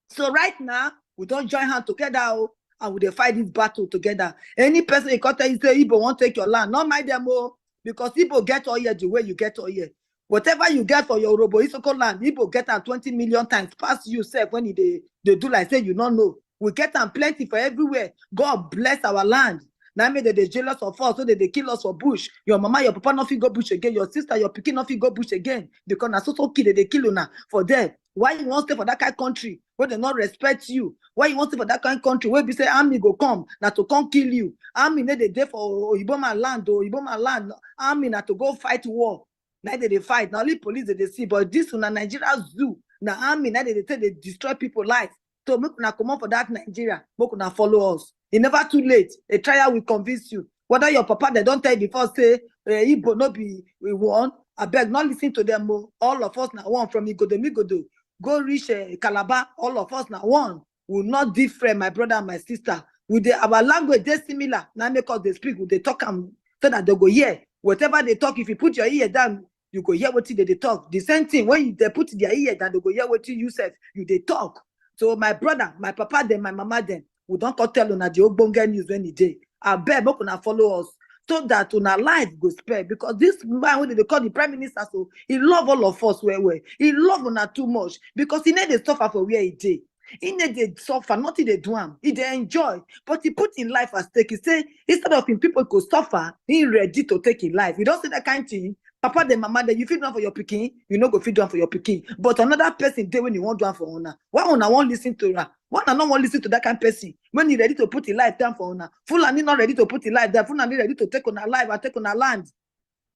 So right now, we don't join hands together and we fight this battle together. Any person you tell you say Igbo won't take your land, not mind them all, because Igbo get all here the way you get all here. Whatever you get for your Urobo Isoko land, Igbo get them 20 million times past yourself when they do like say you don't know. We get them plenty for everywhere. God bless our land. Now maybe they jealous of us, so they kill us for bush. Your mama, your papa not fit go bush again. Your sister, your pikin not fit go bush again. Because na so kill they kill you now for them. Why you want to stay for that kind of country where they not respect you? Why you want to stay for that kind of country where we say army go come now to come kill you? Army need they for Iboma land or Iboma land. Army now to go fight war. Now they fight. Now only police they see, but this one Nigeria zoo. Now army now they destroy people life. So make una come on for that Nigeria. Make una follow us. It's never too late. A trial will convince you. Whether your papa they don't tell you before say Igbo no be one. I beg not listen to them more. All of us now one from Migodo. Go reach Calabar. All of us now one. Will not different, my brother and my sister. With our language they similar. Now make us they speak. They talk and so that they go hear whatever they talk. If you put your ear down, you go hear what they talk. The same thing when they put their ear down, they go hear what you said. You they talk. So my brother, my papa, then my mama, then we don't tell on the Ogbonge news any day. I beg you to follow us so that on our life go spare. Because this man, when they call the prime minister, so he love all of us well. He love on too much because he need to suffer for where he did. He need to suffer, nothing they do him. He they enjoy, but he put in life at stake. He say instead of him people could suffer, he ready to take in life. You don't say that kind of thing. Papa, the mama, that you feed one for your pikin, you know go feed one for your pikin. But another person day when you want one for honor. Why honor won't listen to her? Why not won't listen to that kind of person? When you ready to put your life down for honor, Fulani not ready to put your life down. Fulani ready to take on her life and take on her land.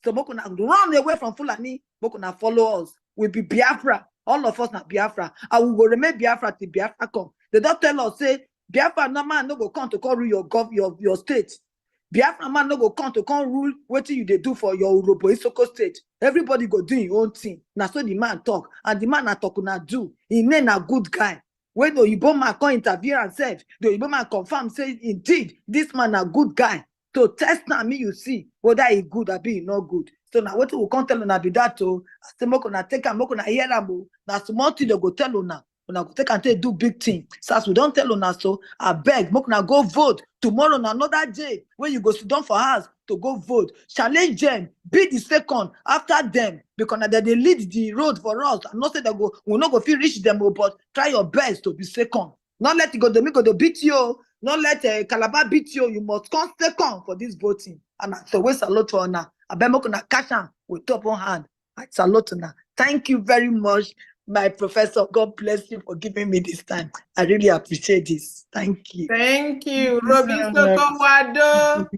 So Mokuna run away from Fulani. Mokuna follow us. We'll be Biafra. All of us not Biafra. And we will remain Biafra till Biafra come. They don't tell us say Biafra no man no go come to call rule your state. Biafra man no go come to come rule what you they do for your Urobo Isoko state. Everybody go do your own thing. Now so the man talk and the man na talk na do. He name a good guy. When the Igbo man come interview and say the Igbo man confirm say indeed this man a good guy. So test now me you see whether he good or be not good. So now what we can't tell on be that to say mo gonna take am mo gonna hear am. Na small thing they go tell una. Una go take and take do big thing. So as we don't tell una so I beg mo gonna go vote tomorrow on another day when you go sit down for house to go vote. Challenge them, be the second after them because now they lead the road for us. I'm not saying they go we not go feel reach them, but try your best to be second. Not let it go to beat you. Not let Calabar beat you. You must come second for this voting. And so we salute to honor. I bet gonna catch on with top on hand. I salute to now. Thank you very much, my professor. God bless you for giving me this time. I really appreciate this. Thank you. Thank you, Robi Sokowado.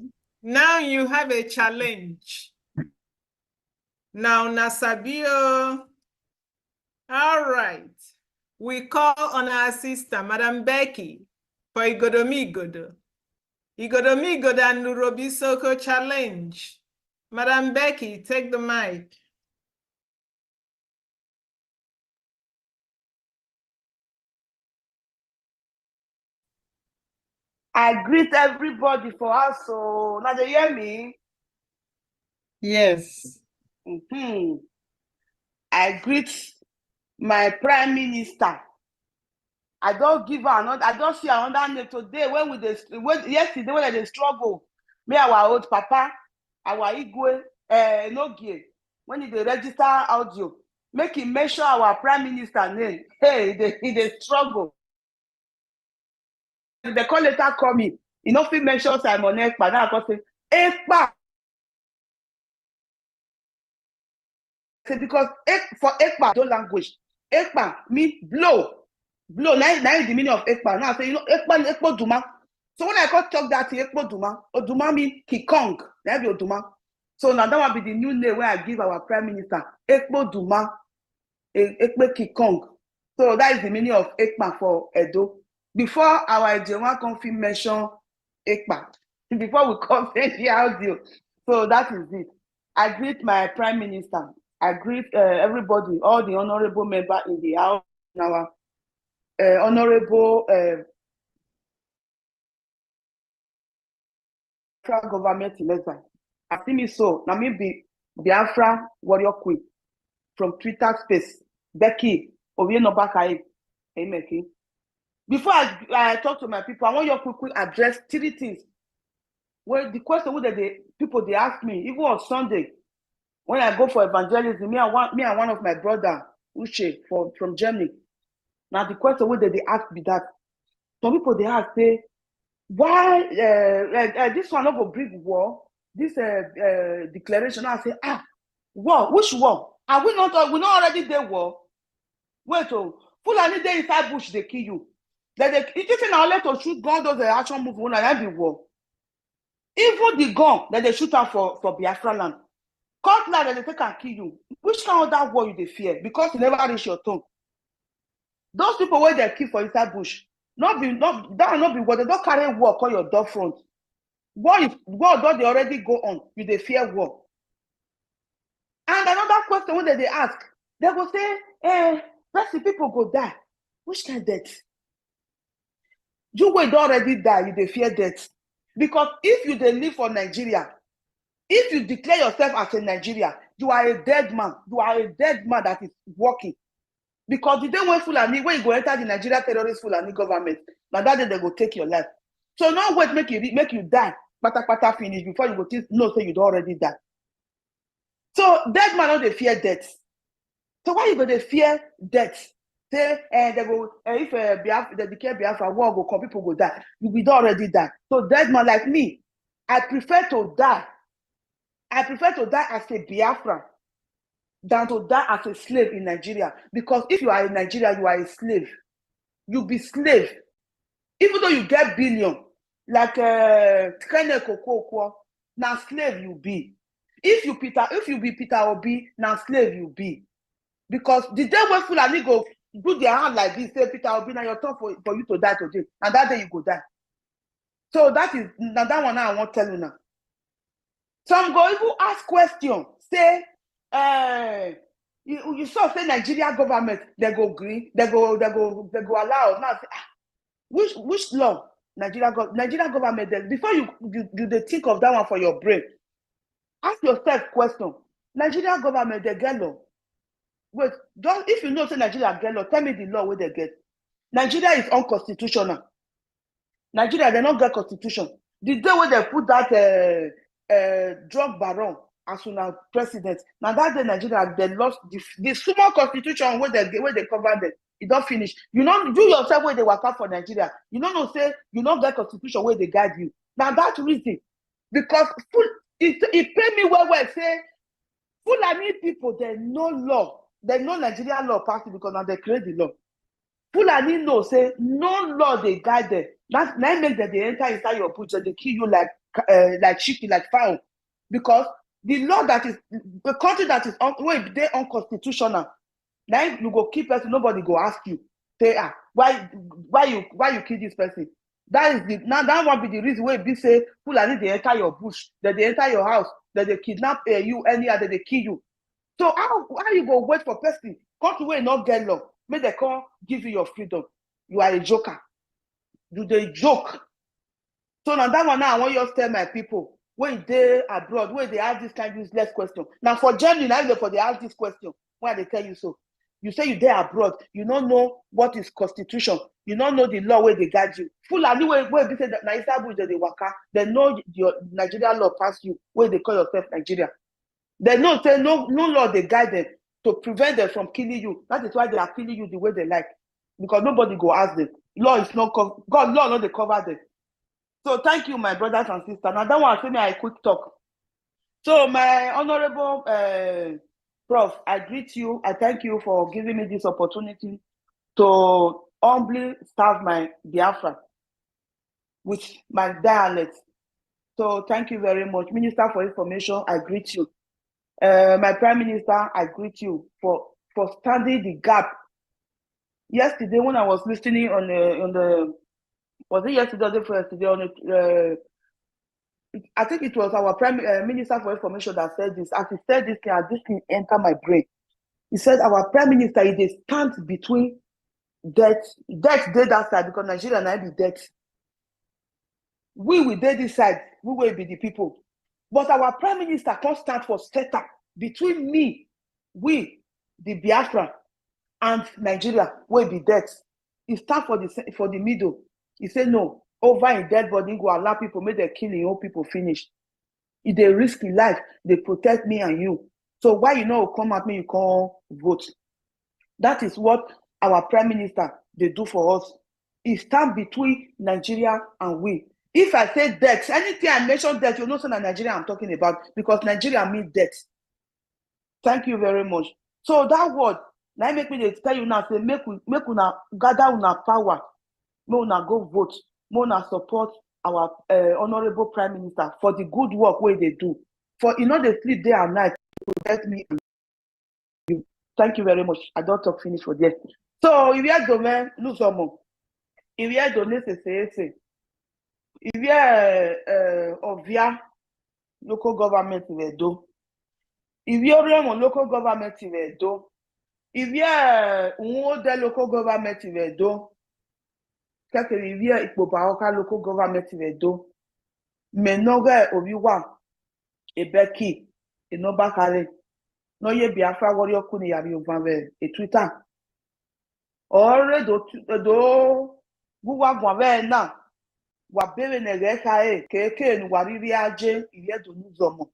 Now you have a challenge. Now, Nasabio. All right. We call on our sister, Madam Becky, for Igodomigodo. Igodomigodo and Robi Soko challenge. Madam Becky, take the mic. I greet everybody for us. So now they hear me. Yes. I greet my prime minister. I don't give her another. I don't see another name today. Yesterday when they struggle, me our old papa, our Igwe, Nogie, when they register audio, make him mention our prime minister name. Hey, they struggle. The call letter call me. You know, if you mention Simon Ekpa, now I can say Ekpa. Because for Ekpa, no language. Ekpa mean blow. Blow. Now is the meaning of Ekpa. Now I say, you know, Ekpa Duma. So when I go talk that Ekpo Duma, Oduma mean Kikong. That be Oduma. So now that will be the new name where I give our Prime Minister. Ekpo Duma. Ekpe Kikong. So that is the meaning of Ekpa for Edo. Before our Ijaw confirm mention Ekpa. Before we come the audio. So that is it. I greet my Prime Minister. I greet everybody, all the honorable members in the house, our honorable government election. I see me so. Now me be Biafra warrior queen from Twitter space. Becky, Oye no Bakai. Amen. Before I talk to my people, I want you to quickly address 3 things. Well, the question that the people they ask me, even on Sunday, when I go for evangelism, me and one of my brother, Uche, from Germany. Now the question that they ask me that some people they ask say, why this one not go bring war? This declaration. I say, war, which war? Are we not already there war? Wait, Fulani dey inside bush, they kill you. It is now let to shoot gun those action move when I be war. Even the gun that they shoot out for Biafra land. Cutlass that they take and kill you. Which kind of that war you they fear? Because you never reach your tongue. Those people where they kill for inside bush, that will not be what they don't carry war on your door front. War don't they already go on? You they fear war. And another question when they ask, they will say, rest people go die. Which kind of death? You will already die, you they fear death. Because if you they live for Nigeria, if you declare yourself as a Nigeria, you are a dead man. You are a dead man that is working. Because the day when Fulani, when you go enter the Nigeria terrorist Fulani government, now that day they go take your life. So no wait make you die, pata finish before you go know say you don't already die. So dead man don't they fear death. So why you go they fear death? Say they go if they declare Biafra war go come, people go die. You will already die. So dead man like me, I prefer to die. I prefer to die as a Biafra than to die as a slave in Nigeria. Because if you are in Nigeria, you are a slave. You be slave. Even though you get billion, like Kene Koko, now slave you be. If you be Peter Obi, now slave you be. Because the day when Fulani go do their hand like this, say Peter Obi, now your turn for you to die today. And that day you go die. So that is now that one I won't tell you now. Some go even ask question, say, you saw say Nigeria government, they go agree, they go allow. Now say, which law? Nigeria government, before you think of that one for your brain, ask yourself question. Nigeria government, they get law. Wait, if you know say Nigeria get law, tell me the law where they get. Nigeria is unconstitutional. Nigeria, they don't get constitution. The day when they put that drug baron as soon as president, now that day Nigeria they lost the small constitution where they covered them. It don't finish. You yourself where they work out for Nigeria. You don't say you don't get constitution where they guide you. Now that's reason. Because it pay me well say Fulani people they know law. They know Nigerian law passed because now they create the law. Fulani know say no law they guide them. That make that they enter inside your bush and they kill you like chicken, like fowl. Because the law that is the country that is they unconstitutional. Now you go keep person, nobody go ask you. Say why you kill this person? That is that won't be the reason why be say Fulani they enter your bush, that they enter your house, that they kidnap you anyhow, that they kill you. So how you go wait for person? Country where not get law, may they come give you your freedom. You are a joker. You they joke. So now that one now I want you to tell my people when they abroad, where they ask this kind of useless question. Now for Germany, now for they ask this question, why they tell you so? You say you there abroad, you don't know what is constitution, you don't know the law where they guide you. Fulani where they say that Nigeria they waka, they know your Nigerian law pass you, where they call yourself Nigeria. They know say no law they guide them to prevent them from killing you. That is why they are killing you the way they like. Because nobody go ask them. Law is not God, law not they cover them. So thank you, my brothers and sisters. Now that one say me a quick talk. So my honorable Prof, I greet you. I thank you for giving me this opportunity to humbly serve my Biafra with my dialect. So thank you very much. Minister for Information, I greet you. My Prime Minister, I greet you for standing the gap. Yesterday, when I was listening on the was it yesterday or the first day on the I think it was our Prime Minister for Information that said this. As he said this thing, as this thing entered my brain. He said our Prime Minister is a stand between death did that side because Nigeria now be death. We will did this side, we will be the people. But our Prime Minister can't stand for setup between me, we, the Biafra, and Nigeria will be dead. He stand for the middle. He said no, over in dead body go allow people make the killing old people finish. If they risk life, they protect me and you. So why you know come at me, you can't vote? That is what our Prime Minister they do for us. He stand between Nigeria and we. If I say death, anything I mention death, you know so Nigeria I'm talking about because Nigeria means death. Thank you very much. So that word, now make me tell you now, say make una gather una power, make una go vote, make una support our honorable Prime Minister for the good work where they do. For you know they sleep day and night to protect me and you. Thank you very much. I don't talk finish for there. So if you are domain, lose some more. If you are donné, c'est if you are Ovia local government will do. If you are local government will do. If you are the local government will do. If you are Ikpobaoka local government will do. Mais no ga obiwa ebeki enobakale. No ye Biafra warrior kuni yari ovanve e Twitter. Ore do guwa gwanve na. Wabere negeka keke nu wariri aje iye do nuzomo.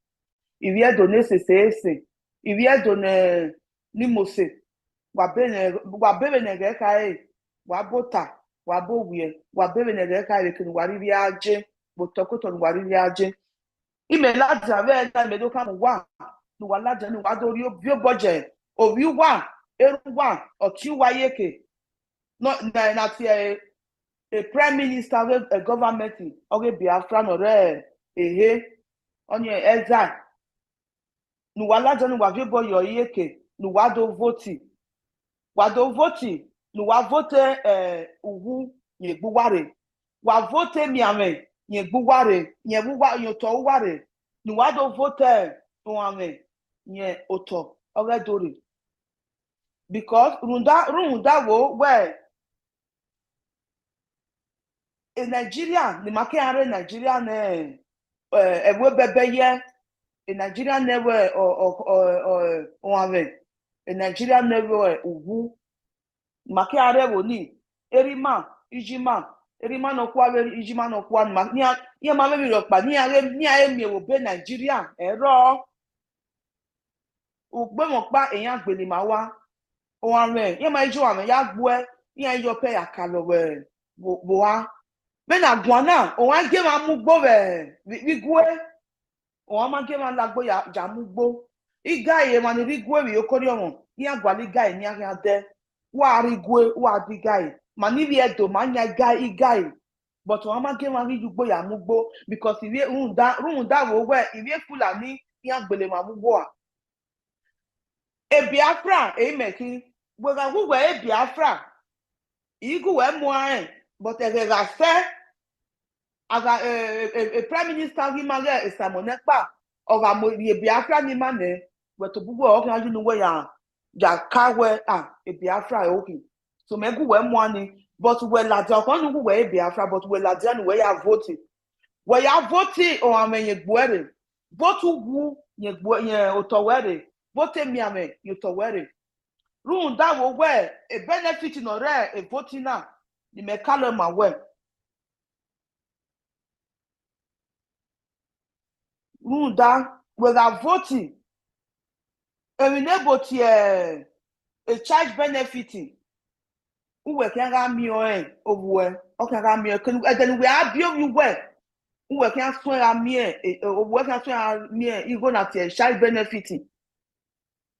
Iye do nesese. Iye do ne nimose. Wabere negeka wabota wabowie wabere negeka ke nu wariri aje botokoto nu wariri aje. Ime laja ve na medoka mu wa nu walaja nu wadori obio boje obi wa eru wa ochi wa yeke no na ti a Prime Minister with a government okay Biafra no re onye eza nu walaja nu wa vibo yo yeke nu wado voti nu wa vote uhu yegbuware wa vote miame yegbuware yebuwa yoto ware nu wado vote tuame ye oto ogedori because runda wo where in Nigeria the market are Nigeria ne ewe bebe ye in Nigeria never or in Nigeria never ugu market are wo ni erima ijima erima no kwa ijima no kwa ni ya ma me ro pa ni are mi wo be Nigeria ero ugbe mo pa eyan gbele ma wa o ame ya ma ijo ame ya gbo e ya yo pe akalo we bo wa men agwana o wa ge ma mu gbo we gwe o ma ge ma la gbo ya ja mu gbo iga ye ma ni gwe wi okori omo ni agwali guy ni aga de wa ri gwe wa di guy ma ni bi edo ma nya guy but o ma ge ma ri gbo ya mu gbo because iwe run da wo we iwe Fulani ni agbele ma mu gbo a e Biafra e meki we ga wu we Biafra igu we mo an but e ga se aga a Prime Minister gi mage esamonepa oga mo ye Biafra ni mane we to bugu o kan aju nu we ya kawe e Biafra okay so megu we mo ani but we la ja kan nu we Biafra but we la ja nu we ya vote o amenye gbuere vote wu ye otowere vote mi ame ye otowere run da wo we a benefit no re e vote na ni me kalo ma we run da we are voting enable to a charge benefiting uwe kan ga mi o owo o kan ga mi kan then we are bio you we uwe kan so ra mi owo kan so ra mi e go na te charge benefiting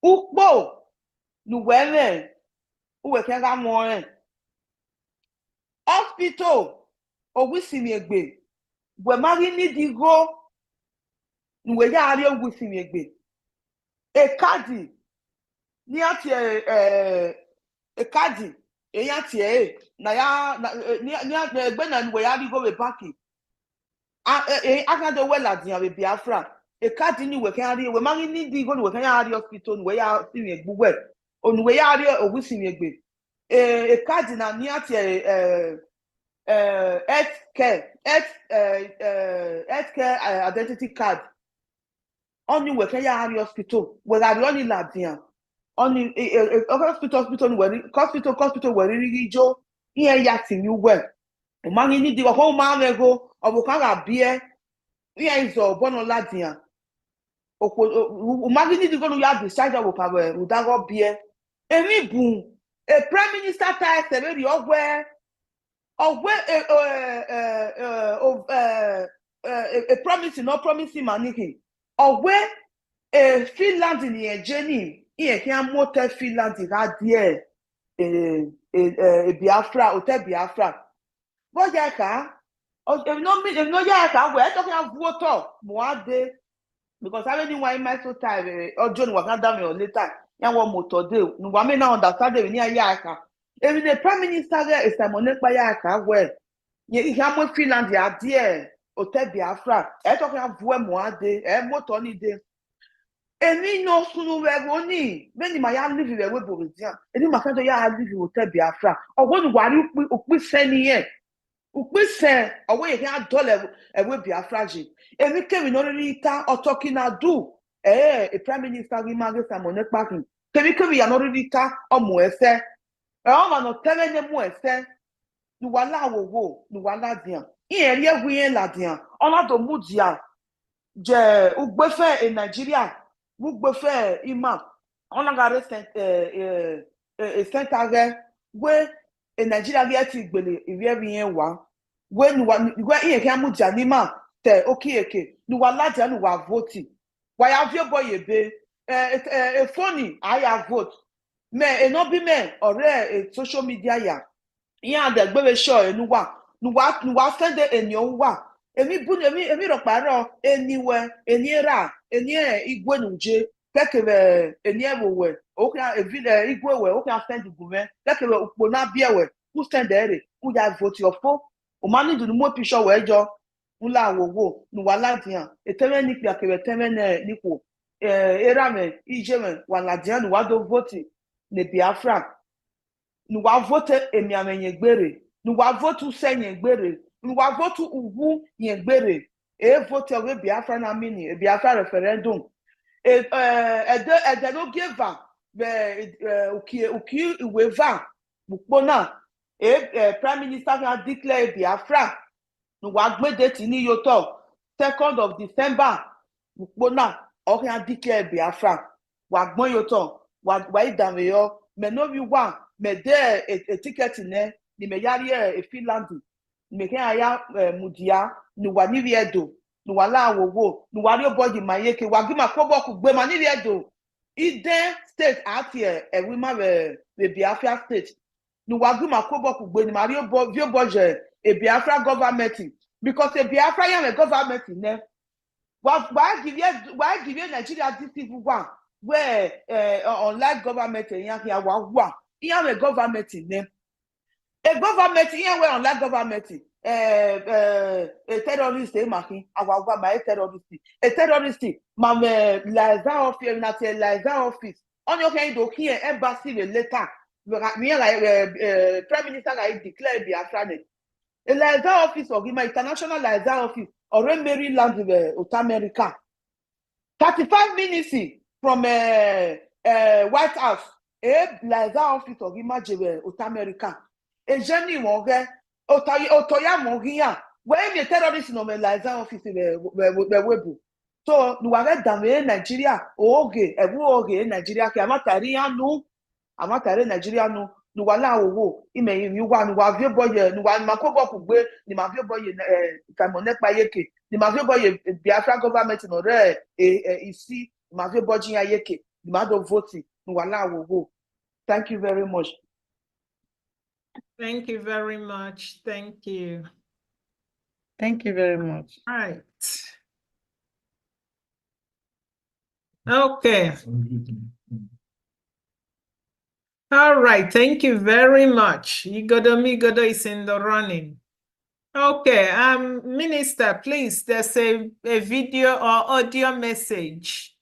ukpo nuwele uwekenga moe hospital ogwisimiegbe gwemari nidigo nuwe ya ari ogwisimiegbe ekadi ni ati ekadi eya tie na ya ni egbe na nuwe ya rigo we baki akade wela dia we Biafra ekadi ni we kan ari we mari nidigo nuwe kan ya ari hospital nuwe ya simiegbe we onuwe ya ari ogwisimiegbe ekadi na ni ati healthcare identity card only we can ya hospital where are only ladian only hospital where really Ijaw here yati you well o man ni di ko ma mego obuka ga bie here is obono ladian o man ni di go no ya decide obuka we udago bie emi bun a prime minister tie se be ogwe a promising not promising maniki ogwe a Finland in the journey here can motor Finland that there a Biafra hotel Biafra but yaka if no yaka we talking about voter moade because I already want my so time or John was not down later yan one motor day no wa me now understand we near yaka even the prime minister there is Simon Ekpayaka well ye have Finland ya there hotel Biafra e talking about moade e motor ni day emi no sunu we oni many my ya live we Borizian eni makado ya live hotel Biafra ogwonu wari opi seni ye opi sen owo ye ya dollar we Biafra ji emi kemi no rita o talking na do a prime minister we mage Simon Ekpayaka kemi ya no rita o mo ese e no tele ne mo ese ni wala wo ni wala dian iyeri egwuyen ladian ona do mudia je ugbefe in Nigeria ugbefe ima ona ga recent center we in Nigeria get igbele iriyen wa we ni we iye kan mudia ni ma te okieke ni wala dian ni wa vote wa ya vie boy ebe phone I vote me eno bi me ore social media ya yan de gbe show enu wa send eniyan wa emi ro paro eniwe enira eni igwe nuje kekere eniewe o kan igwe we o kan send gume kekere upo na biewe who send ere who ya vote your for o mani du mo picture we jo nla wowo nu wa ladian eteme ni pia kere teme nipo era me ijeme wa ladian wa do vote ne Biafra nu wa vote emiamenye gbere nu wa vote usenye gbere nu wa vote ugu ye gbere e vote we Biafra na mini Biafra referendum ede no give be uki iweva bukpona prime minister can declare Biafra nu wa gbe date ni yoto 2nd of December bukpona o can declare Biafra wa gbon yoto wa idame yo me no bi wa me de a ticket ne ni me yari e Finland ni me kan ya mudia ni wa ni riedo ni wa la wowo ni wa ri oboji mayeke wa gima kobo ku gbe ma ni riedo ide state ati e wi ma be Biafra state ni wa gima kobo ku gbe ni ma ri oboje e Biafra government because e Biafra ya government ne why give you Nigeria this people one where unlike government here wa here a government name a government here where unlike government a terrorist making our my terrorist my liaison office not a liaison office on your kind of here embassy later me like prime minister like declare Biafra a liaison office or my international liaison office or Maryland with America 35 minutes from White House a liaison office of Imagine with America a journey moge otoya mogia when the terrorists no me liaison office web so nu wa dame Nigeria oge ewu oge Nigeria ke amatari Nigeria no nu wa la owo ime yin wa nu wa vie boye nu wa makobo kugbe ni ma vie boye Simon Ekpayeke ni ma vie boye Biafra government no re isi ma vie boji ayeke the matter of voting. Nwala will go. Thank you very much. Thank you very much. Thank you. Thank you very much. All right. Okay. All right. Thank you very much. Igodo is in the running. Okay. Minister, please, there's a video or audio message.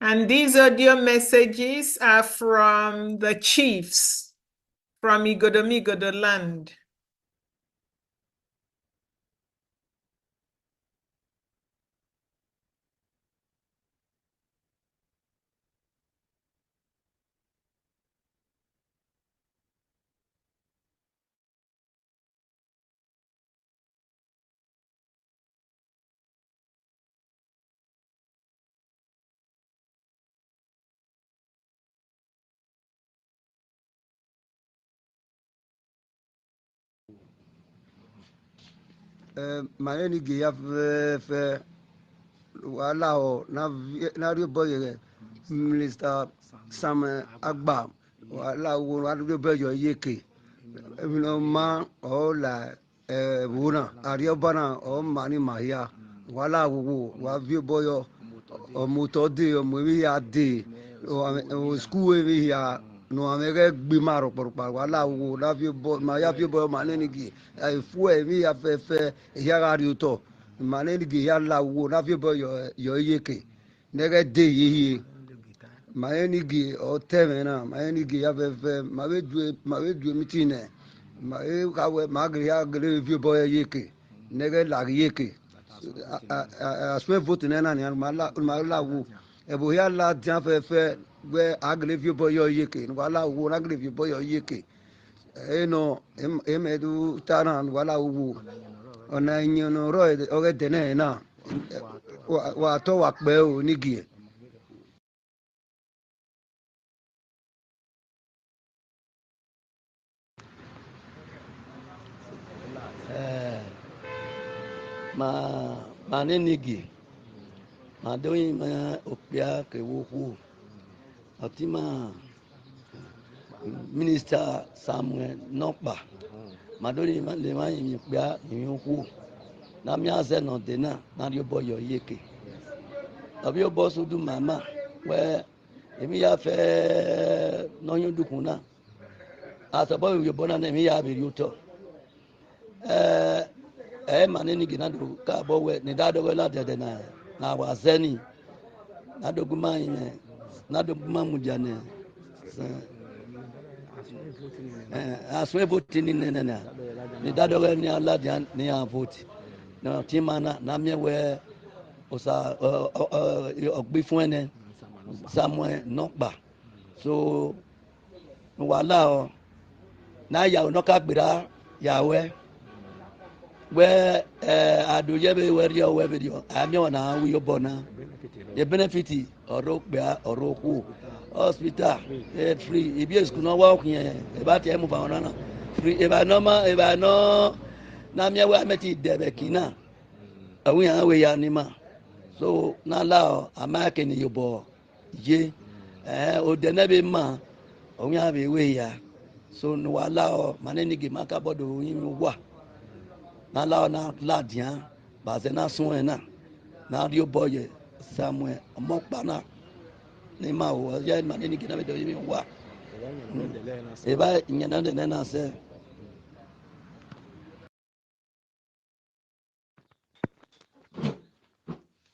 And these audio messages are from the chiefs from Igodo land. Mayeni giya fe wala o na rio boye Minister Sam Agba wala wo na rio boye yeke evino ma o la wona ario bana o mani mahia wala wo wa vi boyo o moto de o mo ya de o school we ya no amere gbe maro porpa wala wo la vi bo ma ya vi boyo maneni gi fu e mi ya fe ya radio to maneni gi ya la wo na vi boyo yo yeke nege de yi maneni gi o teme na maneni gi ya fe ma we du mitine ma e ka we ma gri ya gri vi boyo yeke nege la yeke aswe vote na ni ma la wo ebo ya la dia fe we agri vi boyo yeke wala wo na agri vi boyo yeke eno emedu taran wala wo ona nyono ro o ge dene na wa to wa pe o nigi ma ne nigi ma do ma opia ke wo ku atima Minister Samuel Nokpa madoni le ma yin pia yin ku na mi ase no de na ri boyo yeke abi o bo sudu mama we emi ya fe no yun dukun na asabo yo bona na emi ya bi yuto maneni gina do ka bo we ni da do we la de na wa zeni na do guma yin na do guma mujane aswe vote ni nene ni dado ni ala ni a vote na timana na miewe osa ogbi fún ene Samuel Nokpa so wala o na ya no ka gbira yawe we adoye be we ri o we video ami ona wi yo bona the benefit oro gba oro ku hospital free ibi esku no wa okun yen e ba te mu fa ona na free e ba no na mi we ameti debe kina awun yan we ya ni ma so na la amake ni yobo ye o de na be ma awun yan be we ya so no wa la maneni gi maka bodo yin wa na la na la dian ba se na sun na rio boye Samuel Mokpa na ni ma o ya maneni gi na be do yin wa e ba nyana de na se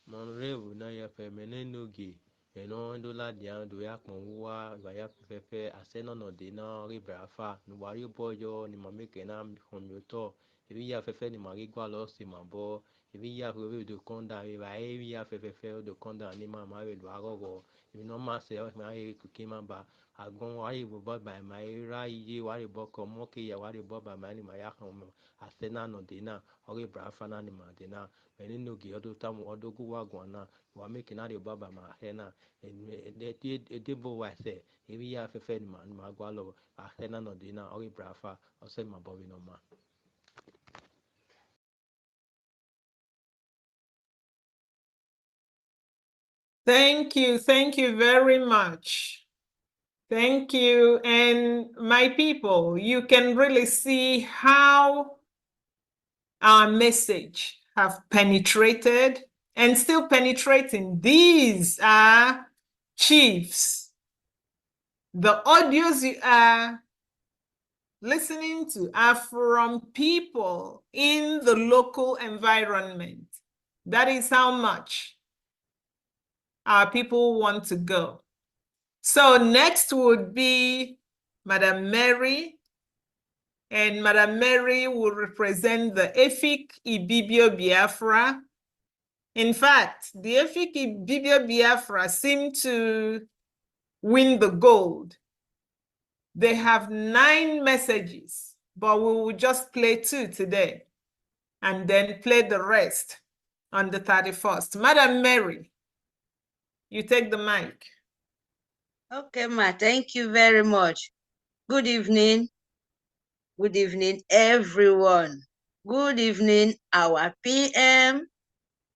Monrevu na ya femene nogi eno ndola dia do ya konwa wa ya fefe aseno no de na ribrafa no wari boyo ni mameke na komyoto ebi ya fefe ni mari gwa lo si mabo ebi ya fefe do konda wa ebi ya fefe do konda ni mama we do agogo ebi no ma se ma e kukima ba agon wari bo ba ma ra iye wari bo ko mo ke ya wari bo ba ma ni ma ya kan asena no de na ori brafa na ni ma de na eni no gi odo tamu odo gu wa gwana wa make na de baba ma hena de bo wa se ebi ya fefe ni ma gwa lo a hena no de na ori brafa o se ma bo no ma Thank you very much. Thank you. And my people, you can really see how our message have penetrated and still penetrating. These are chiefs. The audios you are listening to are from people in the local environment. That is how much our people want to go. So next would be Madam Mary, and Madam Mary will represent the Efik Ibibio Biafra. In fact, the Efik Ibibio Biafra seem to win the gold. They have 9 messages, but we will just play 2 today and then play the rest on the 31st. Madam Mary, you take the mic. Okay, ma, thank you very much. Good evening. Good evening, everyone. Good evening, our PM.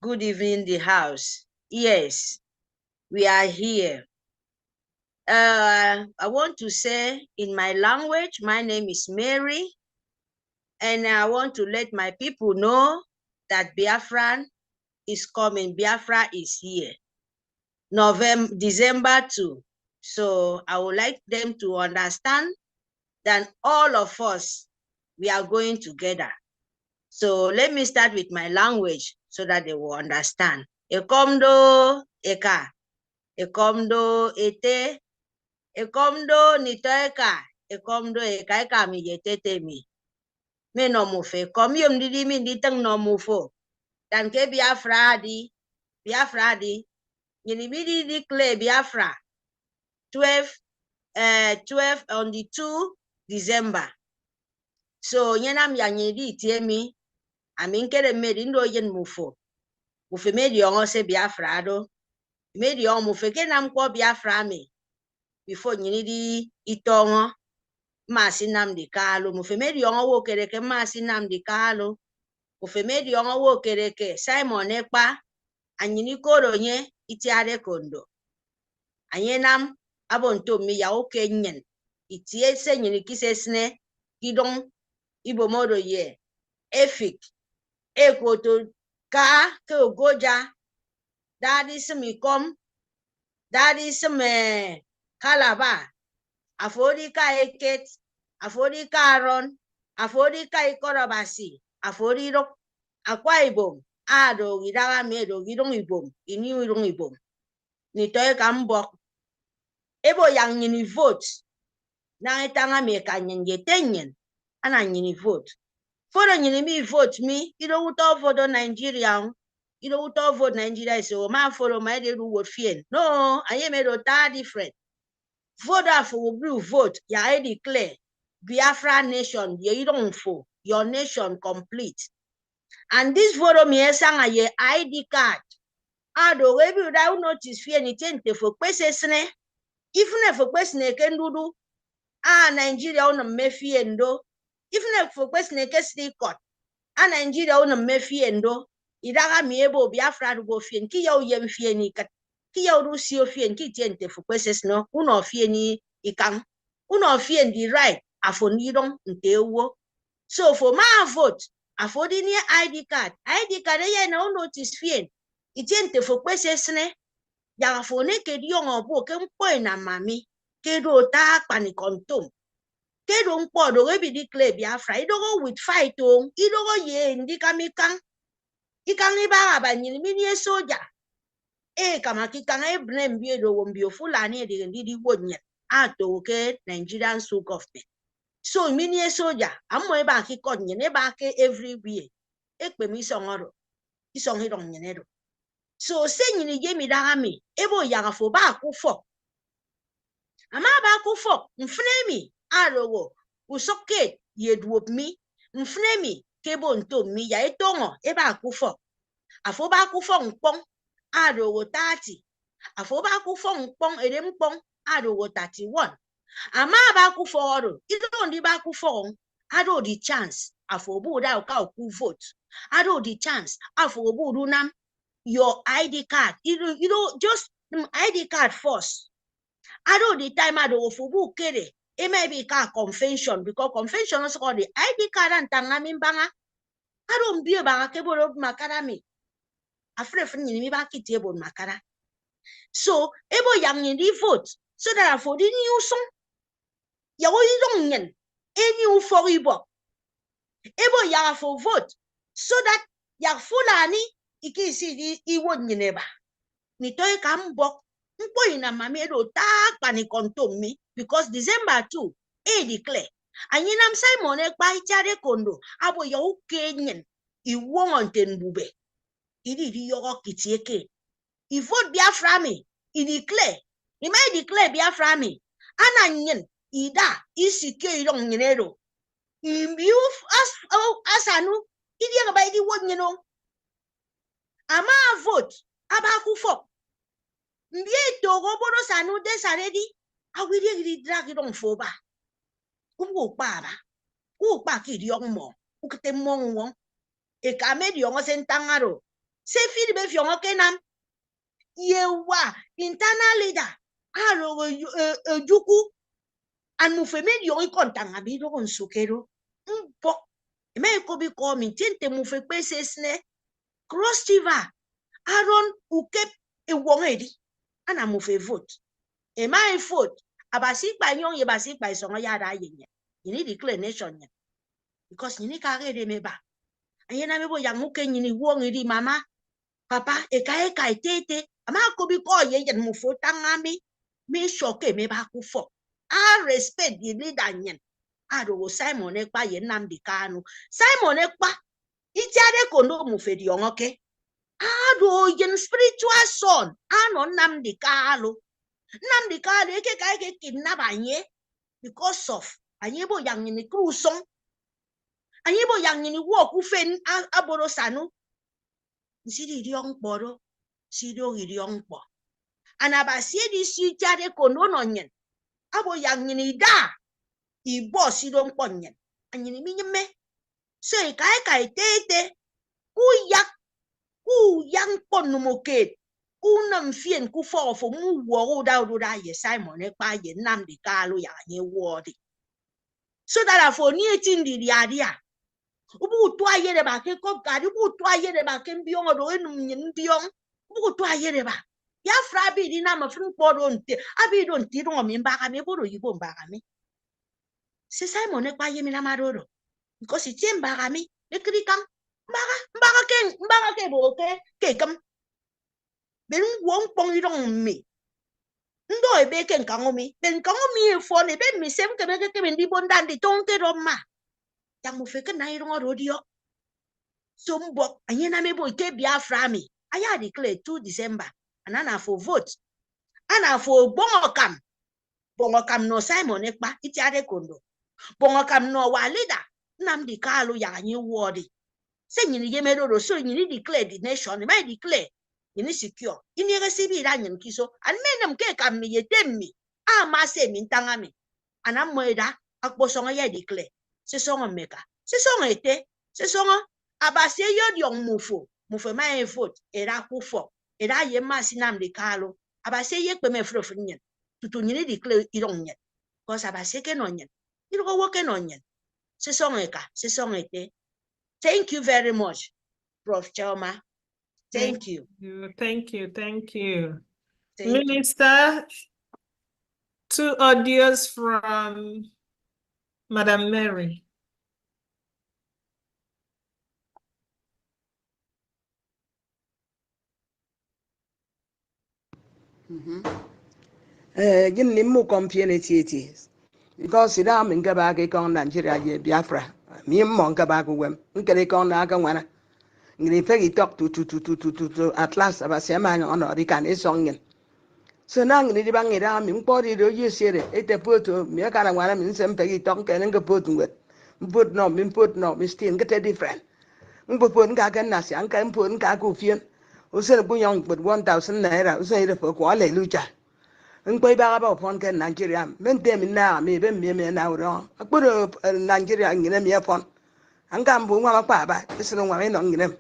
Good evening, the house. Yes, we are here. I want to say in my language, my name is Mary, and I want to let my people know that Biafran is coming. Biafra is here. December 2. So I would like them to understand that all of us, we are going together. So let me start with my language so that they will understand. Ekomdo eka, ekomdo ete, ekomdo nitoeka, ekomdo eka eka mi yetete mi. Me no mufe, komium didi mi ditang no mufo. Dan ke Biafra di, Yinibidi declare Biafra 12 on the 2 December. So yenam yanyedi tiemi aminkere made ndo yen mufo. Mufe made yon se Biafra do. Made yon mufe kenam kwa Biafra me. Before yinidi itongo masinam di kalo. Mufe made yon wo kereke masinam di kalo. Mufe made yon wo kereke Simon Ekpa anyini koro nye itiare kondo. Ayenam abonto mi ya oke nyen. Itie se nyini kisesne kidong ibomodo ye. Efik. Ekoto ka ke ogoja. Daddy semi kom. Daddy semi kalaba. Afori ka eket. Afori ka aron. Afori ka ikorobasi. Afori rok. Akwa ibom. Ado gidaga medo gidong ibom. Ini idong ibom. Nitoe kambok. Ebo yang nyini vote. Na etanga me ka nyenye tenyen. Ana nyini vote. For nyini mi vote mi. Ido uto vote Nigeria. Ido uto vote Nigeria. So ma follow my de do vote fien. No. Aye me do ta different. Vote for blue vote. Ya I declare. Biafra nation. Ye idong fo. Your nation complete. And this vote me esanga ye ID card. Ado webi without notice fien itente for kwesesne. Even if a question can do, Nigeria on a mefiendo. Even if a question can stay caught, Nigeria on a mefiendo. Idaga miebo Biafra to go fien, Kia yem fieni cat, Kia Rusio fien, Kitiente for questions no, uno fieni ikang, uno fien the right, afonidon, ntewo. So for my vote, affording ID card, no notice fien, itiente for questions ne. Ya fone ke diong obo ke mpo na mami ke do ta panikontom ke do mpo do we bi declare Biafra ido go with fight o ido go ye ndi kamikan ikan iba abanyini mini soja kama kikan blame bi do wombio fulani de ndi wonye ato ke Nigerian so government so mini soja amo eba ki konye ne ba ke everywhere ekpe mi songoro isong hidong nyenedo. So saying ni jemi dagami ebo yaga fo ba kufo ama ba kufo mfnemi arogo usoke yedwop mi mfnemi kebo nto mi ya etongo eba kufo afo ba kufo nkpong arogo 30 afo ba kufo nkpong edempong arogo 31 ama ba kufo oro ido ndi ba kufo ado the chance afo bu da ka ku vote ado the chance afo bu nam your ID card, you know, just ID card first. I don't the time I do for book kere. It may be car convention because convention is called the ID card and tangamin banga. I don't be about a cable of macarami. Afraid for me back it table macara. So ebo young in the vote so that for the new song. Ya don't yen any for ibo. Ebo ya for vote so that ya fulani iki see the won't never. Ni toy come bok. Mpo ina mamedo tak panikonto me because December 2 declare. And yin am Simon by chare kondo abo yo kenyen I won't bube. Idi yo kitieke. I vote Biafra me I declare. I might declare Biafra me. Ananyen ida isike idong nyenero. You as anu idi by the one you know. Ama vote abaku fok. Mbie togo bono sanu des already. I will drag it on for ba. Ugo baba. Ugo baki young mo. Ukete mongo. E kame di yongo sentangaro. Se fili be fiongo kenam. Yewa internal leader. Aro juku. And mufeme di yongo kontanga bido on sukero. Mpo. Me ko bi ko mi tente mufe pese sne. Cross river. Aron ukep e wongedi. Ana mufe vote. E my vote. Abasi by young yabasi by song yada yen. You need declaration because you need carry de meba. And you know young muken you wong di mama. Papa e kai tete. Ama ko bi ko ye yen mufo tangami. Me shoke meba ku fo. I respect the leader yen. Ado Simon ekpa yen nam di kanu. Simon ekpa. Itiade kondo mufe di yongoke. Ado yen spiritual son. Ano nam di kalu. Nam di kalu eke kai kidnap anye because of anyebo yang ni krusong. Anyebo yang ni walk ufen aboro sanu. Sidi diong poro. Sido diong po. Anabasi di si jade kono nonyen. Abo yang ni da. Ibo sidong ponyen. Anyini minyeme. So kai tete. Yang pon numoket. Unam fien ku fo fo mu wo da ye Simon e pa ye nam di kalu ya nye wodi. So that for ni etin di dia. Ubu to aye de ba ke ko gadi ubu to aye de ba ke mbiong do enum nyin mbiong. Ubu to aye de ba. Ya fra bi di na ma fun podo nte. Abi do nti do mi mbaka me boro yibo mbaka me. Se Simon e pa ye mi na madodo. Because it mbaka me. E krikam mbaka ke bo ke kam. Ben wong pong yidong me. Ndo ebe ken kangomi. Ben kangomi e fone ben mi sem ke ben di bondan di tonke roma. Yang mo feke na yidong rodio. So mbok anyena me boy ke Biafra me. Aya declare 2 December. Anana for vote. Ana for bongokam. Bongokam no Simon ekpa iti ade kondo. Bongokam no wa leader. Namdi kalu ya nyi wodi. Se nyini yemero so nyini declare the nation. May declare. Ini secure. Ini resibi ranyen kiso. An menem ke kam mi yetem mi. Ma se mi ntanga mi. Anam moeda akpo songa ye declare. Se songa meka. Se songa ete. Se songa abase yod yong mufo. Mufo ma e vote. Era kufo. Era ye ma sinam de kalo. Abase ye kwe me frof nyen. Tutu nyini declare irong nyen. Cause abase ke no nyen. Iro woke no nyen. Se songa eka. Se songa ete. Thank you very much, Prof. Choma. Thank you. Thank you. Thank Minister, 2 audios from Madam Mary. Gin limu community because it am in Gabaki con Nigeria Biafra. Me mon Gabaku wem. Nkere con Naga wana. Ngini pegi talk to at last about Seman on Orican is songing. So now ngini bang it am in body do you see it? It put to me a kind of one in some peggy talk and go put with. Put no, me still get a different. Mpopon Gagan Nasi, Uncle Pun Gagu who said a young but 1,000 naira, who said for Kuala Lucha. Nkoi Baraba upon Nigeria, meant them now, maybe me now. I put a Nigeria in a mere phone. Angambu Papa, this is no one on them.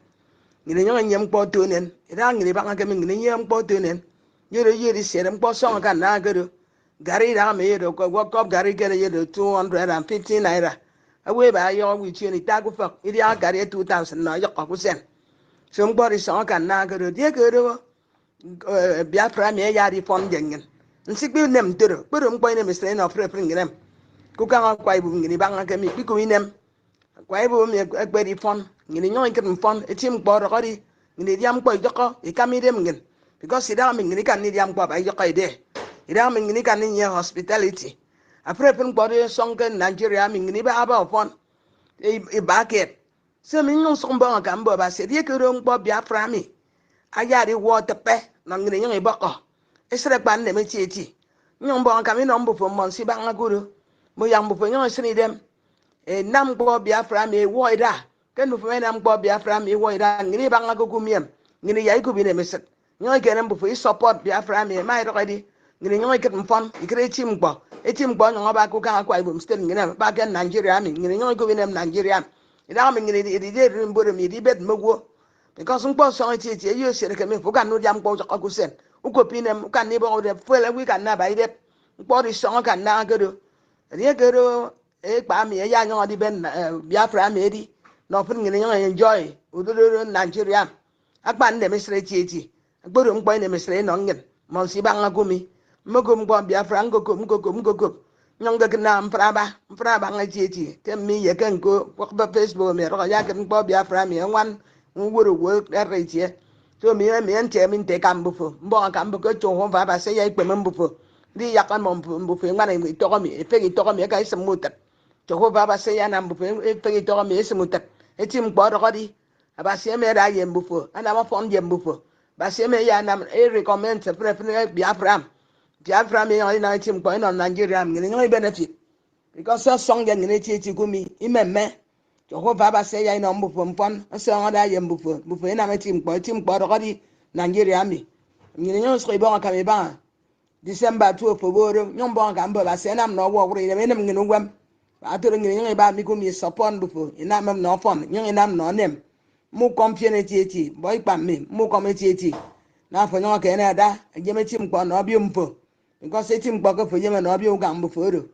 In a young port tuning, it hung in the back of him in a young port tuning. Yeri said, and Bosson can now go. Gary Rami, walk up Gary get a 250 naira. Away by your with you, Tago for Idia Gary 2,000 naira. Somebody song can now go. Dear girl, Biafra me yari fon gengen. And sick bill them to put them point them strain of preferring them. Cookang quite in the bang can be in them. Quite a very fun. In the young can fun, a team border body. In the young boy, he come in them again. Because he don't mean he can need young boy by your idea. He don't mean he can in your hospitality. A preferring body song in Nigeria, mean never about fun. A bucket. So, me no somebody can bob. I said, you could Bob Biafra me. Ayari water pe nang ni yung ibako isre ban ne metieti nyong bon kami no mbu mon si ban aguru mo yang bu nyong sini dem e nam gbo Biafra me wo ida ken bu me nam gbo Biafra me wo ida ngini ban agugu miem ngini yai ku bi ne meset nyong ken bu support Biafra me mai ro di ngini nyong ket mfon ikre tim gbo nyong ba ku kan akwa ibum state ngini ba ken Nigeria me ngini nyong ku bi ne Nigeria ida me ngini di de mboro mi di bet mogwo because un po so iti you say ke me fuga no jam ko ko sen u ko pinem kan ni bo de fele wi kan na ba ide po ri so kan na gero ri gero e pa mi ya nyo di ben Biafra me di no fun ngi nyo enjoy u do Nigeria akpa nde me sre iti agboro mpo ne me sre no ngin mo si ba ngagumi mogo mpo Biafra ngoko nyong ga na mfraba ngi iti ke mi ye kan ko ko ba Facebook me ro ya kan mpo Biafra me wan ngworo wo retie so mi ente mi nte kam bufo mbo kam bu ko to ho ba se ya ikpe mbufo di ya kan mbufo ngana mi to mi e pegi to mi ka isem mutat to ho ba se ya na mbufo e pegi to mi isem mutat e tim gbo ro di aba se me ra ye mbufo ana ma fon ye mbufo ba se me ya na e recommend se prefer Biafra me ya na tim gbo na Nigeria mi ni benefit because so song ya ni ti gumi imemme Jehovah ba say ya no mbufo mpon so ngoda ye mbufo na meti mkpo ro di Nigeria mi nyine nyo so ibon ka me ba December 2 foboro nyo mbon ka mbo ba say na no wo wure ne nem ngene gwam ba to ngene nyo ba mi ko mi support mbufo ina mem no fon nyo ina no nem mu kompiene tieti boy pam me mu kometi eti na fo nyo ka na da je meti mkpo no bi mpo because eti mkpo ko fo je me no bi u ga mbufo ro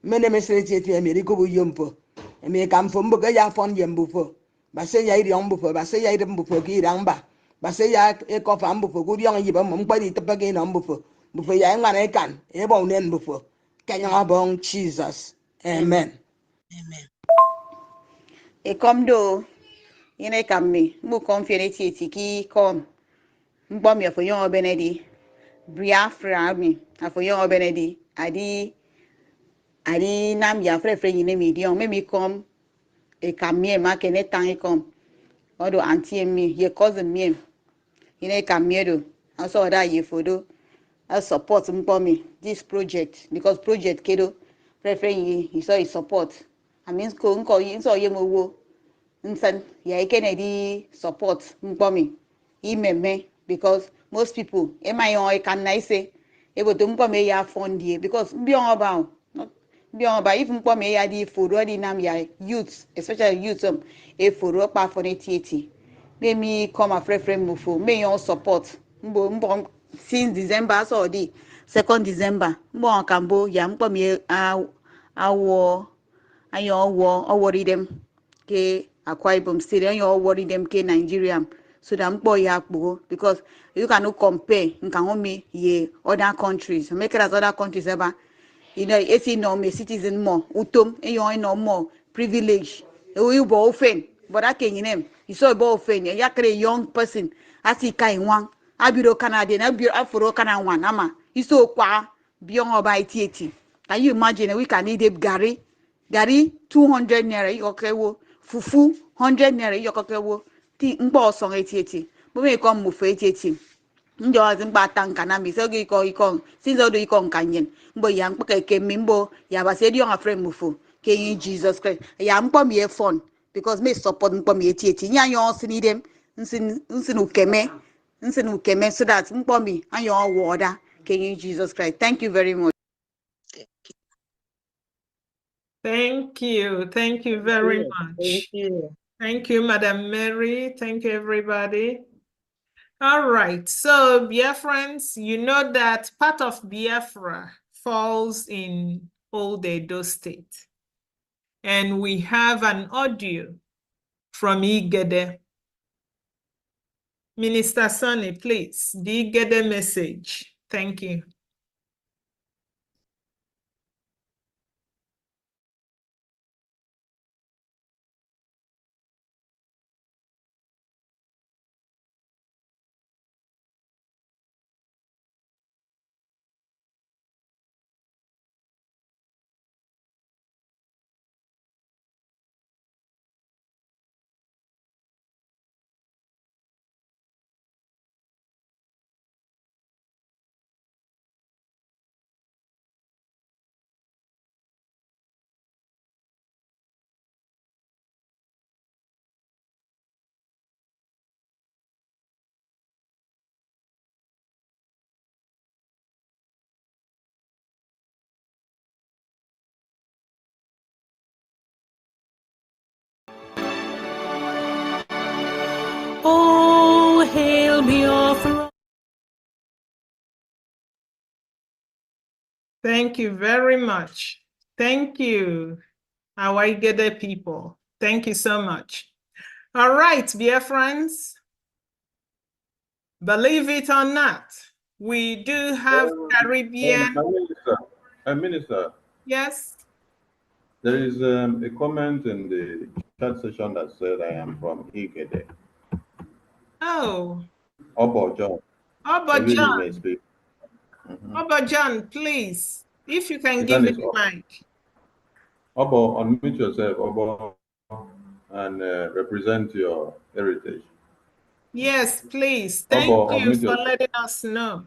mene me sere tieti e me ri ko bu yompo emi kam fo mbo ga ya fon ye mbufo ba se ya iri mbufo ba se ya iri mbufo ki ramba ba se ya e ko fa mbufo ku riong yi ba mo mpa ni tepa ki no mbufo mbufo ya ngana e kan e bo nen mbufo kanya bon Jesus amen e kom do ine kam mi mu konfiere ti ki kom mbo mi fo yon benedi Biafra mi afo yon benedi adi nam ya frefre yine mi di on me mi kom e kamie ma kene tan e kom odo auntie mi ye cousin mi ine kamie do aso da ye fodo I support me this project because project kedo frefre yi so support I mean ko nko yi so ye mo wo nsan ya ikene di support me imeme because most people e my on can I say e bo to me ya fund here because bi on about if me ya di foro di nam ya youth especially youth e foro pa for eti make me come a friend mufo me your support mbo since December so di 2nd December mbo kambo ya me awo ayo worry them ke Akwa Ibom State ayo worry them ke Nigeria so that mbo ya kpo because you cannot compare nkan me ye other countries make it as other countries ever you know if you know me citizen more utom you know more privilege you bo ofen but that can name you saw bo ofen ya kre young person as he kai wan abiro Canadian abiro afro kana wan ama you saw kwa beyond oba iti can you imagine we can need gari 200 naira yoke wo fufu 100 naira yoke wo ti mpo so iti but me come mu fe iti njo azimba tanka na mi so iko sinzo do iko nkanyen mbo ya mpo ke mimbo ya ba se di on afre mufu ke yin Jesus Christ ya mpo mi e fun because me support mpo mi eti nya yo sini dem nsin ukeme so that mpo mi ayo woda ke yin Jesus Christ. Thank you very much. Thank you very much. Thank you. Thank you, Madam Mary. Thank you, everybody. All right, so Biafrans, you know that part of Biafra falls in Ondo State. And we have an audio from Igede. Minister Sonny, please, the Igede message. Thank you. Oh, hail Biafra. Thank you very much. Thank you, our Igede people. Thank you so much. All right, dear friends, believe it or not, we do have Caribbean. Minister. Yes. There is a comment in the chat session that said I am from Igede. Oh. Obo John. Obo Maybe John. he may speak. Obo John, please, if you can His give hand me is the up. mic. Obo, unmute yourself, Obo, and represent your heritage. Yes, please. Thank Obo, you unmute for yourself. letting us know.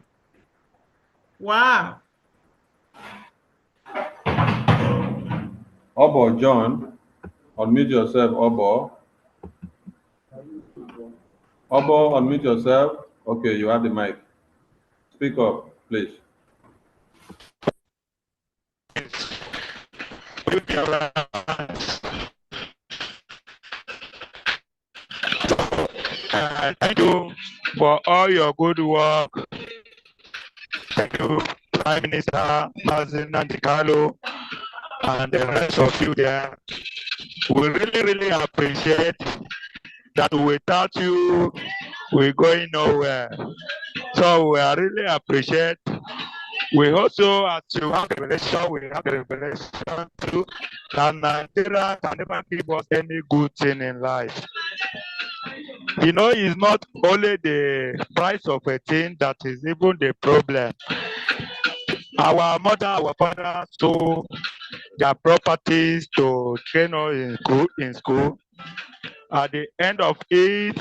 Wow. Obo John, unmute yourself, Obo. Obo, unmute yourself. Okay, you have the mic. Speak up, please. Thank you for all your good work. Thank you, Prime Minister Mazin Nantikalo, and the rest of you there. We really appreciate that without you, we're going nowhere. So we really appreciate. We also, as you have the revelation, we have the revelation too, that Nigeria can never give us any good thing in life. You know, it's not only the price of a thing that is even the problem. Our mother, our father sold their properties to train us in school. At the end of it,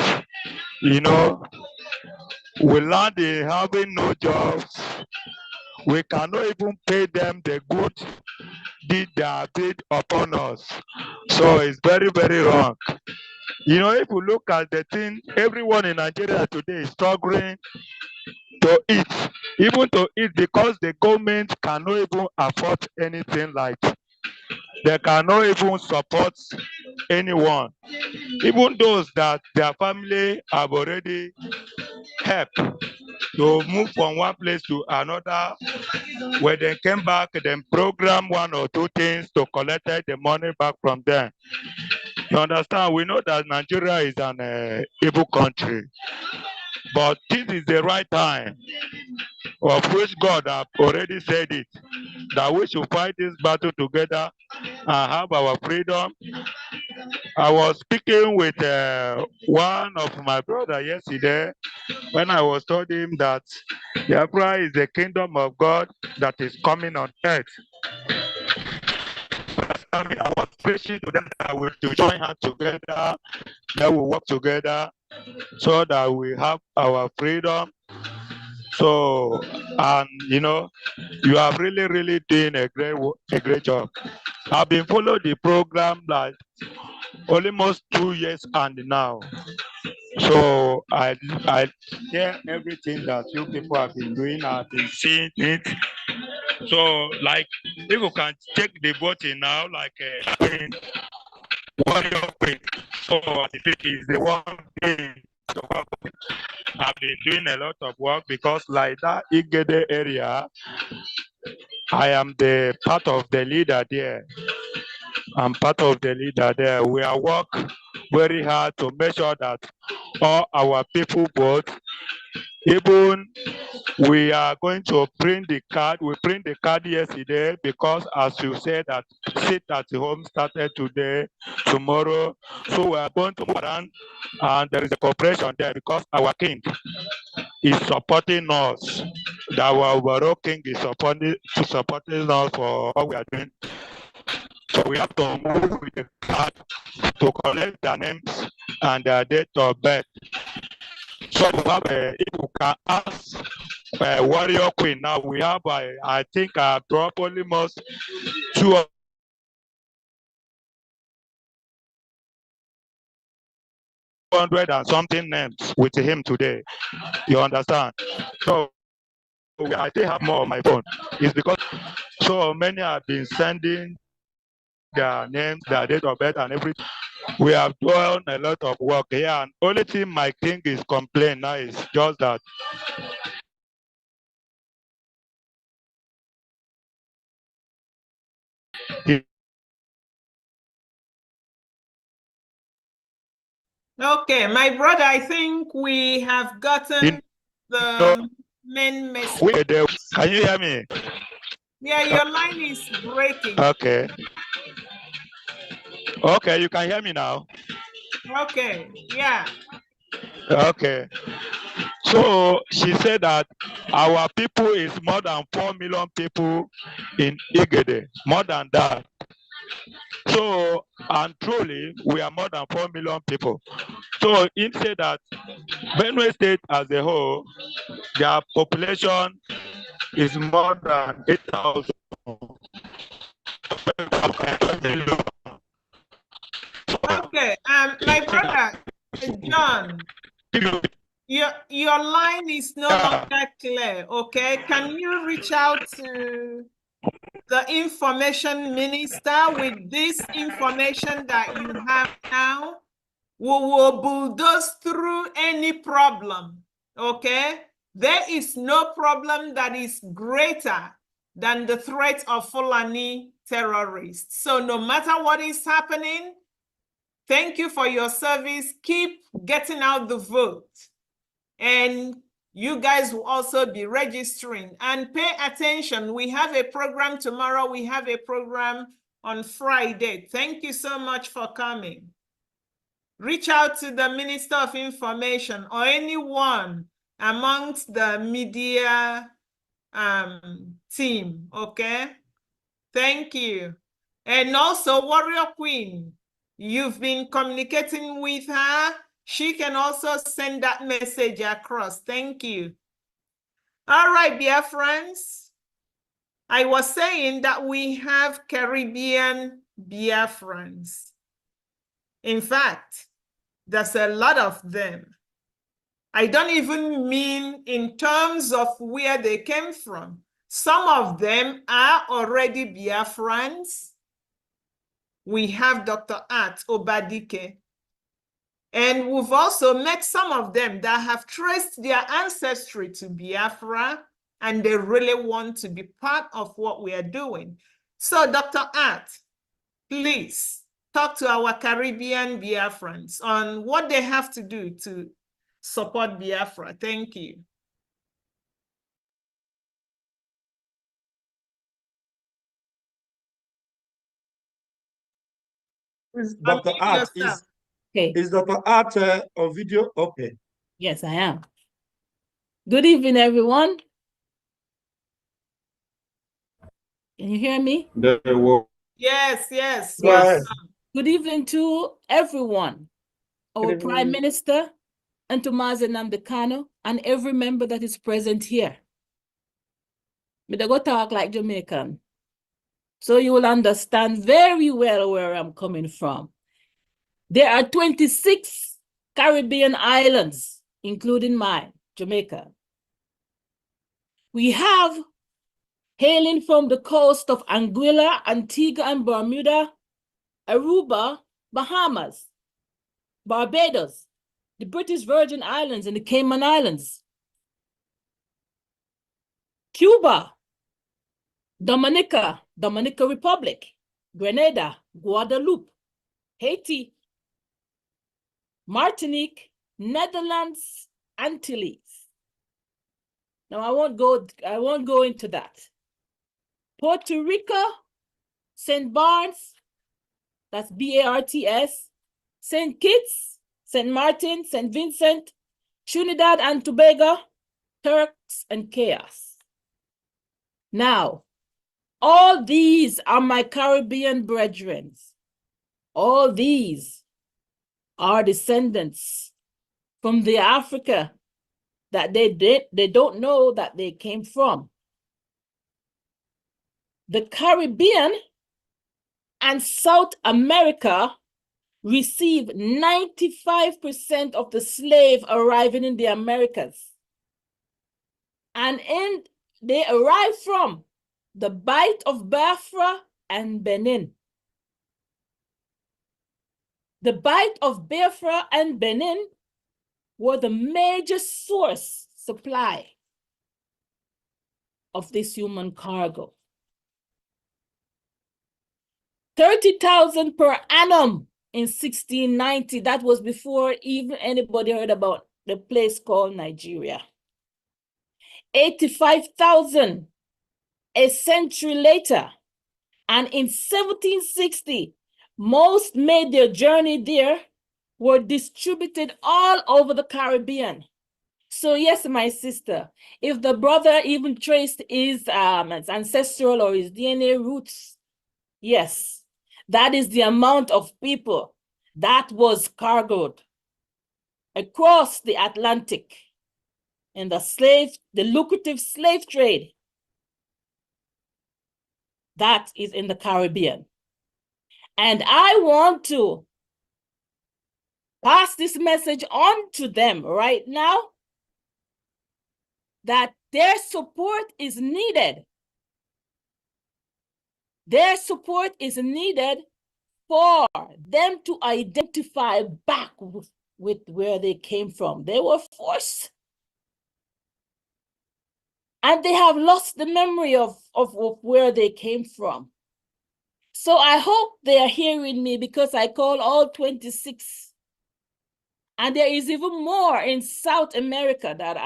you know, we land in having no jobs. We cannot even pay them the good deed they have did upon us. So it's very wrong. You know, if you look at the thing, everyone in Nigeria today is struggling to eat, even to eat, because the government cannot even afford anything like they cannot even support anyone. Even those that their family have already helped to move from one place to another, when they came back, then program one or two things to collect the money back from them. You understand? We know that Nigeria is an evil country, but this is the right time, of which God have already said it, that we should fight this battle together and have our freedom. I was speaking with one of my brother yesterday when I was told him that Biafra is the kingdom of God that is coming on earth. I was preaching to them that we to join hands together, that we work together so that we have our freedom. So, and you know, you are really doing a great job. I've been following the program like almost 2 years and now. So I hear everything that you people have been doing. I've been seeing it. So like if you can take the voting now, like warrior queen. So I think is the one thing I've been doing a lot of work because like that Igede area, I am the part of the leader there. I'm part of the leader there. We are work very hard to make sure that all our people vote. Even we are going to print the card. We print the card yesterday because, as you said, that sit at home started today, tomorrow. So we are going to move around, and there is a cooperation there because our king is supporting us. Our overall king is supporting us for what we are doing. So we have to move with the card to collect their names and their date of birth. So we have if you can ask Warrior Queen now, we have I think I dropped almost 200 and something names with him today. You understand? So I still have more on my phone. It's because so many have been sending their names, their date of birth, and everything. We have done a lot of work here, and only thing my king is complaining now is just that Okay, my brother, I think we have gotten the main message. Can you hear me? Yeah, your line is breaking. Okay. Okay, you can hear me now. Okay, yeah. Okay. So she said that our people is more than 4 million people in Igede, more than that. So, and truly, we are more than 4 million people. So it said that Benue State as a whole, their population is more than 8,000. Okay, my brother, John, your line is no longer clear, okay? Can you reach out to the information minister with this information that you have now? We will bulldoze through any problem, okay? There is no problem that is greater than the threat of Fulani terrorists. So no matter what is happening, thank you for your service. Keep getting out the vote. And you guys will also be registering. And pay attention. We have a program tomorrow. We have a program on Friday. Thank you so much for coming. Reach out to the Minister of Information or anyone amongst the media team, okay? Thank you. And also, Warrior Queen, you've been communicating with her. She can also send that message across. Thank you. All right, dear friends. I was saying that we have Caribbean Biafrans. In fact, there's a lot of them. I don't even mean in terms of where they came from. Some of them are already Biafrans. We have Dr. Art Obadike. And we've also met some of them that have traced their ancestry to Biafra, and they really want to be part of what we are doing. So, Dr. Art, please talk to our Caribbean Biafrans on what they have to do to support Biafra. Thank you. Dr. Art is Dr. Art on video? Okay. Yes, I am. Good evening, everyone. Can you hear me? Yes, yes, yes. Good evening to everyone, our Prime Minister, and to Mazen Namdekano, and every member that is present here. But I go talk like Jamaican, so you will understand very well where I'm coming from. There are 26 Caribbean islands, including mine, Jamaica. We have, hailing from the coast of Anguilla, Antigua and Bermuda, Aruba, Bahamas, Barbados, the British Virgin Islands and the Cayman Islands, Cuba, Dominica Republic, Grenada, Guadeloupe, Haiti, Martinique, Netherlands, Antilles. Now I won't go into that. Puerto Rico, St. Barnes, that's B-A-R-T-S, St. Kitts, St. Martin, St. Vincent, Trinidad and Tobago, Turks and Caicos. Now, all these are my Caribbean brethren. All these are descendants from the Africa that they don't know that they came from. The Caribbean and South America receive 95% of the slave arriving in the Americas. And they arrive from the Bight of Biafra and Benin. The Bight of Biafra and Benin were the major supply of this human cargo. 30,000 per annum in 1690. That was before even anybody heard about the place called Nigeria. 85,000 a century later. And in 1760, most made their journey there, were distributed all over the Caribbean. So yes, my sister, if the brother even traced his ancestral or his DNA roots, yes, that is the amount of people that was cargoed across the Atlantic in the lucrative slave trade that is in the Caribbean. And I want to pass this message on to them right now that their support is needed. Their support is needed for them to identify back with where they came from. They were forced. And they have lost the memory of where they came from. So I hope they are hearing me, because I call all 26. And there is even more in South America that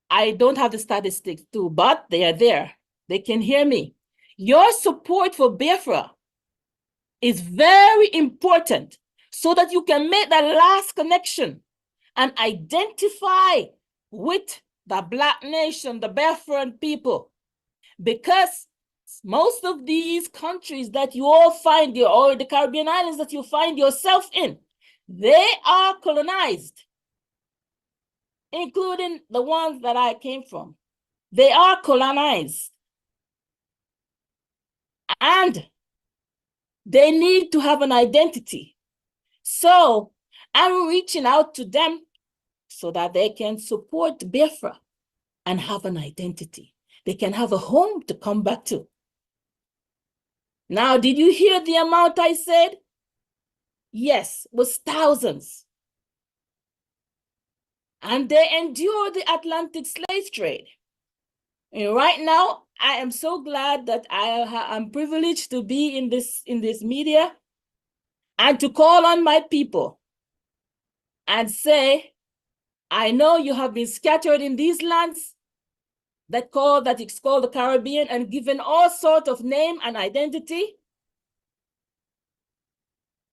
I don't have the statistics too, but they are there. They can hear me. Your support for Biafra is very important so that you can make that last connection and identify with the Black nation, the Biafran people. Because most of these countries that you all find, or the Caribbean islands that you find yourself in, they are colonized, including the ones that I came from. They are colonized. And they need to have an identity. So I'm reaching out to them so that they can support Biafra and have an identity. They can have a home to come back to. Now, did you hear the amount I said? Yes, it was thousands. And they endured the Atlantic slave trade. And right now, I am so glad that I'm privileged to be in this media and to call on my people and say, I know you have been scattered in these lands that it's called the Caribbean and given all sorts of name and identity.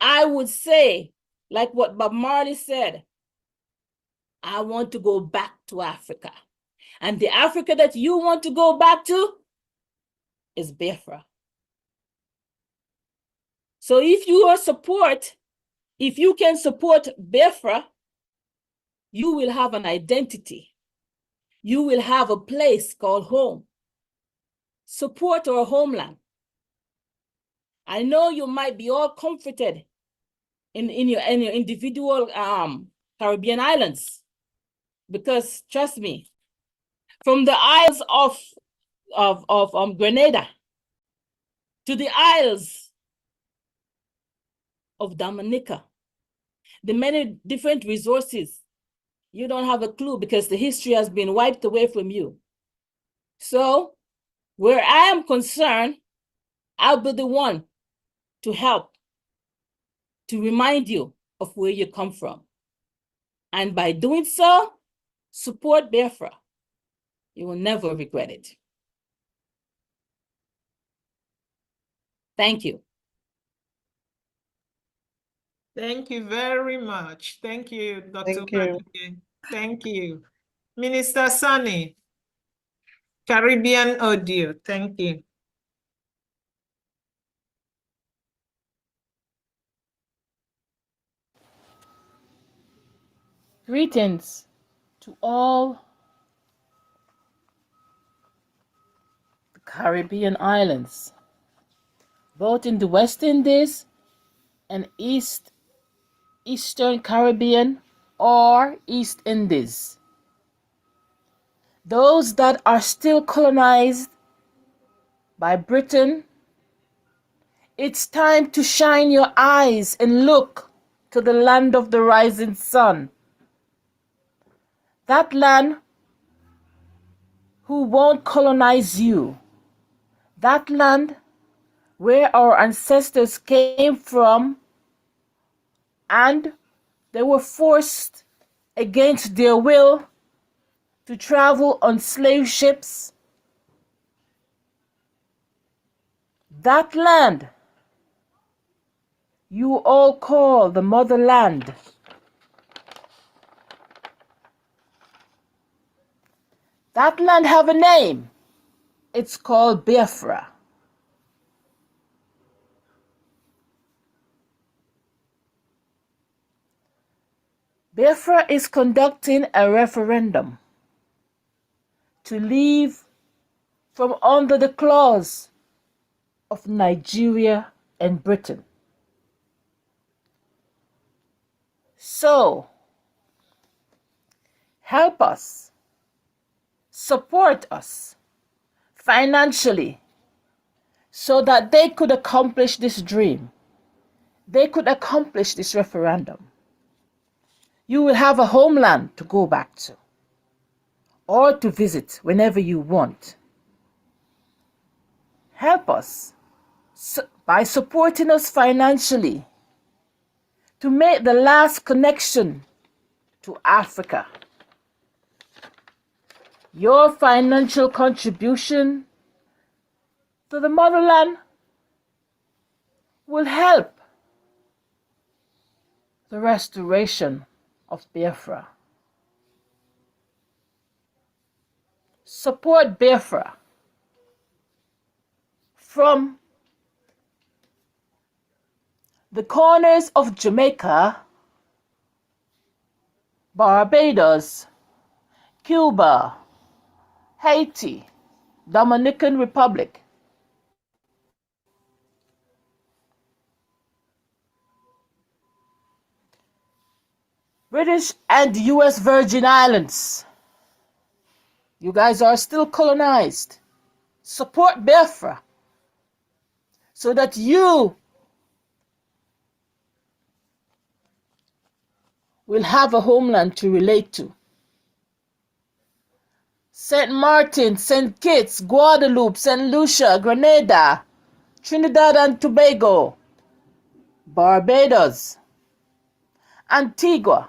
I would say, like what Bob Marley said, I want to go back to Africa. And the Africa that you want to go back to is Biafra. So if you can support Biafra, you will have an identity. You will have a place called home. Support our homeland. I know you might be all comforted in your individual Caribbean islands, because trust me, from the Isles of Grenada to the Isles of Dominica, the many different resources, you don't have a clue because the history has been wiped away from you. So where I am concerned, I'll be the one to help, to remind you of where you come from. And by doing so, support Biafra. You will never regret it. Thank you. Thank you very much. Thank you, Dr. Thank you. Badike. Thank you. Minister Sunny, Caribbean audio. Thank you. Greetings to all the Caribbean islands, both in the West Indies and Eastern Caribbean or East Indies. Those that are still colonized by Britain, it's time to shine your eyes and look to the land of the rising sun. That land who won't colonize you. That land where our ancestors came from and they were forced against their will to travel on slave ships. That land you all call the motherland. That land have a name. It's called Biafra. Biafra is conducting a referendum to leave from under the claws of Nigeria and Britain. So, help us, support us financially so that they could accomplish this dream. They could accomplish this referendum. You will have a homeland to go back to or to visit whenever you want. Help us by supporting us financially to make the last connection to Africa. Your financial contribution to the motherland will help the restoration of Biafra. Support Biafra from the corners of Jamaica, Barbados, Cuba, Haiti, Dominican Republic, British and US Virgin Islands. You guys are still colonized. Support Biafra so that you will have a homeland to relate to. St. Martin, St. Kitts, Guadeloupe, St. Lucia, Grenada, Trinidad and Tobago, Barbados, Antigua,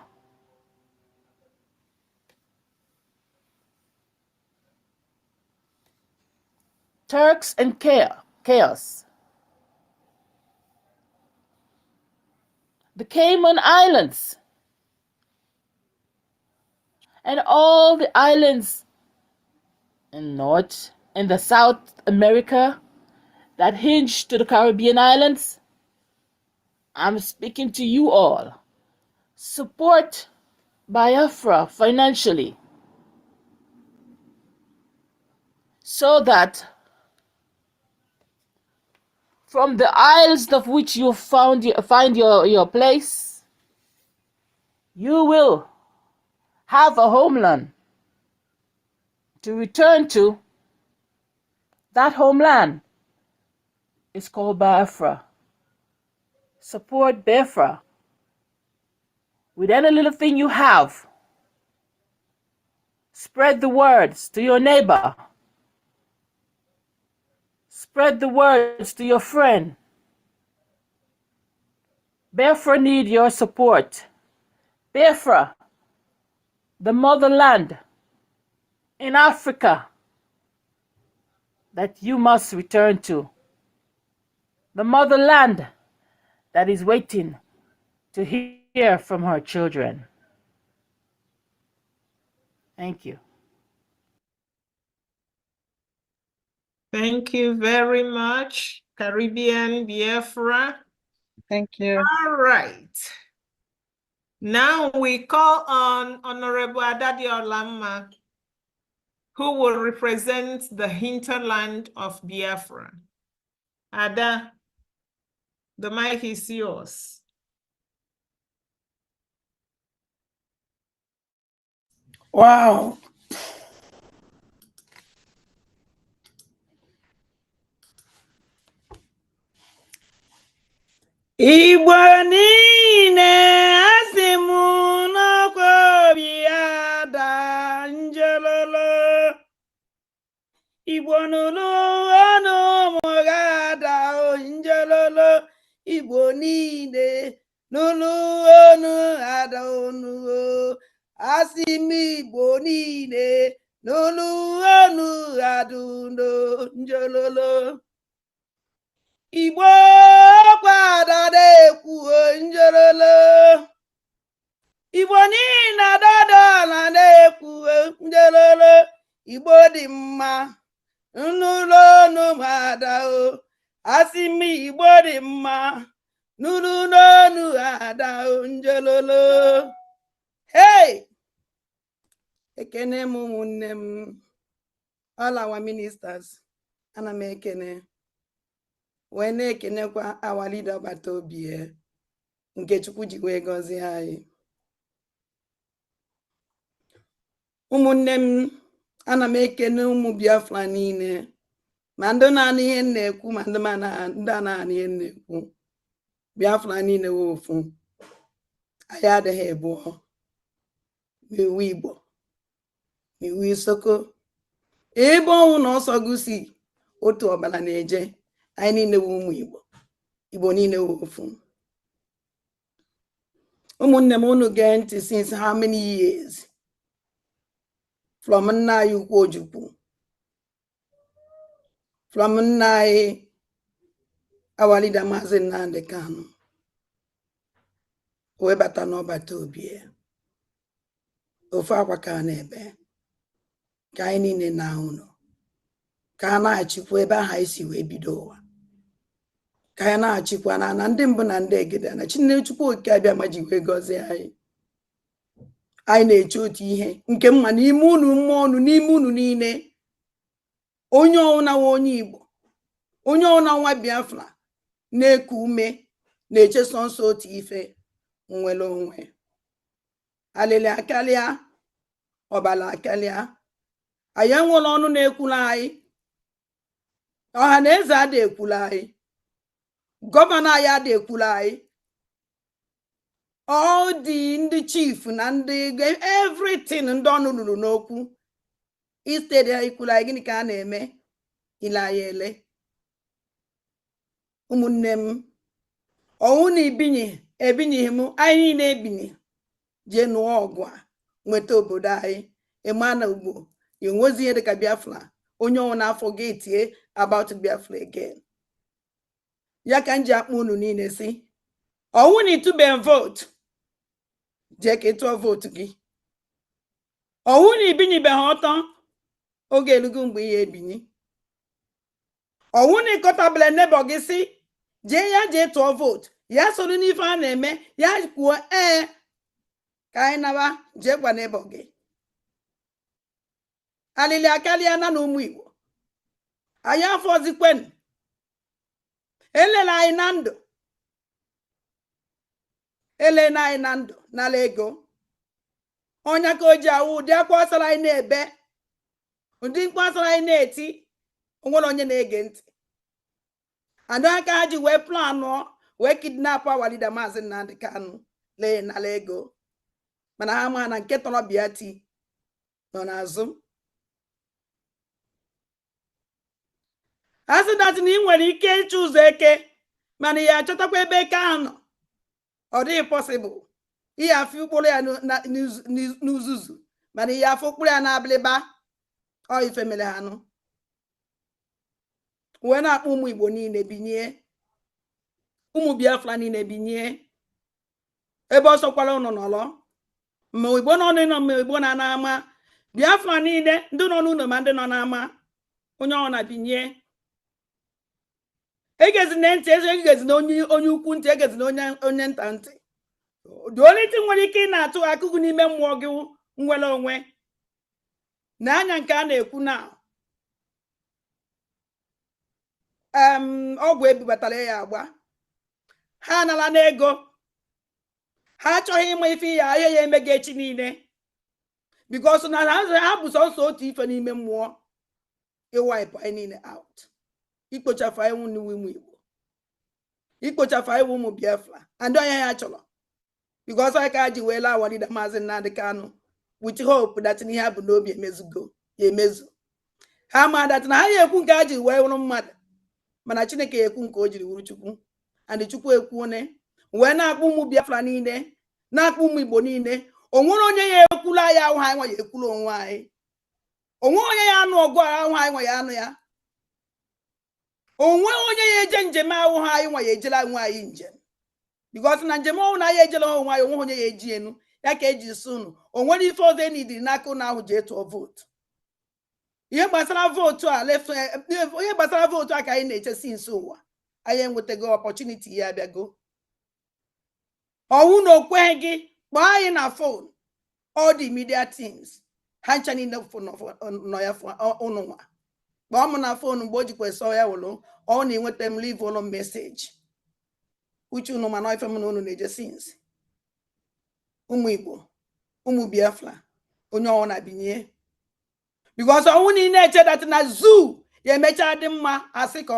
Turks and Chaos, the Cayman Islands, and all the islands in North and the South America that hinge to the Caribbean islands. I'm speaking to you all. Support Biafra financially so that from the isles of which you find your place, you will have a homeland to return to. That homeland is called Biafra. Support Biafra with any little thing you have. Spread the words to your neighbor. Spread the words to your friend. Biafra need your support. Biafra, the motherland in Africa that you must return to. The motherland that is waiting to hear from her children. Thank you. Thank you very much, Caribbean Biafra. Thank you. All right. Now we call on Honorable Adadi Olamma, who will represent the hinterland of Biafra. Ada, the mic is yours. Wow. Igbo niile asị m n'ọkwa obi ada njelolo. Igbo nụrụ ọnụ ụmụ ga-ada njelolo. Igbo niile nụrụ ọnụ ada ọnụ. Asị m Igbo niile nụrụ ọnụ ada ọnụ njelolo. Igbo kwada na-ekwu njelolo. Igbo niile adadala na-ekwu njelolo. Igbo dị mma n'ụlọ ọnụ ada o. Asị m Igbo dị mma n'ụlọ ọnụ ada o njelolo. Hey! Ekene m ụmụnne m, all our ministers, ana m ekene. Wee na-ekenekwa our leader agbata obi nke Chukwu ji wee gọzie anyị. Ụmụnne m, ana m ekene ụmụ Biafra niile, ma ndị na-anụ ihe m na-ekwu ma ndị a na-anụ ihe m na-ekwu. Biafra niile wee ofu. Anyị adịghị abụọ. Iwu Igbo, iwu Isoko, ebe ọnwụ na ọsọ gụsi otu ọbara na-eje. Anyị niile wụ ụmụ Igbo. Igbo niile wụ ofu. Ụmụnne m, unu gee ntị since how many years? From nna anyị ukwu Ojukwu, from nna anyị our leader Maazị Nnamdi Kanu, wee bata n'ọbata obi ofu akwa ka na-ebe ka anyị niile na-ahụ nọ, ka a na-achịkwa ebe ahụ anyị si wee bido ụwa, ka anyị na-achịkwa na ndị mbụ na ndị egede na Chinechukwu Okike abịa ma ji wee gọzie anyị. Anyị na-eche otu ihe nke mma n'ime unu, mmụọ unu, n'ime unu niile. Onye ọwụna nwa onye Igbo, onye ọwụna nwa Biafra na-eku ume, na-eche sọnsọ otu ife, nwere onwe. Alịlị akarịa, ọbala akarịa. Anyị enwere ọnụ na-ekwula anyị. Ọha na eze adị ekwula anyị. Gọvanọ anyị adị ekwula anyị. All the ndị chief na ndị everything ndị ọnụ lụrụ n'okwu. Instead ekwula anyị, gịnị ka a na-eme? Ile anyị ele. Ụmụnne m, ọnwụ na ebinyeghị m, anyị niile ebinye jee nụọ ọgụ a nweta obodo anyị. Ịma na ugbo enwezi ihe dịka Biafra, onye ọnwụ n'afọ ga-etie about Biafra again. Ya ka m ji akpọ unu niile si, ọnwụ na ịtụbeghị vote, jee ka ịtụọ vote gị. Ọnwụ na ibinyebeghị ọtọ, oge elugo mgbe ihe ebinye. Ọnwụ na ịkọtabele nebo gị si, jee tụọ vote, ya soro n'ife a na-eme, ya kwuo ka anyị naba jee gwa nebo gị. Alịlị akarịa na ụmụ Igbo. Anyị afọzikwenu. Elele anyị na ndụ. Elele anyị na ndụ n'ala ego. Onye ka o ji awụ ụdị akwa asara anyị na-ebe, ụdị mkpu asara anyị na-eti, onwere onye na-ege ntị. Andụ aka ha ji wee planụọ wee kidnap our leader Maazị Nnamdi Kanu lee n'ala ego. mana ha ma na nke tọrọ Biati nọ n'azụ. Ha sị dat na ị nwere ike ịchụ ụzọ eke mana ya achọtakwa ebe eke ahụ nọ. Ọ dịghị possible. Ihe afọ ụkpụrụ ya n'uzuzu mana ihe afọ ụkpụrụ ya n'abịlịba. Ọ ife mere ha nụ. Wee na-akpọ ụmụ Igbo niile binye, ụmụ Biafra niile binye ebe ọsọ kwara ụnụ nọrọ. Ma Igbo nọ n'ụlọ, ma Igbo na n'ama, Biafra niile ndị nọ n'ụlọ ma ndị nọ n'ama, onye ọ na-binye. Egezi na ntị, egezi na onye ukwu ntị, egezi na onye nta ntị. The only thing nwere ike ị na-atụ akụkụ n'ime mmụọ gị nwere onwe na anya nke a na-ekwu na ọgwụ ebubatara ya agba. Ha anala n'ego, ha achọghị ịma ife ya ahịa ya eme gị echi niile because na ha bụ sọsọ otu ife n'ime mmụọ. Ịwaipụ anyị niile out, ikpochafu anyị ụmụ Igbo, ikpochafu anyị ụmụ Biafra, and onye ya chọrọ because I ka ji wee laa awa leader Maazị Nnamdi Kanu with hope that ihe ha bụ n'obi emezugo ya emezu. Ha ma that na ha ya ekwu nke ha ji wee wụrụ mmadụ mana Chineke ya ekwu nke o jiri wụrụ Chukwu, and Chukwu ekwuone wee na-akpọ ụmụ Biafra niile, na-akpọ ụmụ Igbo niile. O nwere onye ya ekwula ya ahụ anyị nwa ya ekwula onwe anyị. O nwere onye ya anụ ọgụ ahụ anyị nwa ya anụ ya. O nwere onye ya eje njem ahụ ha anyị nwa ya ejela onwe anyị njem because na njem ọhụụ na ya ejela onwe anyị, onwe onye ya eji enu ya ka eji si unu. O nwere ife ọzọ enidiri n'aka ụnụ ahụ jee tụọ vootu. Ihe gbasara vootu a onye gbasara vootu a ka anyị na-echesi nso ụwa anyị enwetago opportunity ya abịago. Ọwụ na okweghị gị kpọọ anyị na phone, all the media teams ha ncha niile nọ ya ụnụ nwa. Kpọọ m na phone mgbe o jikwa sọ ya wụlụ ọ na-enweta m leave ụlọ message uche ụnụ mana ife m na ụnụ na-eje since. Ụmụ Igbo, ụmụ Biafra, onye ọwụ na binye because ọnwụ niile eche dat na zoo ya emecha dị mma asị ka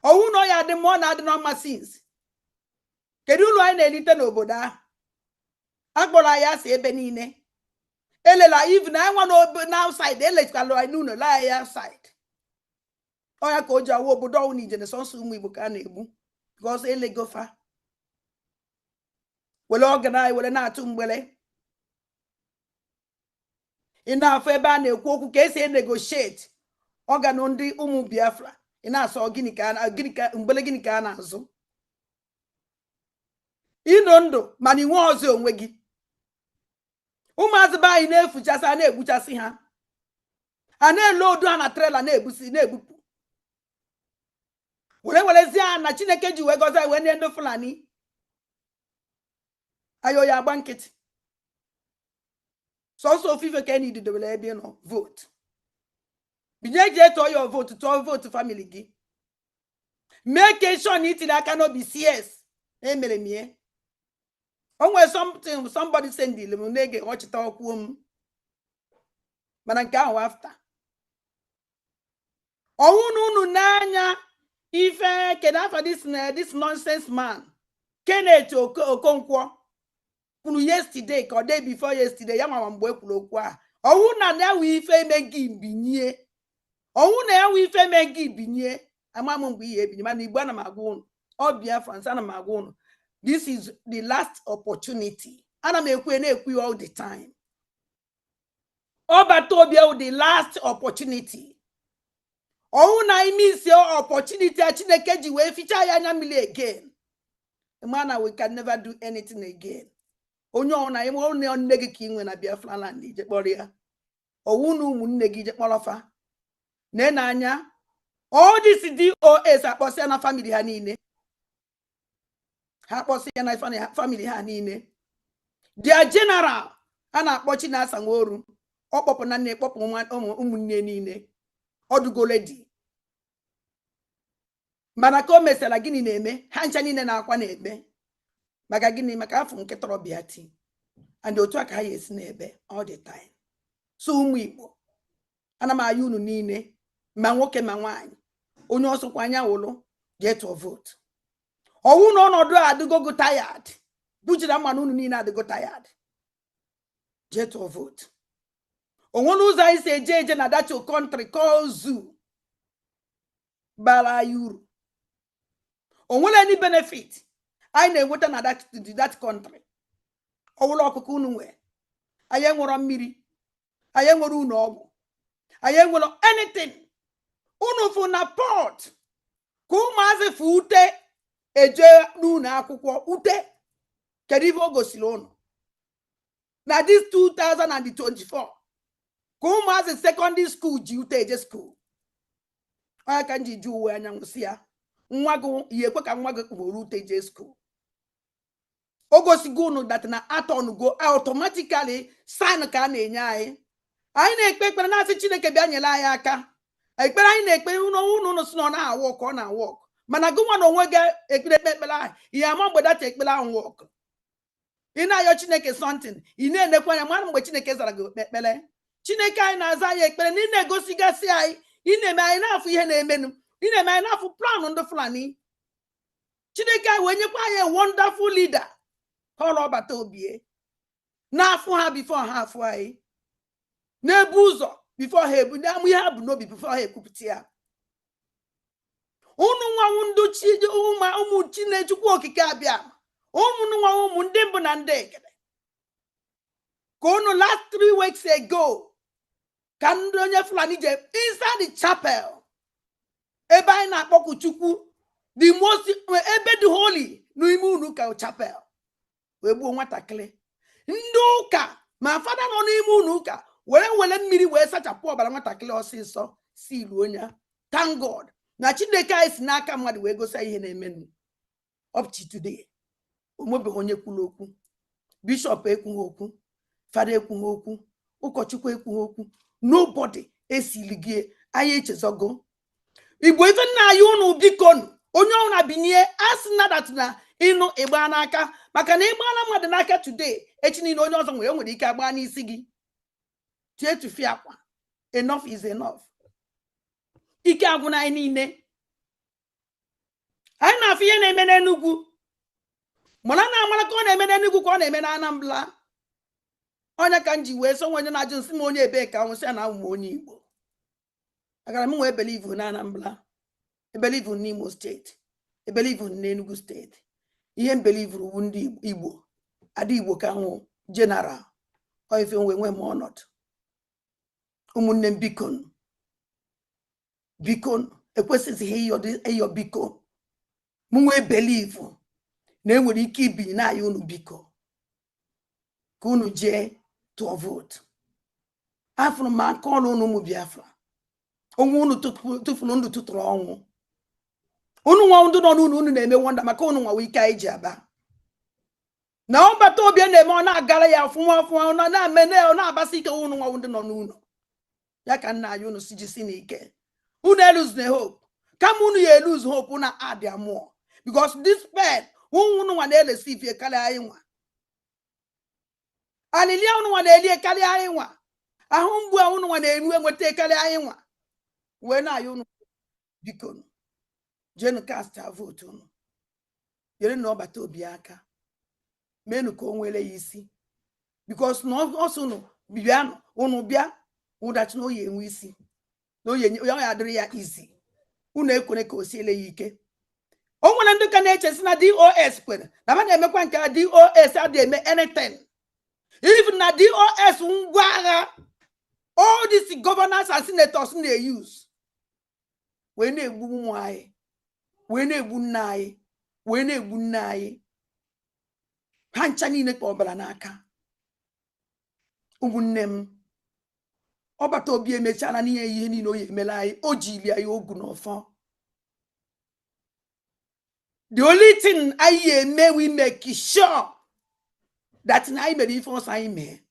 ọnwụ na ya dị mma ọ na-adị n'ọma since. Kedu ụlọ anyị na-elite n'obodo ahụ? Akpọrọ ya si ebe niile. Elela even anyị nwa na outside, elechikwala anyị n'ụlọ laa ya outside. Ọ ya ka o ji awụ obodo ọwụ na ijene sọsọ ụmụ Igbo ka a na-egbu because elegofa were ọgana anyị were na-atụ mgbere. Ị na-afọ ebe a na-ekwu okwu ka esi enegotiate ọganụ ndị ụmụ Biafra. Ị na-asọ gịnị ka mgbere gịnị ka a na-azụ? Ịnọ ndụ mana inwe ọzọ onwe gị. Ụmụazị be anyị na-efuchasị, a na-egbuchasị ha, a na-ele odu ha na trela na-ebupụ werezie ha na Chineke ji wee gọzie wee nye ndị Fulani. Ayo ya agba nkịtị sọsọ ofufe ka enyi didobere ebe nọ vote. Binye je tụọ ya vote, tụọ vote family gị. Make sure itiri aka n'obi CS emere mie. O nwere somebody sendile m na-ege ọchịta ọkwuo m mana nke ahụ after. Ọnwụ na unu n'anya ife kedafa this nonsense man Kenneth Okonkwo kwuru yesterday ka day before yesterday ya mama mgbe ekwuru okwu a. Ọnwụ na ya ife eme gị binye. Ọnwụ na ya ife eme gị binye. Ama m mgbe ihe ebinye mana Igbo ana m agwa unu, ọ Biafra ana m agwa unu, this is the last opportunity. Ana m ekwu na-ekwu all the time. Ọ bata obia the last opportunity. Ọnwụ na ime isi opportunity a Chineke ji wee ficha ya anya mmiri again. Mana we can never do anything again. Onye ọ na ime nne gị ka inwe na Biafra land ije kpọrọ ya. Ọwụ na ụmụnne gị ije kpọrọfa. Na anya all this DOS akpọsịa na family ha niile. Ha kpọsịa na family ha niile. Their general a na-akpọ Chinasa Nworu, ọ kpọpụ na nne kpọpụ ụmụnne niile. Ọdụgoledi mana ka o mesara gịnị na-eme? Ha ncha niile na-akwa na-ebe maka gịnị? Maka afọ nke tọrọ Biati and otu aka ha esi na-ebe all the time. So ụmụ Igbo, ana m ayọ unu niile ma nwoke ma nwaanyị, onye ọsọkwa anya wụlụ get to vote. Ọwụ na ọnọdụ adịgo tired, bujira mmanụ unu niile adịgo tired. Jet or vote. Onwunu uza ise eje na that your country called zoo. Bara yuru. Onwere any benefit. I na enweta na that country. Owulo okuku unu nwe. Aye nworo mmiri. Aye nwere unu ogwu. Aye nwere anything. Unu fu na port. Ku maazi fu ute eje n'unu akwụkwọ ute. Kedu ife o gosiri unu? Na this 2024. Ku maazi secondary school ji ute eje school. Aya ka nji ju uwe anya nwusi ya. Nwa gị yekwe ka nwa gị were ute je school. Ogosigo unu that na aton go automatically sign ka na-enye anyị. Anyị na-ekpe ekpere na-asị Chineke bịa nyere anyị aka. Ekpere anyị na-ekpe unu si na awọ ka ọ na-awọ. Mana gị nwa na onwe gị ekpere ekpere anyị. Ihe ama mgbe data ekpere ahụ wọk. Ị na-ayọ Chineke something. Ị na-enekwa anya mara mgbe Chineke zara gị ekpere. Chineke anyị na-aza anyị ekpere na ị na-egosigasị anyị. Ị na-eme anyị na-afụ ihe na-emenụ. Ị na-eme anyị na-afụ plan ndị Fulani. Chineke anyị wee nyekwa anyị wonderful leader. Ọrụ ọbata obie. Na-afụ ha before ha afụ anyị. Na-ebu ụzọ before ha ebu. Na-amụ ihe ha bụ n'obi before ha ekwupụta ya. Unu nwa ndị ụmụ Chinechukwu okike abịa. Unu nwa ụmụ ndị mbụ na ndị ekele. Ka unu last 3 weeks ago. Ka ndị onye Fulani je inside the chapel. Ebe anyị na-akpọku Chukwu. The most ebe the holy n'ime unu ka chapel. Wee gbuo nwatakịrị. Ndị ụka ma fada nọ n'ime unu ụka were mmiri wee sachapụ ọbara nwatakịrị ọsịsọ si ilu onye. Thank God. Na Chineke anyị si n'aka mmadụ wee gosi ihe na-eme up to today. Omobeghị onye kwuru okwu. Bishop ekwughị okwu. Fada ekwughị okwu. Ụkọchukwu ekwughị okwu. Nobody esiligie anyị echezogo. Igbo ife nna anyị unu bikonu. Onye ọrụ na-binye asị that na ịnụ ịgba n'aka. Maka na ịgbala mmadụ n'aka today. Echi niile onye ọzọ nwere ike agba n'isi gị. Tie tufi akwa. Enough is enough. Ike agwụna anyị niile. Anyị na-afụ ihe na-eme n'Enugu. Mana na-amara ka ọ na-eme n'Enugu ka ọ na-eme na Anambra. Onye ka nji wee so onye na-ajụ nsị m onye ebe ka nwụsị na ụmụ onye Igbo. Agara m wee believe na Anambra. I believe in Imo State. I believe in Enugu State. Ihe believe wu ndị Igbo. Ada Igbo ka nwụ general. O ife nwe m ọnọdụ. Ụmụnne m bikon. Bikon ekwesịghị ịyọ biko. M nwee believe na enwere ike ibinye na anyị unu biko. Ka unu jee to vote. Afụrụ m aka ọrụ unu ụmụ Biafra. Onwe unu tụfuru ndụ tụtụrụ ọnwụ. Unu nwa ndụ nọ n'unu unu na-eme wonder maka unu nwa ike anyị ji aba. Na ọbata obi na-eme ọ na-agara ya ọfụma ọ na-amene ọ na-abasị ike unu nwa ndụ nọ n'unu. Ya ka nna anyị unu si jisi n'ike. Unu eluzne hope. Kama unu ya eluse hope na abịa mmụọ. Because this pain unu nwa na-elesi ifie karịa anyị nwa. Alilia unu nwa na-elie karịa anyị nwa. Ahụ mgbu unu nwa na-enu enweta karịa anyị nwa. Wee na anyị unu biko. Jenu cast a vote unu. Yere na ọbata obi aka. Menu ka o nwere ya isi. Because na ọsọ unu bịa unu bịa ụdachi na oyi enwe isi. Na oyi ya adịrị ya easy. Unu ekwere ka o siele ya ike. O nwere ndị ka na-echesi na DOS kwere. Na ba na-emekwa nke DOS adị eme anything. Even na DOS ngwa agha. All these governors and senators na-use. Wee na-egbu ụmụ anyị. Wee na-egbu nna anyị. Wee na-egbu nna anyị. Ha ncha niile ka ọbara n'aka. Ụmụnne m. Ọbata obi emechara n'ihe ihe niile o emela anyị. O jiri anyị ogu n'ọfọ. The only thing I we make sure that I made it for us I may.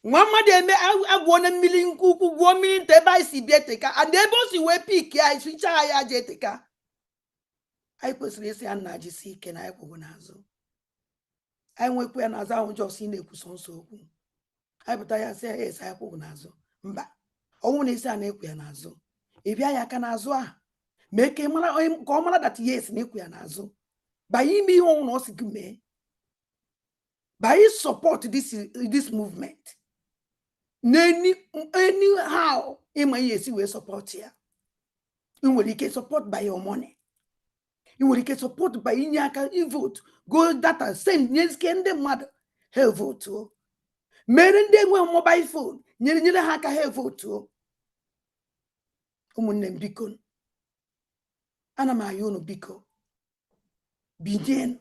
Mama de me I want a million cuckoo woman te by Sibieteka and they both we pick ya switch I jeteka. I was listening and Najisi can I go nazo. I went when as I just seen a person so. I but I say yes I go nazo. Mba. Only say an equianazo. If I can azwa. Make him come that yes, Niquianazo. By him be on us me. by support this movement. Anyhow, you will support here. You will get support by your money. You will get support by Inyaka, you vote. Go data, send, yes, can the mother, her vote too. Merende mobile phone, nyele haka her vote too. Umunem bikon. Anamayono biko. Begin.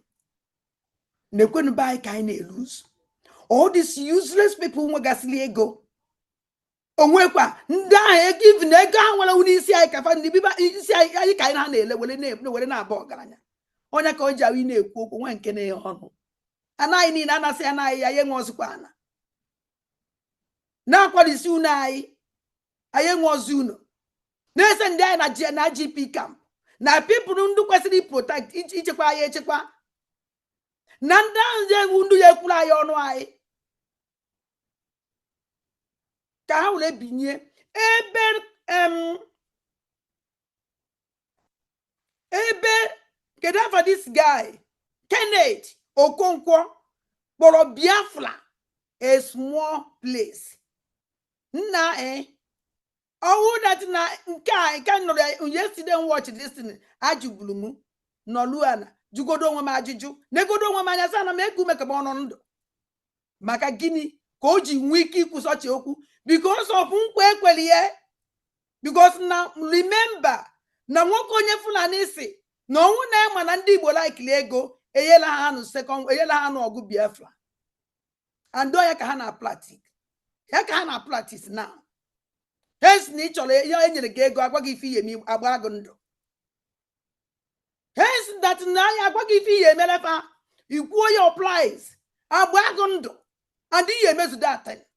Nekwen buy kind lose. All these useless people who gasly ego. Onwekwa nda give nega wala unisi ai kafa ndi biba isi ai kai na na ele wele na aba ogaranya onya ka oja wi na ekwu okwu nwa nke na ihe ọnụ anaghị ni na anasị anaghị ya yenwe ozukwa ana na akwalisi unu ai ayenwe ozu unu na ese ndị ai na GP camp na people ndu kwesịrị protect ichekwa ya echekwa na ndị ndu ya ekwuru anyị ọnụ anyị ka ha wule binye ebe for this guy Kenneth Okonkwo kpọrọ Biafra a small place nna that na nke can yesterday watch this thing ajubulumu noluana jugodo nwe ma ajiju negodo nwe ma anya sana ma egu meka bono ndo maka gini ka o ji nwe ike ikwusochi okwu because of nkwe ekweliye because now remember na nwoke onye Fulani si na onwu na ema na ndị Igbo like ego eyela ha no second eyela ha no ogu Biafra and do ya ka ha na practice now hence ni chole ya enyere ga ego agwa gị ife ihe mi agba agụ ndụ hence that na ya agwa gị ife ihe melefa ikwuo your price agba agụ ndụ and ihe mezu that time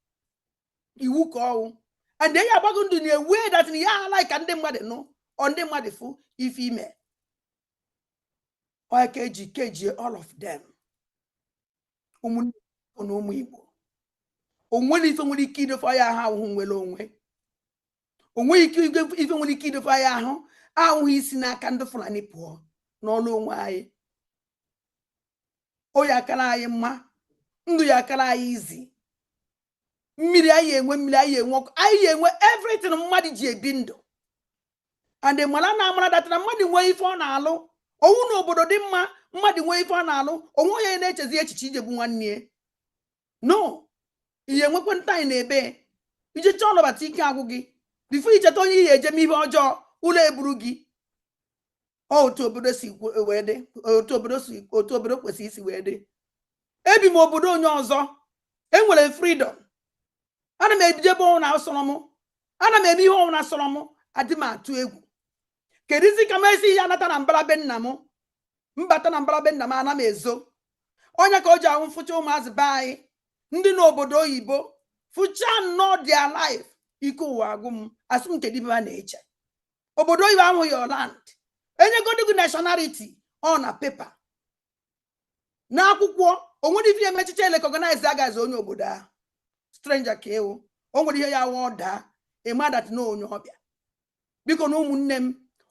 iwu ka ọwụ and then ya agbago ndụ na way that ya like ndị mmadụ no on ndị mmadụ fu ife ime o keji all of them ụmụ Igbo onwe ife nwere ike idofe ya ha ahụ nwere onwe ife nwere ike idofe ya ahụ ahụghị isi n'aka ndị Fulani pụọ n'ọlụ onwe anyị o ya kara anyị mma ndụ ya kara anyị izi mmiri anyị enwe ọkụ anyị enwe everything mmadụ ji ebi ndụ and mara na amara datara mmadụ nwee ife ọ na-alụ owu na obodo dị mma mmadụ nwee ife ọ na-alụ onwe onye na-echezi echiche ijebu nwanne no ihe nwekwe ntanyị na ebe ije chọọ ọnọbata ike agwụ gị bifo icheta onye ihe ejem ihe ọjọọ ụlọ eburu gị otu obodo si wee dị otu obodo kwesịrị isi wee dị ebi m obodo onye ọzọ enwere freedom ana m ebijebe ọnwụ na asọrọ m ana m eme ihe ọnwụ na asọrọ m adị m atụ egwu kedizi ka m esi ya nata na mbara be nna m mbata na mbara be nna m ana m ezo onye ka o ji ahụ mfụcha ụmụazị be anyị ndị n'obodo oyibo fụcha nnọọ their life ike ụwa agụ m asị m kedu ibe ha na-eche obodo oyibo ahụ your land enyegodi gị nationality ọ na pepa na akwụkwọ onwere ife emechiche recognize agaghị onye obodo ahụ stranger ka ewu o nwere ihe ya wụ ọda ịmadat na onye ọbịa biko na ụmụnne m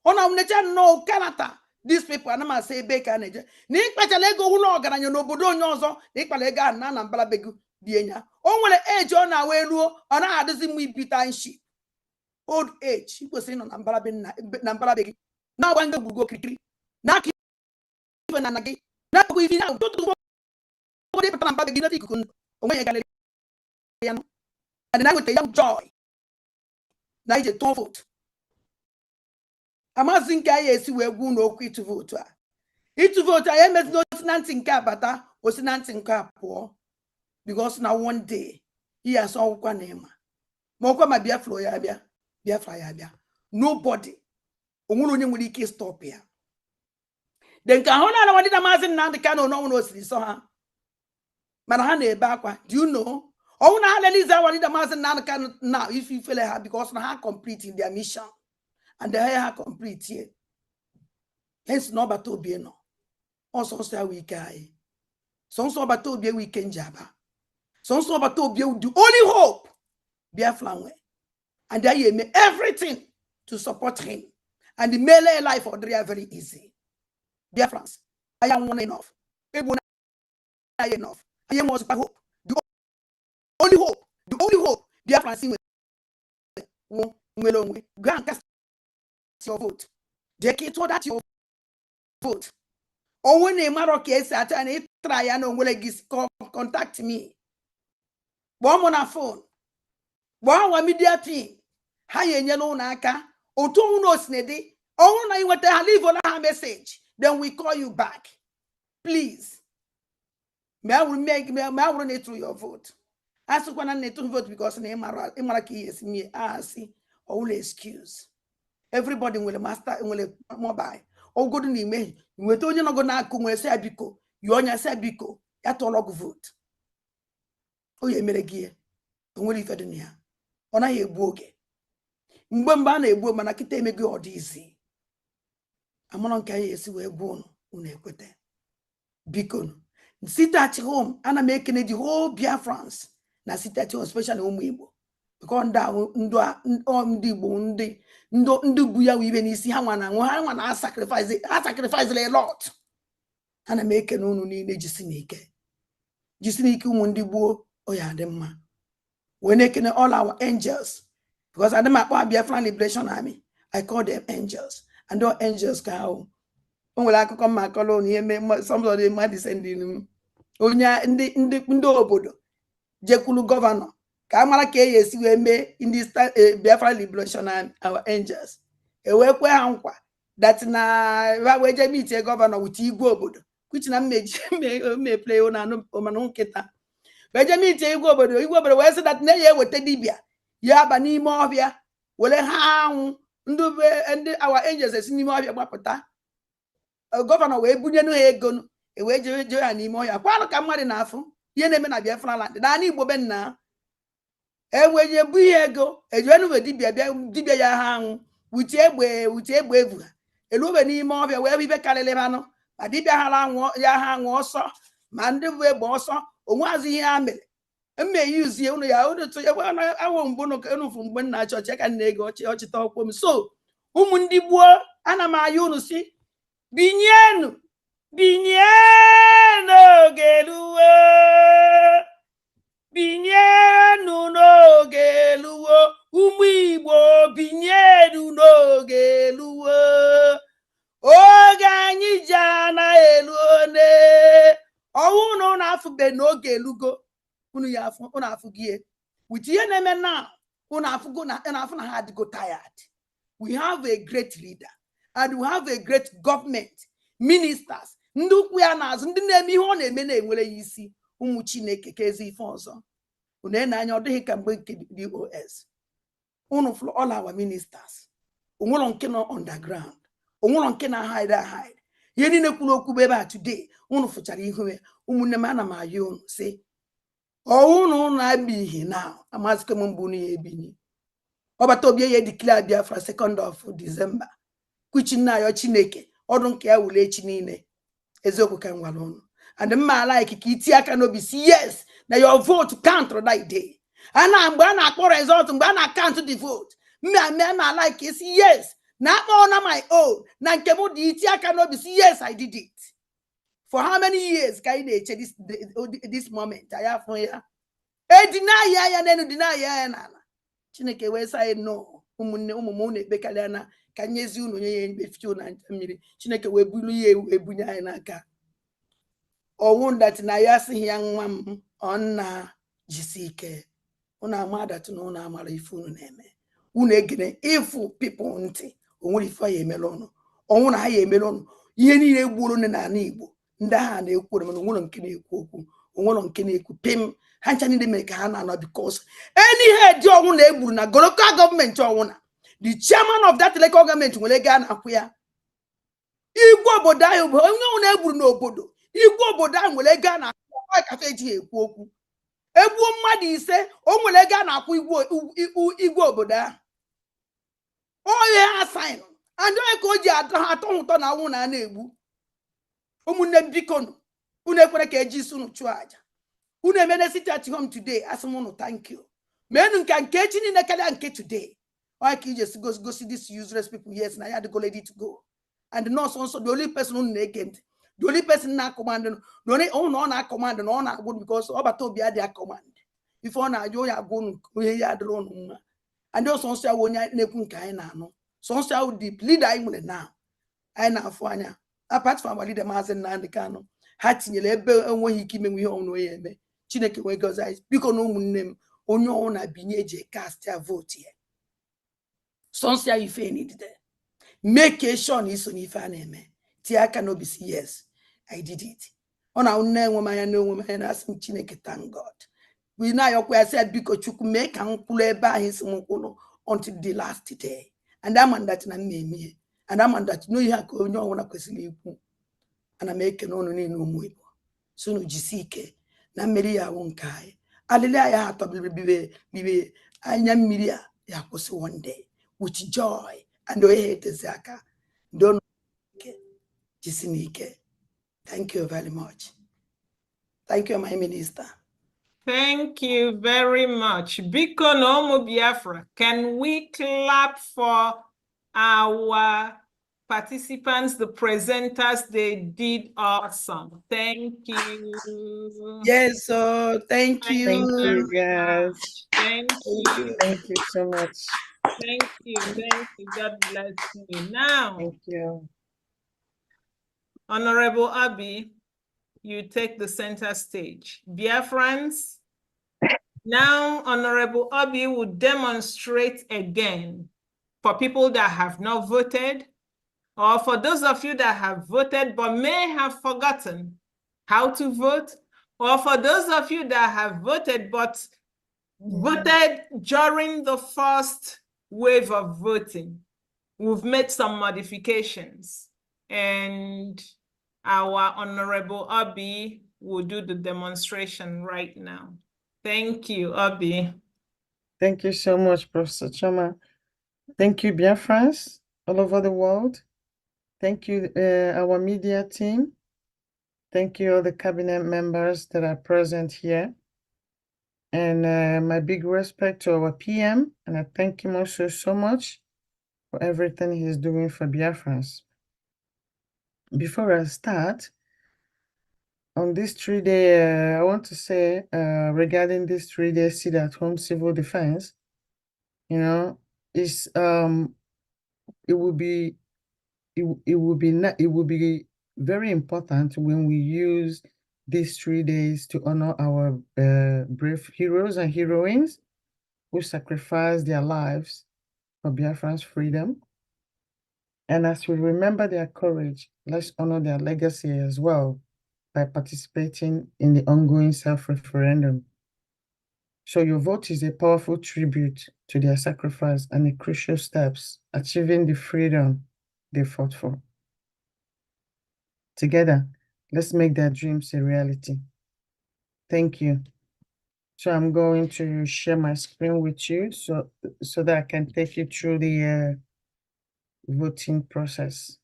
ọ na mnecha nnọọ Canada these people ana m asa ebe ka na-eje na ịkpachala ego ụlọ ọgaranya n'obodo onye ọzọ na ịkpala ego ahụ na mbara begu dị enya o nwere age ọ na-awa eruo ọ naghị adịzi mma ibita nshi old age kwesịrị nọ na mbara be gị na-agba ndị gburugburu okirikiri na-aka ife na gị na-akụ ife na ụtụtụ obodo ịpụta na mbara be gị n'ofe ikuku ndụ onwe ya galere ya nọ and na nweta young joy na ije tụọ vote amazi nke anyị esi wee gwu n'okwu ịtụ vote a anyị emezi n'osi na ntị nke abata osi na ntị nke apụọ because na one day ihe asọ ọgwụkwa na ịma ma ọkwa ma Biafra ya bịa nobody onwere onye nwere ike stop ya de nke ahụ na ndị na maazị Nnamdi Kanu n'ọnwụ na osiri sọ ha mana ha na-ebe akwa do you know ọnwụ na ha lelize awalide maazị Nnamdi Kanu na ifele ha because na ha complete their mission and they ha complete here hence na ọbata obi nọ ọsọsọ ya wike anyị sọnsọ ọbata obi wike njaba sọnsọ ọbata obi the only hope Biafra nwe and they eme everything to support him and the mele life for they are very easy Biafrans I am one enough enough I must hope. The only hope, Biafra see go and cast your vote. Jackie told that your vote. Or when a Mayrock is at and try and contact me. One on a phone. One media team. Hi and yellow naka. Or two no sneddy. Oh, now you want to leave on a message. Then we call you back. Please. May I will run it through your vote. As to when I need to vote because Mayrock is me. I see. Only excuse. Everybody will master will mobile. Oh, good in me. You told you not gonna come where say biko. You on your say biko. That all vote. Oh, you made a gear. And will you fed in here? On a boge. Mbamba na mana kite me go easy. Amon kay esi we born unekwete. Biko. Sit at home and I'm making it the whole Biafrans. Na sit at home, especially Igbo. Because ndo buya we even see how one I sacrifice a lot. And I make no need jisinike umundi buo oyadema. We're making all our angels. Because I don't Biafran Liberation Army. I call them angels. And those angels can come my colony, somebody might descend in Onya ndo obodo. Jekulu governor. Kamara KS we may in this Biafra Liberation and our angels. A work where unqua that na we meet a governor with Igbo, which na may play on an omanon. Benjamin Igbo, but where said that nay with Tedibia. Yabani Movia, well, how and our angels as Nimovia Wapata. A governor way Bunyano Egon, a way Joanne Moya, while come enough. Yenemen a Biafra land. Dani Bobena. When you be ego, a general dibia ya hang, which ebu, a lubeni more where we be Calevano, a dibia halang ya hang also, Mande bossa, or was he amel. And may use you only out to your one. I won't bono from when I check and nego or talk with me. So, Umundi bois, Anama Yunusi, Binyano, Gelua. Binyenu no geluo, Igbo binyenu no geluo. Oganyi jana eluone. Oh no na fube no gelugo. Unu ya una fugie. With ye name now. Una fugo na afuna had go tired. We have a great leader and we have a great government, ministers. Ndukwu ya na ndị na-eme ihe ọ na-eme na-enwere ya isi. Ụmụ Chineke kezi ife ọzọ. Unena anya ọdịghị ka mgbe nke DOS. Unu for all our ministers. Onwere nke nọ underground. Onwere nke na hide. Ihe niile kwuru okwu ebe a today. Unu fụchara ihu ya. Ụmụnne m ana m ayọ unu sị. Unu na-abighị na amazike m mbụ ya ebinyi. Ọbata obi ya declare Biafra 2nd of December. Kwichi na ayọ Chineke. Ọdụ nke ya wule echi niile. Eziokwu ka m gwara unu. And the man like iti aka no be yes. Now your vote count that day. And I'm gonna for result, I'm gonna count the vote. Me like is yes. Not on my own. Now kemo di iti aka no be yes, I did it. For how many years can you this moment? I have for you. Deny ya and then deny ya na. Chineke we say no. Umune bekaliana. Kanyezu no ye befiu na miri. Chineke we bulu ye ebunya na aka. Or one that na yasi young mam on na jisike. Una mother to know na mara ifu neme. Unegene ifu people unti. Only fire melono. Or one high melon. Yeni eburu na nibo. Nda na ekuru no one kene ekuku. One kene ekupim. Hanchani de make hana because any head your own eburu na local government your one. The chairman of that local government will gan akwia. Igbo bodayo bo no eburu no bodo. Igbo boda nwere ga na kafe ji ekwu okwu. Egbu mmadụ ise o nwere ga na akwu Igbo obodo. Oye assign. And o ko ji atọ ụtọ na anwụ na na-egbu. Ụmụnne biko unu ekwere ka eji sunu chụọ aja. Unu emene sit at home today asụmụnụ thank you. Menu nke echi niile kada nke today. Why can you just go see these useless people? Yes, now I had to go ready to go. And the nurse also the only person who naked. The only person na command, the only on command, no on good because Obato be their command. If on a joy are going, we are drawn. And those on say when I nepun kaina no. So say deep leader I now. I na fanya. Apart from our leader Mazen Nandikano, Hatching lebe and when he came in we own way. Chineke we goes eyes because no name on your own binyeje cast your vote here. So say if any did. Make a sure is on if I name. Tia cannot be yes. I did it. On our name, woman, I know woman, and ask me Chineke, thank God. We now your said because you could make and pull by his uncle until the last day. And I'm on that name me. And I'm on that no you have no one question. And I make an only no more. So no jisike. Na Maria won't kai. Alilea ha to be I am Miria yakos one day with joy and hate Zaka. Don't jisinike. Thank you very much. Thank you, my minister. Thank you very much. Biko Nomo Biafra, can we clap for our participants, the presenters? They did awesome. Thank you. Yes, so thank you. Thank you, guys. Thank you. Thank you so much. Thank you. Thank you. God bless you. Now, thank you. Honorable Abi, you take the center stage. Biafrans, now Honorable Abi will demonstrate again for people that have not voted, or for those of you that have voted but may have forgotten how to vote, or for those of you that have voted but voted during the first wave of voting. We've made some modifications, and our Honorable Abi will do the demonstration right now. Thank you, Abi. Thank you so much, Professor Choma. Thank you, Biafrans all over the world. Thank you, our media team. Thank you, all the cabinet members that are present here. And my big respect to our PM, and I thank him also so much for everything he's doing for Biafrans. Before I start, on this 3-day, I want to say regarding this 3-day sit-at-home civil defense, you know, it will be very important when we use these 3 days to honor our brave heroes and heroines who sacrificed their lives for Biafran's freedom. And as we remember their courage, let's honor their legacy as well by participating in the ongoing self-referendum. So your vote is a powerful tribute to their sacrifice and a crucial steps achieving the freedom they fought for. Together, let's make their dreams a reality. Thank you. So I'm going to share my screen with you so that I can take you through the voting process.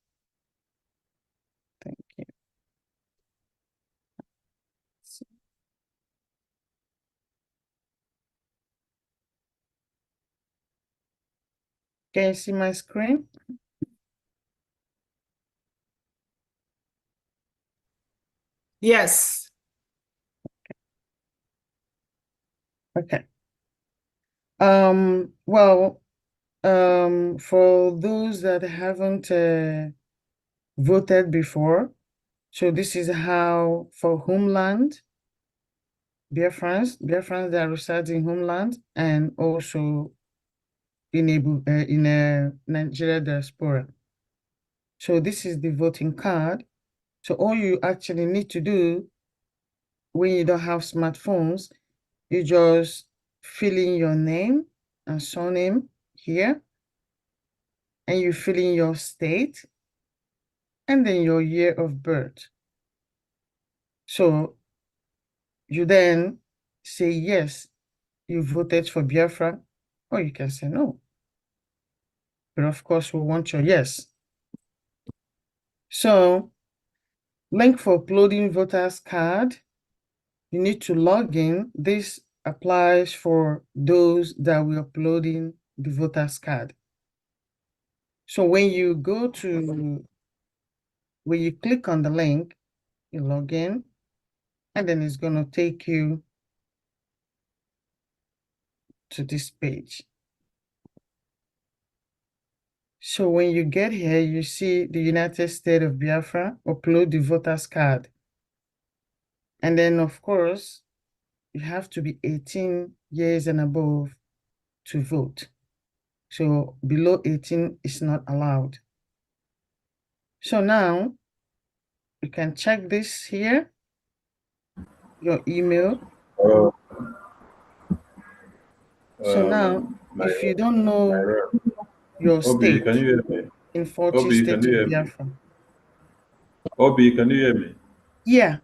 Thank you. Can you see my screen? Yes. Okay. Well, for those that haven't voted before, so this is how for homeland, Biafrans that reside in homeland and also in a Nigeria diaspora. So this is the voting card. So all you actually need to do when you don't have smartphones, you just fill in your name and surname here, and you fill in your state, and then your year of birth. So you then say, yes, you voted for Biafra, or you can say no. But of course, we want your yes. So, link for uploading voters card, you need to log in. This applies for those that will uploading the voters card. So when you click on the link, You log in, and then it's going to take you to this page. So when you get here, you see the United States of Biafra, upload the voter's card. And then, of course, you have to be 18 years and above to vote. So below 18 is not allowed. So now you can check this here, your email. So now, if you don't know your Obi, state can you hear me? in 40 Obi, can states you of hear me? Biafra. Obi, can you hear me? Yeah.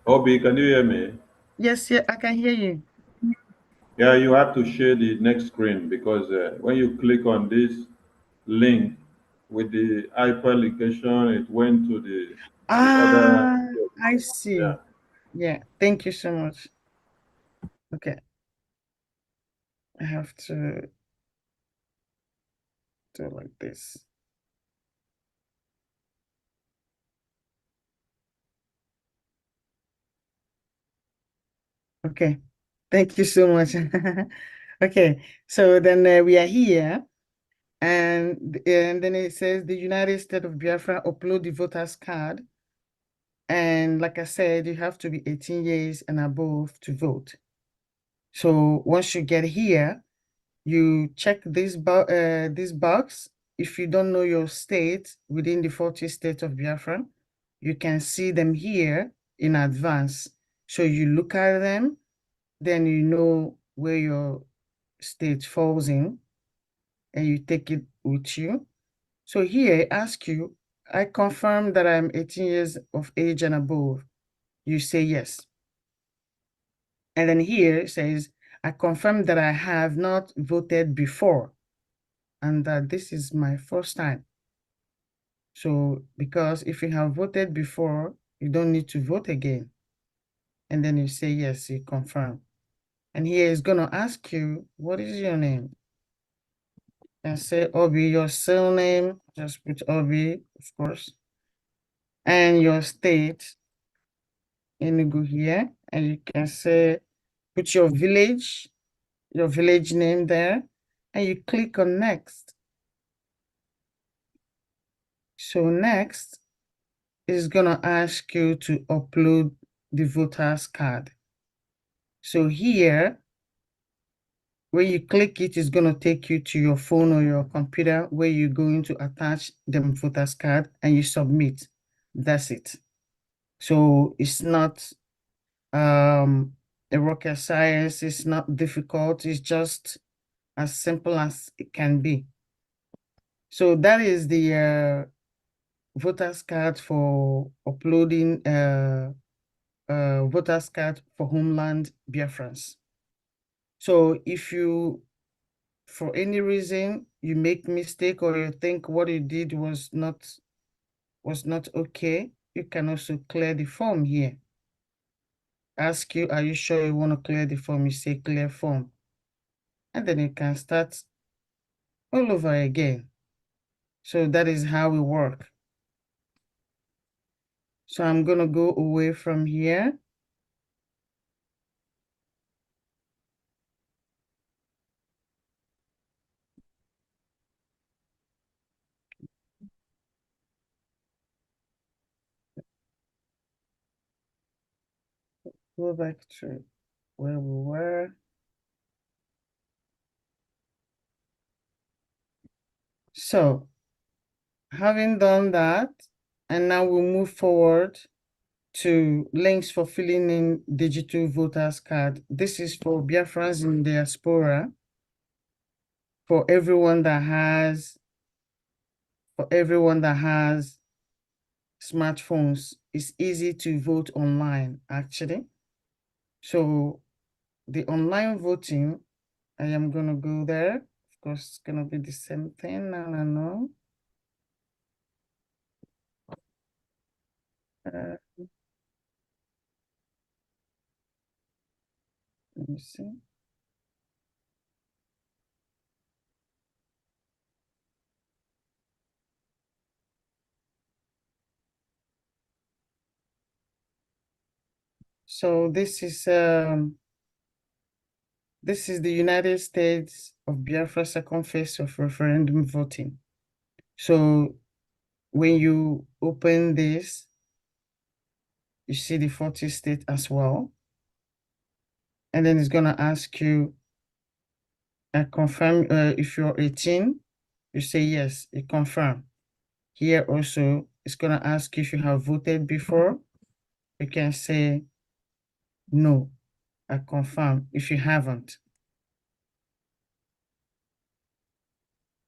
Obi, can you hear me? Yes, yeah, I can hear you. Yeah, you have to share the next screen because when you click on this link with the hyperlocation, it went to the other. I see. Yeah. Yeah, thank you so much. Okay. I have to do like this. Okay, thank you so much. Okay, so then we are here, and then it says the United States of Biafra, upload the voter's card. And like I said, you have to be 18 years and above to vote. So once you get here, you check this box. If you don't know your state within the 40 states of Biafra, you can see them here in advance. So you look at them, then you know where your state falls in, and you take it with you. So here I ask you, I confirm that I'm 18 years of age and above. You say yes. And then here it says, I confirm that I have not voted before and that this is my first time. So because if you have voted before, you don't need to vote again. And then you say yes, you confirm. And here it's going to ask you, what is your name? And say Obi, your surname, just put Obi, of course. And your state, and you go here, and you can say, put your village name there, and you click on next. So next is gonna ask you to upload the voter's card. So here, when you click it, it's gonna take you to your phone or your computer where you're going to attach the voter's card and you submit. That's it. So it's not a rocket science, it's not difficult, it's just as simple as it can be. So that is the voter's card for uploading voter's card for homeland Biafrans. So if you, for any reason, you make mistake or you think what you did was not okay, you can also clear the form here. Ask you, are you sure you want to clear the form? You say clear form. And then you can start all over again. So that is how we work. So I'm going to go away from here. Go back to where we were. So having done that, and now we'll move forward to links for filling in digital voters card. This is for Biafrans in Diaspora, for everyone that has smartphones. It's easy to vote online, actually. So the online voting, I am gonna go there. Of course, it's gonna be the same thing. No. Let me see. So this is the United States of Biafra second phase of referendum voting. So when you open this, you see the 40 state as well. And then it's gonna ask you confirm if you're 18, you say yes, it confirm. Here also, it's gonna ask if you have voted before. You can say no, I confirm if you haven't.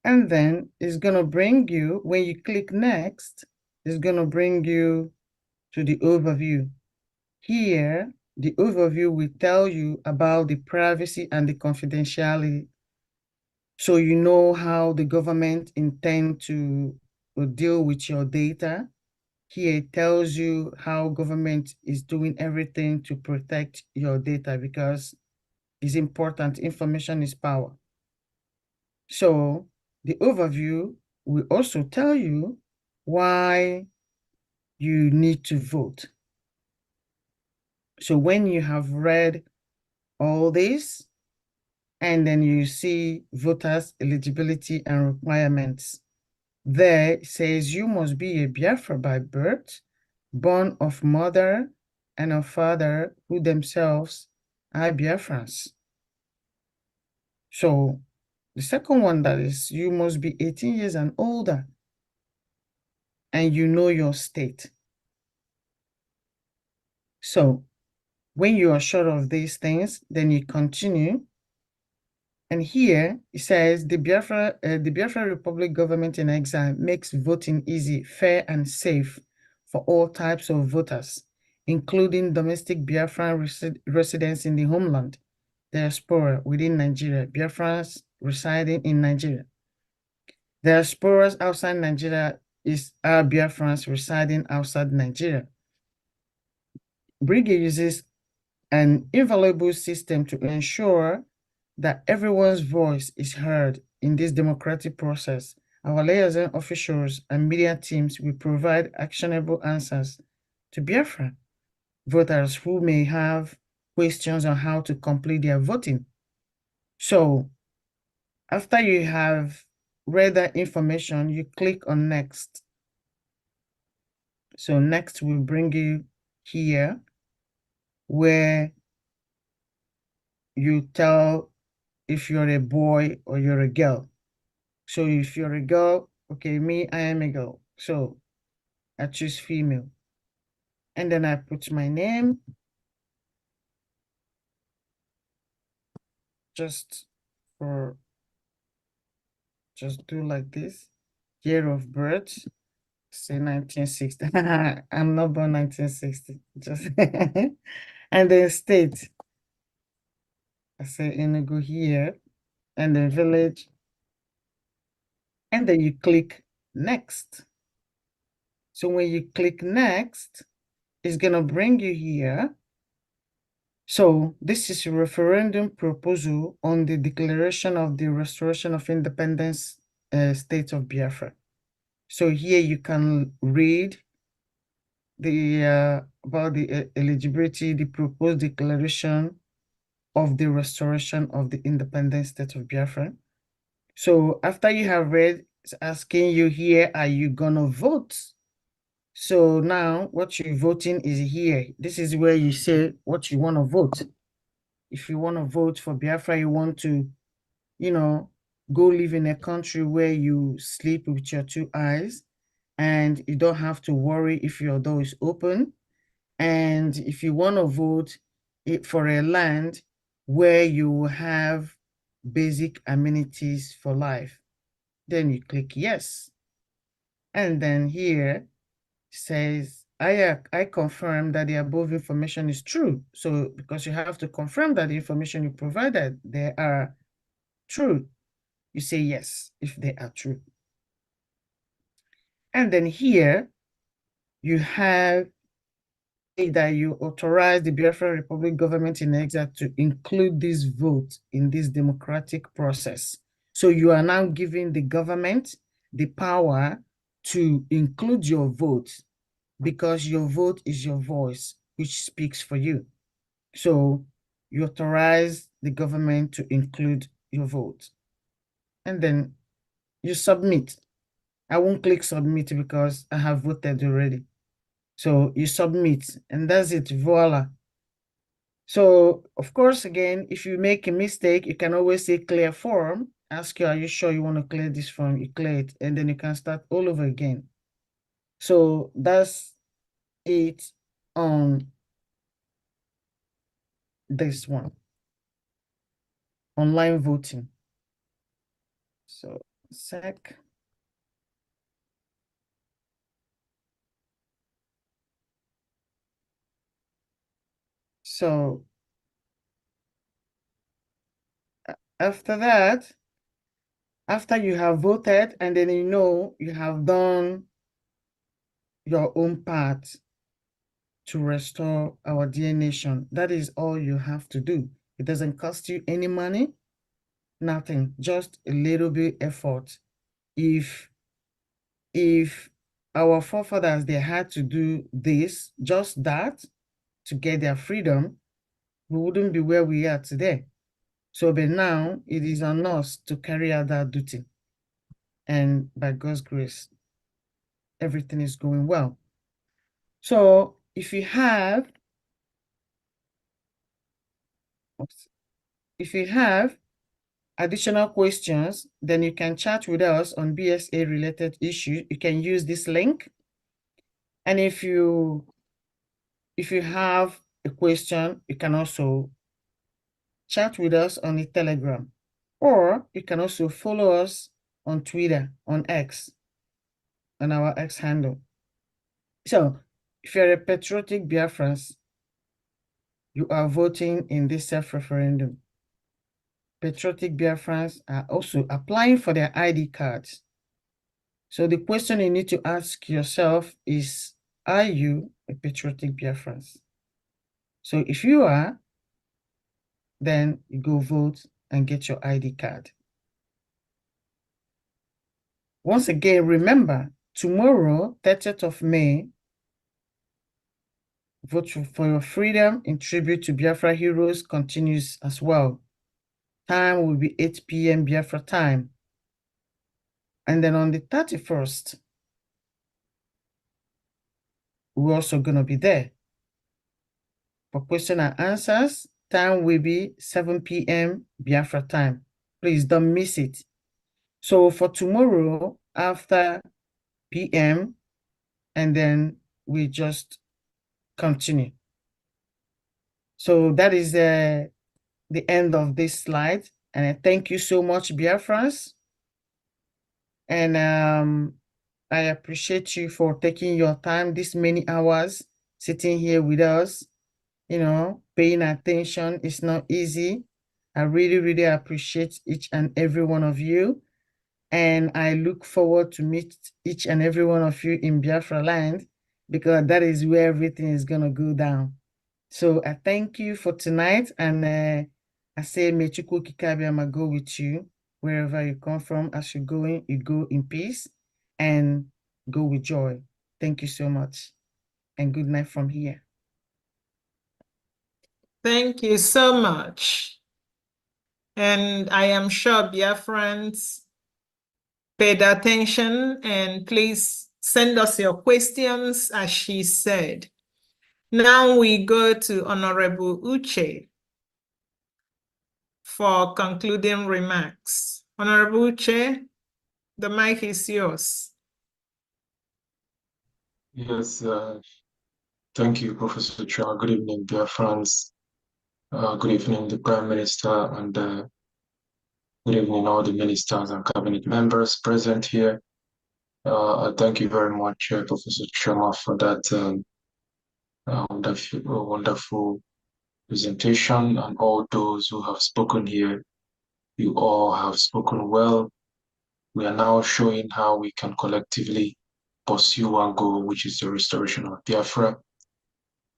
And then it's gonna bring you, when you click next, it's gonna bring you to the overview. Here, the overview will tell you about the privacy and the confidentiality. So you know how the government intend to deal with your data. Here it tells you how government is doing everything to protect your data because it's important. Information is power. So the overview will also tell you why you need to vote. So when you have read all this, and then you see voters' eligibility and requirements, there it says you must be a Biafra by birth, born of mother and of father who themselves are Biafrans. So the second one, that is, you must be 18 years and older, and you know your state. So when you are sure of these things, then you continue. And here it says the Biafra Republic government in exile makes voting easy, fair, and safe for all types of voters, including domestic Biafran residents in the homeland, diaspora within Nigeria, Biafrans residing in Nigeria. Diasporas outside Nigeria are Biafrans residing outside Nigeria. Brigade uses an invaluable system to ensure that everyone's voice is heard in this democratic process. Our liaison officials and media teams will provide actionable answers to Biafra voters who may have questions on how to complete their voting. So after you have read that information, you click on next. So next will bring you here where you tell if you're a boy or you're a girl. So if you're a girl, okay, me, I am a girl. So I choose female. And then I put my name. Just do like this. Year of birth, say 1960. I'm not born 1960. Just and then state. I say Enugu here, and then village. And then you click next. So when you click next, it's gonna bring you here. So this is a referendum proposal on the declaration of the restoration of independence state of Biafra. So here you can read the about the eligibility, the proposed declaration of the restoration of the independent state of Biafra. So after you have read, it's asking you here, are you gonna vote? So now what you're voting is here. This is where you say what you want to vote. If you want to vote for Biafra, you want to, go live in a country where you sleep with your two eyes and you don't have to worry if your door is open. And if you want to vote for a land where you have basic amenities for life, then you click yes. And then here says, I confirm that the above information is true. So because you have to confirm that the information you provided, they are true. You say yes if they are true. And then here you have that you authorize the Biafra Republic government in exile to include this vote in this democratic process. So you are now giving the government the power to include your vote because your vote is your voice, which speaks for you. So you authorize the government to include your vote. And then you submit. I won't click submit because I have voted already. So you submit, and that's it, voila. So, of course, again, if you make a mistake, you can always say clear form. Ask you, are you sure you want to clear this form? You clear it, and then you can start all over again. So that's it on this one, online voting. So, sec. So, after that, after you have voted and then you know you have done your own part to restore our dear nation, that is all you have to do. It doesn't cost you any money, nothing, just a little bit effort. If our forefathers, they had to do this, just that, to get their freedom, we wouldn't be where we are today. So, but now it is on us to carry out that duty. And by God's grace, everything is going well. So if you have additional questions, then you can chat with us on BSA related issues. You can use this link. And if you have a question, you can also chat with us on the Telegram, or you can also follow us on Twitter, on X, on our X handle. So if you're a patriotic Biafrans, you are voting in this self-referendum. Patriotic Biafrans are also applying for their ID cards. So the question you need to ask yourself is, are you a patriotic Biafrans? So if you are, then you go vote and get your ID card. Once again, remember, tomorrow, 30th of May, Vote for Your Freedom in tribute to Biafra heroes continues as well. Time will be 8 p.m. Biafra time. And then on the 31st, we're also going to be there. For question and answers, time will be 7 p.m. Biafra time. Please don't miss it. So for tomorrow, after p.m., and then we just continue. So that is the end of this slide. And I thank you so much, Biafrans. And I appreciate you for taking your time, this many hours, sitting here with us, you know, paying attention. It's not easy. I really, really appreciate each and every one of you. And I look forward to meet each and every one of you in Biafra land, because that is where everything is going to go down. So I thank you for tonight. And I say, may Chukwu Kikabiyama go with you wherever you come from. As you're going, you go in peace and go with joy. Thank you so much. And good night from here. Thank you so much. And I am sure Biafrans paid attention, and please send us your questions, as she said. Now we go to Honorable Uche for concluding remarks. Honorable Uche, the mic is yours. Yes, thank you, Professor Cha. Good evening, dear friends. Good evening, the Prime Minister, and good evening, all the ministers and cabinet members present here. Thank you very much, Professor Choma, for that wonderful presentation, and all those who have spoken here. You all have spoken well. We are now showing how we can collectively pursue one goal, which is the restoration of Biafra.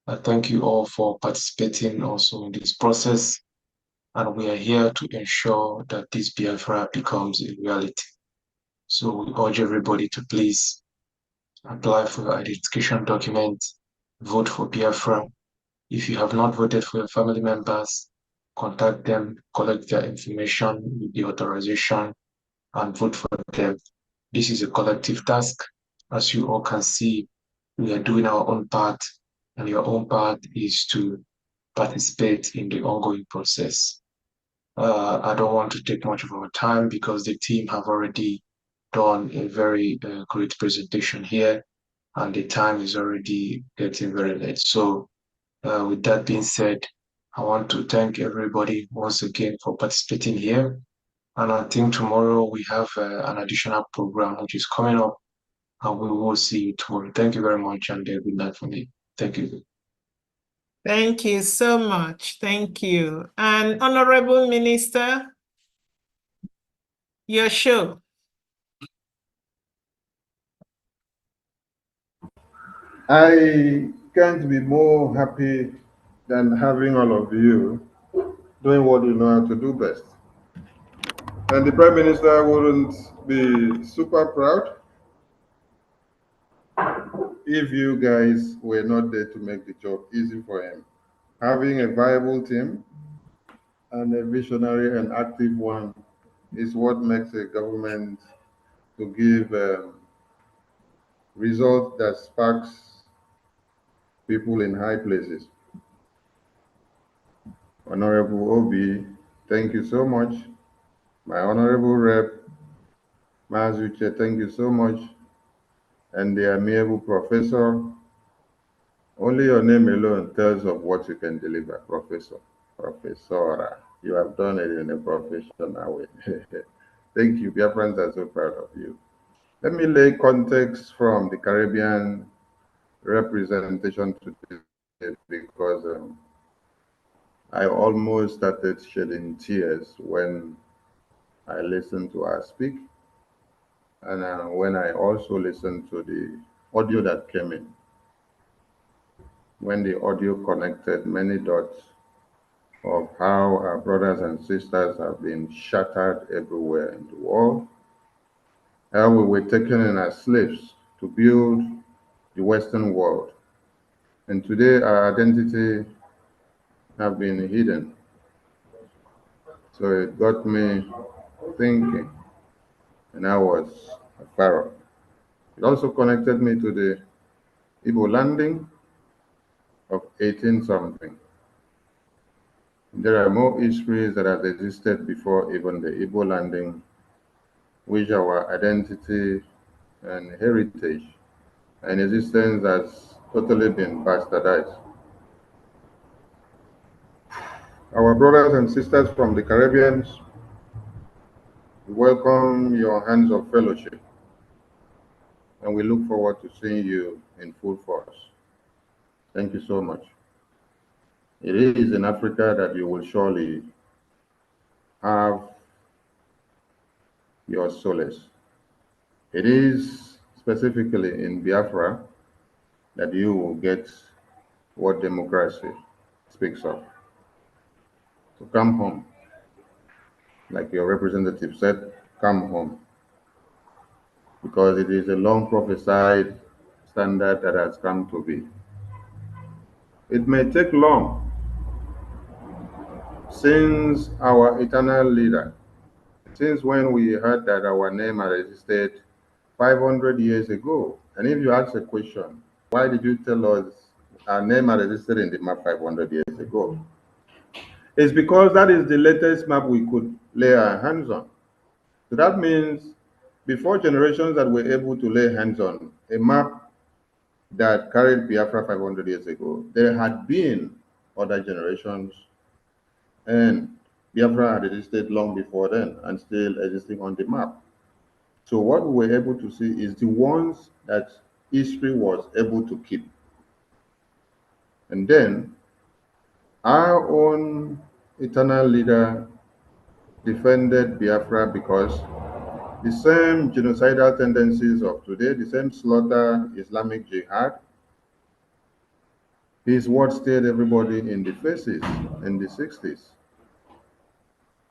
I thank you all for participating also in this process, and we are here to ensure that this Biafra becomes a reality. So we urge everybody to please apply for your identification document, vote for Biafra. If you have not voted for your family members, contact them, collect their information with the authorization, and vote for them. This is a collective task. As you all can see, we are doing our own part, and your own part is to participate in the ongoing process. I don't want to take much of our time because the team have already done a very great presentation here, and the time is already getting very late. So with that being said, I want to thank everybody once again for participating here. And I think tomorrow we have an additional program which is coming up, and we will see you tomorrow. Thank you very much, and good night for me. Thank you. Thank you so much. Thank you. And Honorable Minister, your show. I can't be more happy than having all of you doing what you know how to do best. And the Prime Minister wouldn't be super proud if you guys were not there to make the job easy for him. Having a viable team and a visionary and active one is what makes a government to give results that sparks people in high places. Honorable Obi, thank you so much. My Honorable Rep, Mazuche, thank you so much. And the amiable Professor, only your name alone tells of what you can deliver, Professor. Professora, you have done it in a professional way. Thank you. Biafrans are so proud of you. Let me lay context from the Caribbean representation today because I almost started shedding tears when I listened to her speak and when I also listened to the audio that came in. When the audio connected many dots of how our brothers and sisters have been shattered everywhere in the world, how we were taken in as slaves to build the Western world. And today our identity have been hidden. So it got me thinking, and I was a pharaoh. It also connected me to the Igbo landing of 18-something. There are more histories that have existed before even the Igbo landing, which our identity and heritage and existence has totally been bastardized. Our brothers and sisters from the Caribbean, we welcome your hands of fellowship, and we look forward to seeing you in full force. Thank you so much. It is in Africa that you will surely have your solace. It is specifically in Biafra that you will get what democracy speaks of. So come home. Like your representative said, come home. Because it is a long prophesied standard that has come to be. It may take long since our eternal leader, since when we heard that our name had existed 500 years ago. And if you ask a question, why did you tell us our name had existed in the map 500 years ago? It's because that is the latest map we could lay our hands on. So that means before generations that were able to lay hands on a map that carried Biafra 500 years ago, there had been other generations, and Biafra had existed long before then and still existing on the map. So what we were able to see is the ones that history was able to keep. And then our own eternal leader defended Biafra because the same genocidal tendencies of today, the same slaughter, Islamic jihad, is what stared everybody in the faces in the 60s.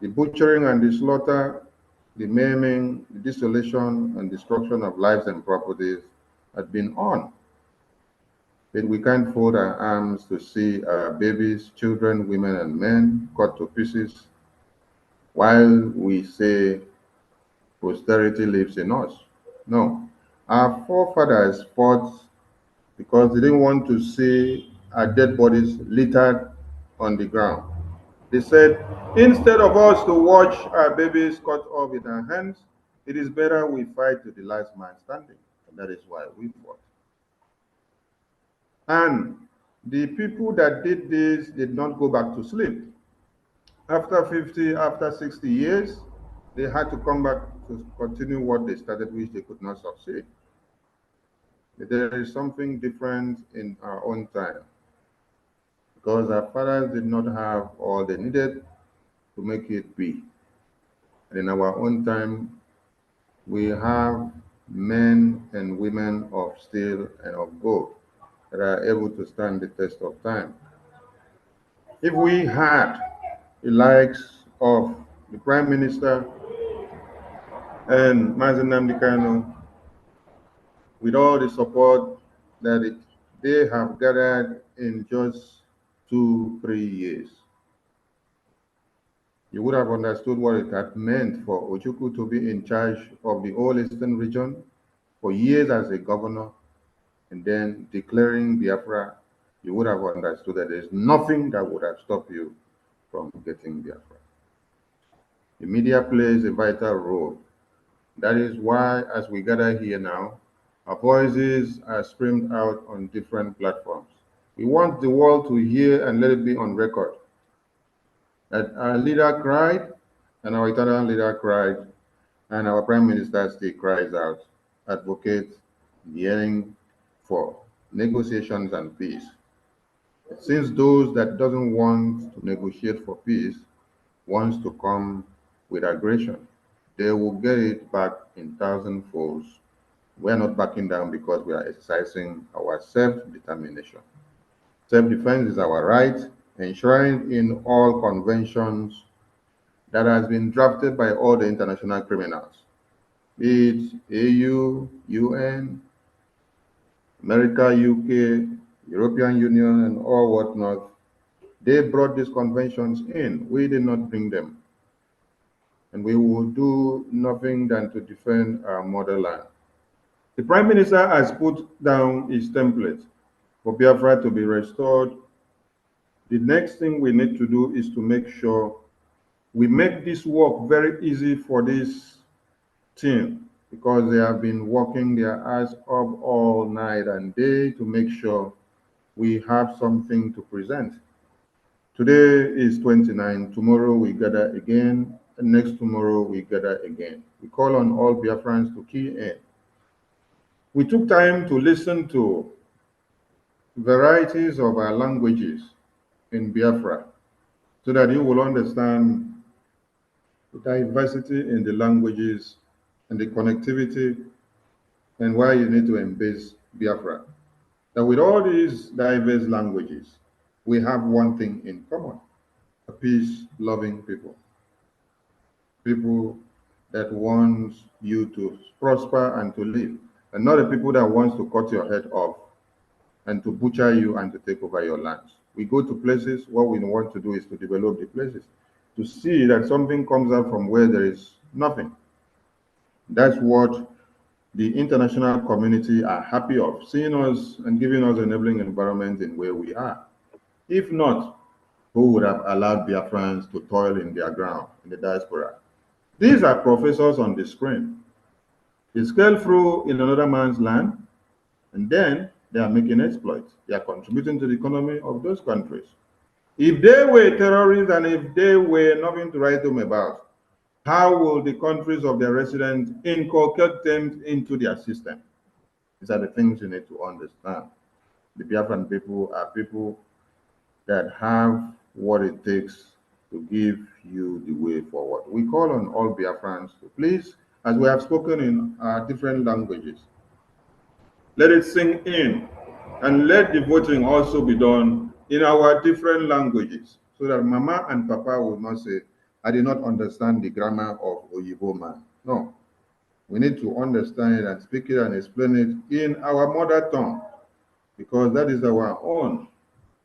The butchering and the slaughter, the maiming, the desolation and destruction of lives and properties had been on. But we can't fold our arms to see our babies, children, women, and men cut to pieces while we say posterity lives in us. No. Our forefathers fought because they didn't want to see our dead bodies littered on the ground. They said, instead of us to watch our babies cut off in our hands, it is better we fight to the last man standing. And that is why we fought. And the people that did this did not go back to sleep. After 50, after 60 years, they had to come back to continue what they started, which they could not succeed. But there is something different in our own time, because our fathers did not have all they needed to make it be. And in our own time, we have men and women of steel and of gold that are able to stand the test of time. If we had the likes of the Prime Minister and Mazen Nnamdi Kanu, with all the support that they have gathered in just 2-3 years, you would have understood what it had meant for Ojukwu to be in charge of the whole Eastern region for years as a governor, and then declaring Biafra. You would have understood that there's nothing that would have stopped you from getting Biafra. The media plays a vital role. That is why, as we gather here now, our voices are screamed out on different platforms. We want the world to hear and let it be on record that our leader cried, and our eternal leader cried, and our Prime Minister still cries out, advocate, yearning for negotiations and peace. Since those that doesn't want to negotiate for peace wants to come with aggression, they will get it back in thousand folds. We are not backing down because we are exercising our self-determination. Self-defense is our right, enshrined in all conventions that has been drafted by all the international criminals, be it AU, UN, America, UK, European Union, and all whatnot. They brought these conventions in. We did not bring them. And we will do nothing than to defend our motherland. The Prime Minister has put down his template for Biafra to be restored. The next thing we need to do is to make sure we make this work very easy for this team, because they have been working their ass off all night and day to make sure we have something to present. Today is 29, tomorrow we gather again, and next tomorrow we gather again. We call on all Biafrans to key in. We took time to listen to varieties of our languages in Biafra so that you will understand the diversity in the languages and the connectivity and why you need to embrace Biafra. That with all these diverse languages, we have one thing in common: a peace-loving people. People that want you to prosper and to live, and not the people that wants to cut your head off and to butcher you and to take over your lands. We go to places, what we want to do is to develop the places, to see that something comes out from where there is nothing. That's what the international community are happy of, seeing us and giving us enabling environment in where we are. If not, who would have allowed Biafrans to toil in their ground, in the diaspora? These are professors on the screen. They scale through in another man's land, and then they are making exploits. They are contributing to the economy of those countries. If they were terrorists and if they were nothing to write home about, how will the countries of their residents inculcate them into their system? These are the things you need to understand. The Biafran people are people that have what it takes to give you the way forward. We call on all Biafrans to please, as we have spoken in our different languages, let it sink in, and let the voting also be done in our different languages, so that Mama and Papa will not say, I did not understand the grammar of Oyibo man. No, we need to understand it and speak it and explain it in our mother tongue, because that is our own.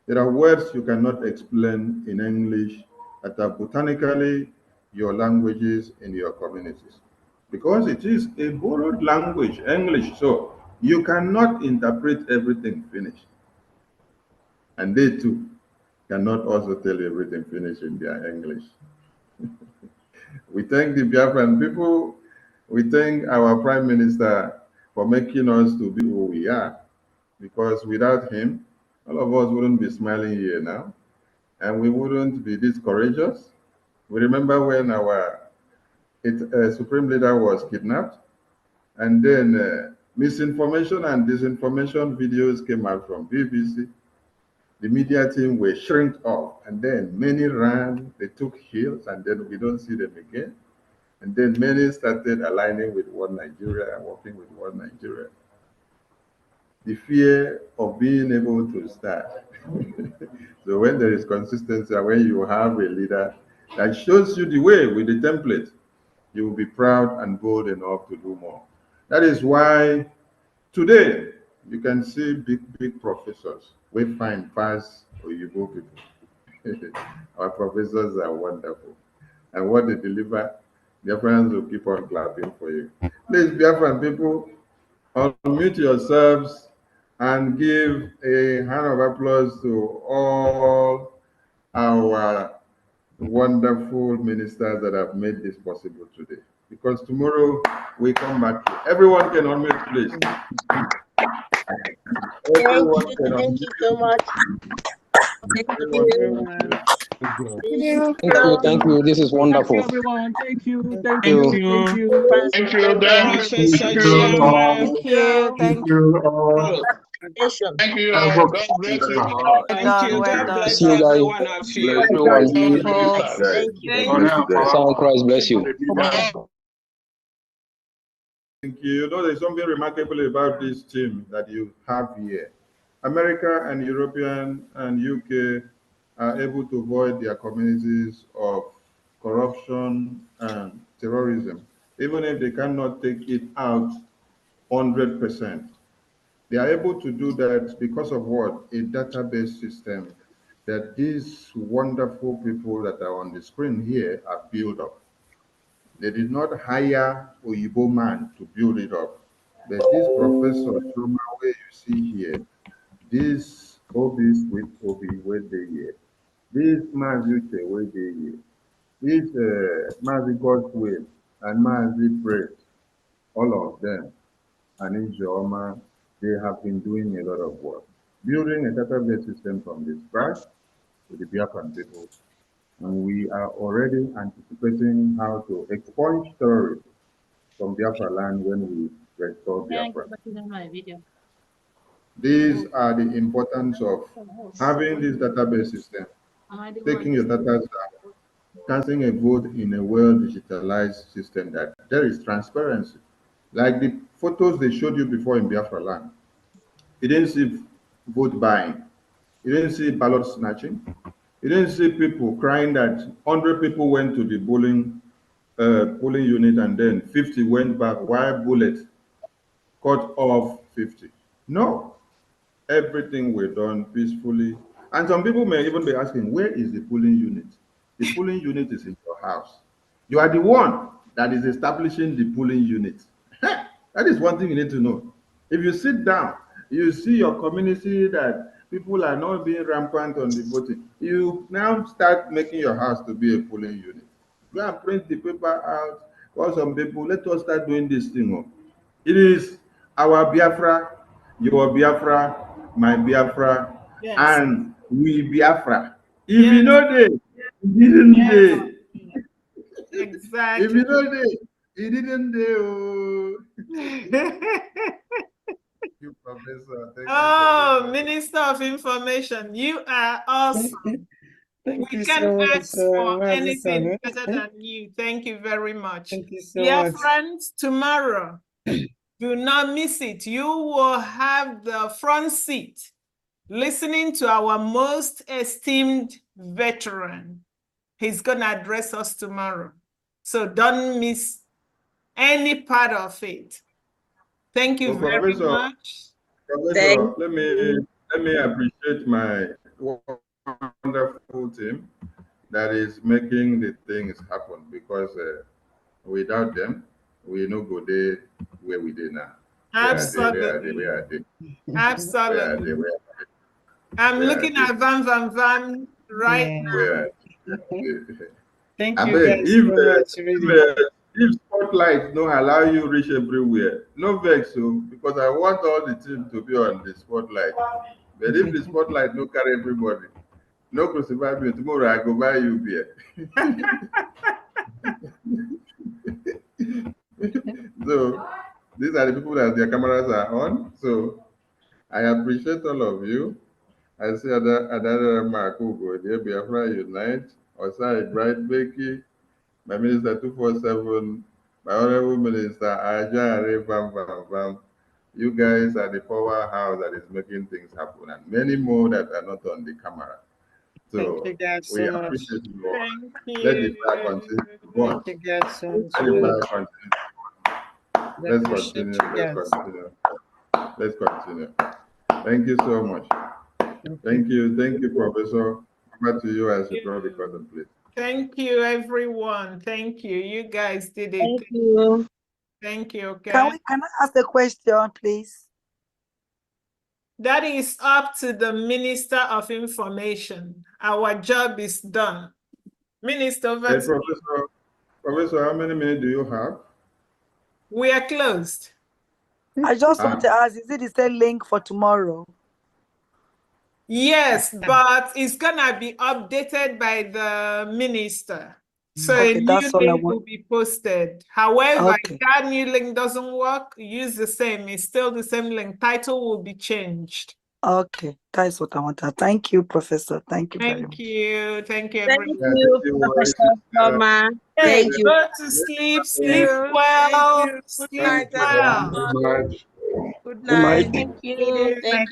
There are words you cannot explain in English that are botanically your languages in your communities, because it is a borrowed language, English, so you cannot interpret everything finished. And they too cannot also tell you everything finished in their English. We thank the Biafran people. We thank our Prime Minister for making us to be who we are, because without him, all of us wouldn't be smiling here now, and we wouldn't be this courageous. We remember when our Supreme Leader was kidnapped, and then misinformation and disinformation videos came out from BBC. The media team were shrinked off, and then many ran, they took hills, and then we don't see them again. And then many started aligning with One Nigeria and working with One Nigeria. The fear of being able to start. So when there is consistency, and when you have a leader that shows you the way with the template, you will be proud and bold enough to do more. That is why today you can see big professors. We find past Oyibo people. Our professors are wonderful. And what they deliver, Biafrans will keep on clapping for you. Please, Biafran people, unmute yourselves and give a hand of applause to all our wonderful ministers that have made this possible today. Because tomorrow we come back here. Everyone can unmute, please. Thank you so much. Thank you. This is wonderful. Thank you, everyone. Thank you. Thank you. Thank you, Dan. Thank you. Thank you. Thank you. God bless you. Thank you. God bless See you guys. everyone of you. Everyone. Thank you. Sound Christ bless you. Thank you. You know, there's something remarkable about this team that you have here. America and European and UK are able to avoid their communities of corruption and terrorism, even if they cannot take it out 100%. They are able to do that because of what? A database system that these wonderful people that are on the screen here are built up. They did not hire Oyibo man to build it up. But this professor, Shuma, where you see here, this Obis with Obi, where they here, this Mazuche, where they here, this Mazi Godswill and Mazi Praise, all of them, and Ijaw, they have been doing a lot of work. Building a database system from the scratch with the Biafran people. And we are already anticipating how to expunge terrorists from Biafra land when we restore Biafra. These are the importance of having this database system, taking your data down, casting a vote in a well-digitalized system that there is transparency. Like the photos they showed you before in Biafra land. You didn't see vote buying. You didn't see ballot snatching. You didn't see people crying that 100 people went to the polling unit and then 50 went back while bullets cut off 50. No, everything were done peacefully. And some people may even be asking, where is the polling unit? The polling unit is in your house. You are the one that is establishing the polling unit. That is one thing you need to know. If you sit down, you see your community that people are not being rampant on the voting. You now start making your house to be a polling unit. Go and print the paper out. Call some people, let us start doing this thing. It is our Biafra, your Biafra, my Biafra, Yes. and we Biafra. If you know this, didn't they? Exactly. If you know this, he didn't do. You, Professor. Thank Oh, you, Minister of Information, you are awesome. Thank We you can so much, ask for Mazi anything Sani. better than you. Thank you very much. Thank you so Dear much. friends, tomorrow, do not miss it. You will have the front seat listening to our most esteemed veteran. He's going to address us tomorrow. So don't miss any part of it. Thank you very Professor, much. Professor, let me appreciate my wonderful team that is making the things happen, because without them, we no go there where we did now. Absolutely. Absolutely. I'm looking at Van right now. Thank I you beg, guys so much, really. if spotlight no allow you reach everywhere, no vex, so because I want all the team to be on the spotlight. But if the spotlight no carry everybody, no crucify me tomorrow, I go buy you beer. So these are the people that their cameras are on. So I appreciate all of you. I see Adara Makugo, the Biafra Unite, Osai Bright Becky, my Minister 247, my Honorable Minister Ijaw, Bam Bam Bam. You guys are the powerhouse that is making things happen, and many more that are not on the camera. So Thank you guys we so much. appreciate you all. Thank you. Let the fire continue to burn. Thank you guys so much. Let the fire continue. Let's Appreciate continue. you Let's guys. continue. Let's continue. Thank you so much. Thank you, Professor. Over to you as you draw the curtain, please. Thank you, everyone. Thank you. You guys did it. Thank you. Thank you. Okay. Can I ask a question, please? That is up to the Minister of Information. Our job is done. Minister, over Hey, to you. Professor, how many minutes do you have? We are closed. I just want to ask, is it the same link for tomorrow? Yes, but it's gonna be updated by the minister. So Okay, a new that's all I link want. will be posted. However, Okay. if that new link doesn't work, use the same. It's still the same link. Title will be changed. Okay, that is what I want to. Thank you, Professor. Thank you very much. Thank you. Thank you, Thank everyone. you, Professor Norma. Hey, Thank you. go to sleep. Sleep well. Good Sleep night, well. everyone. Good Good night. night. Thank you. Thank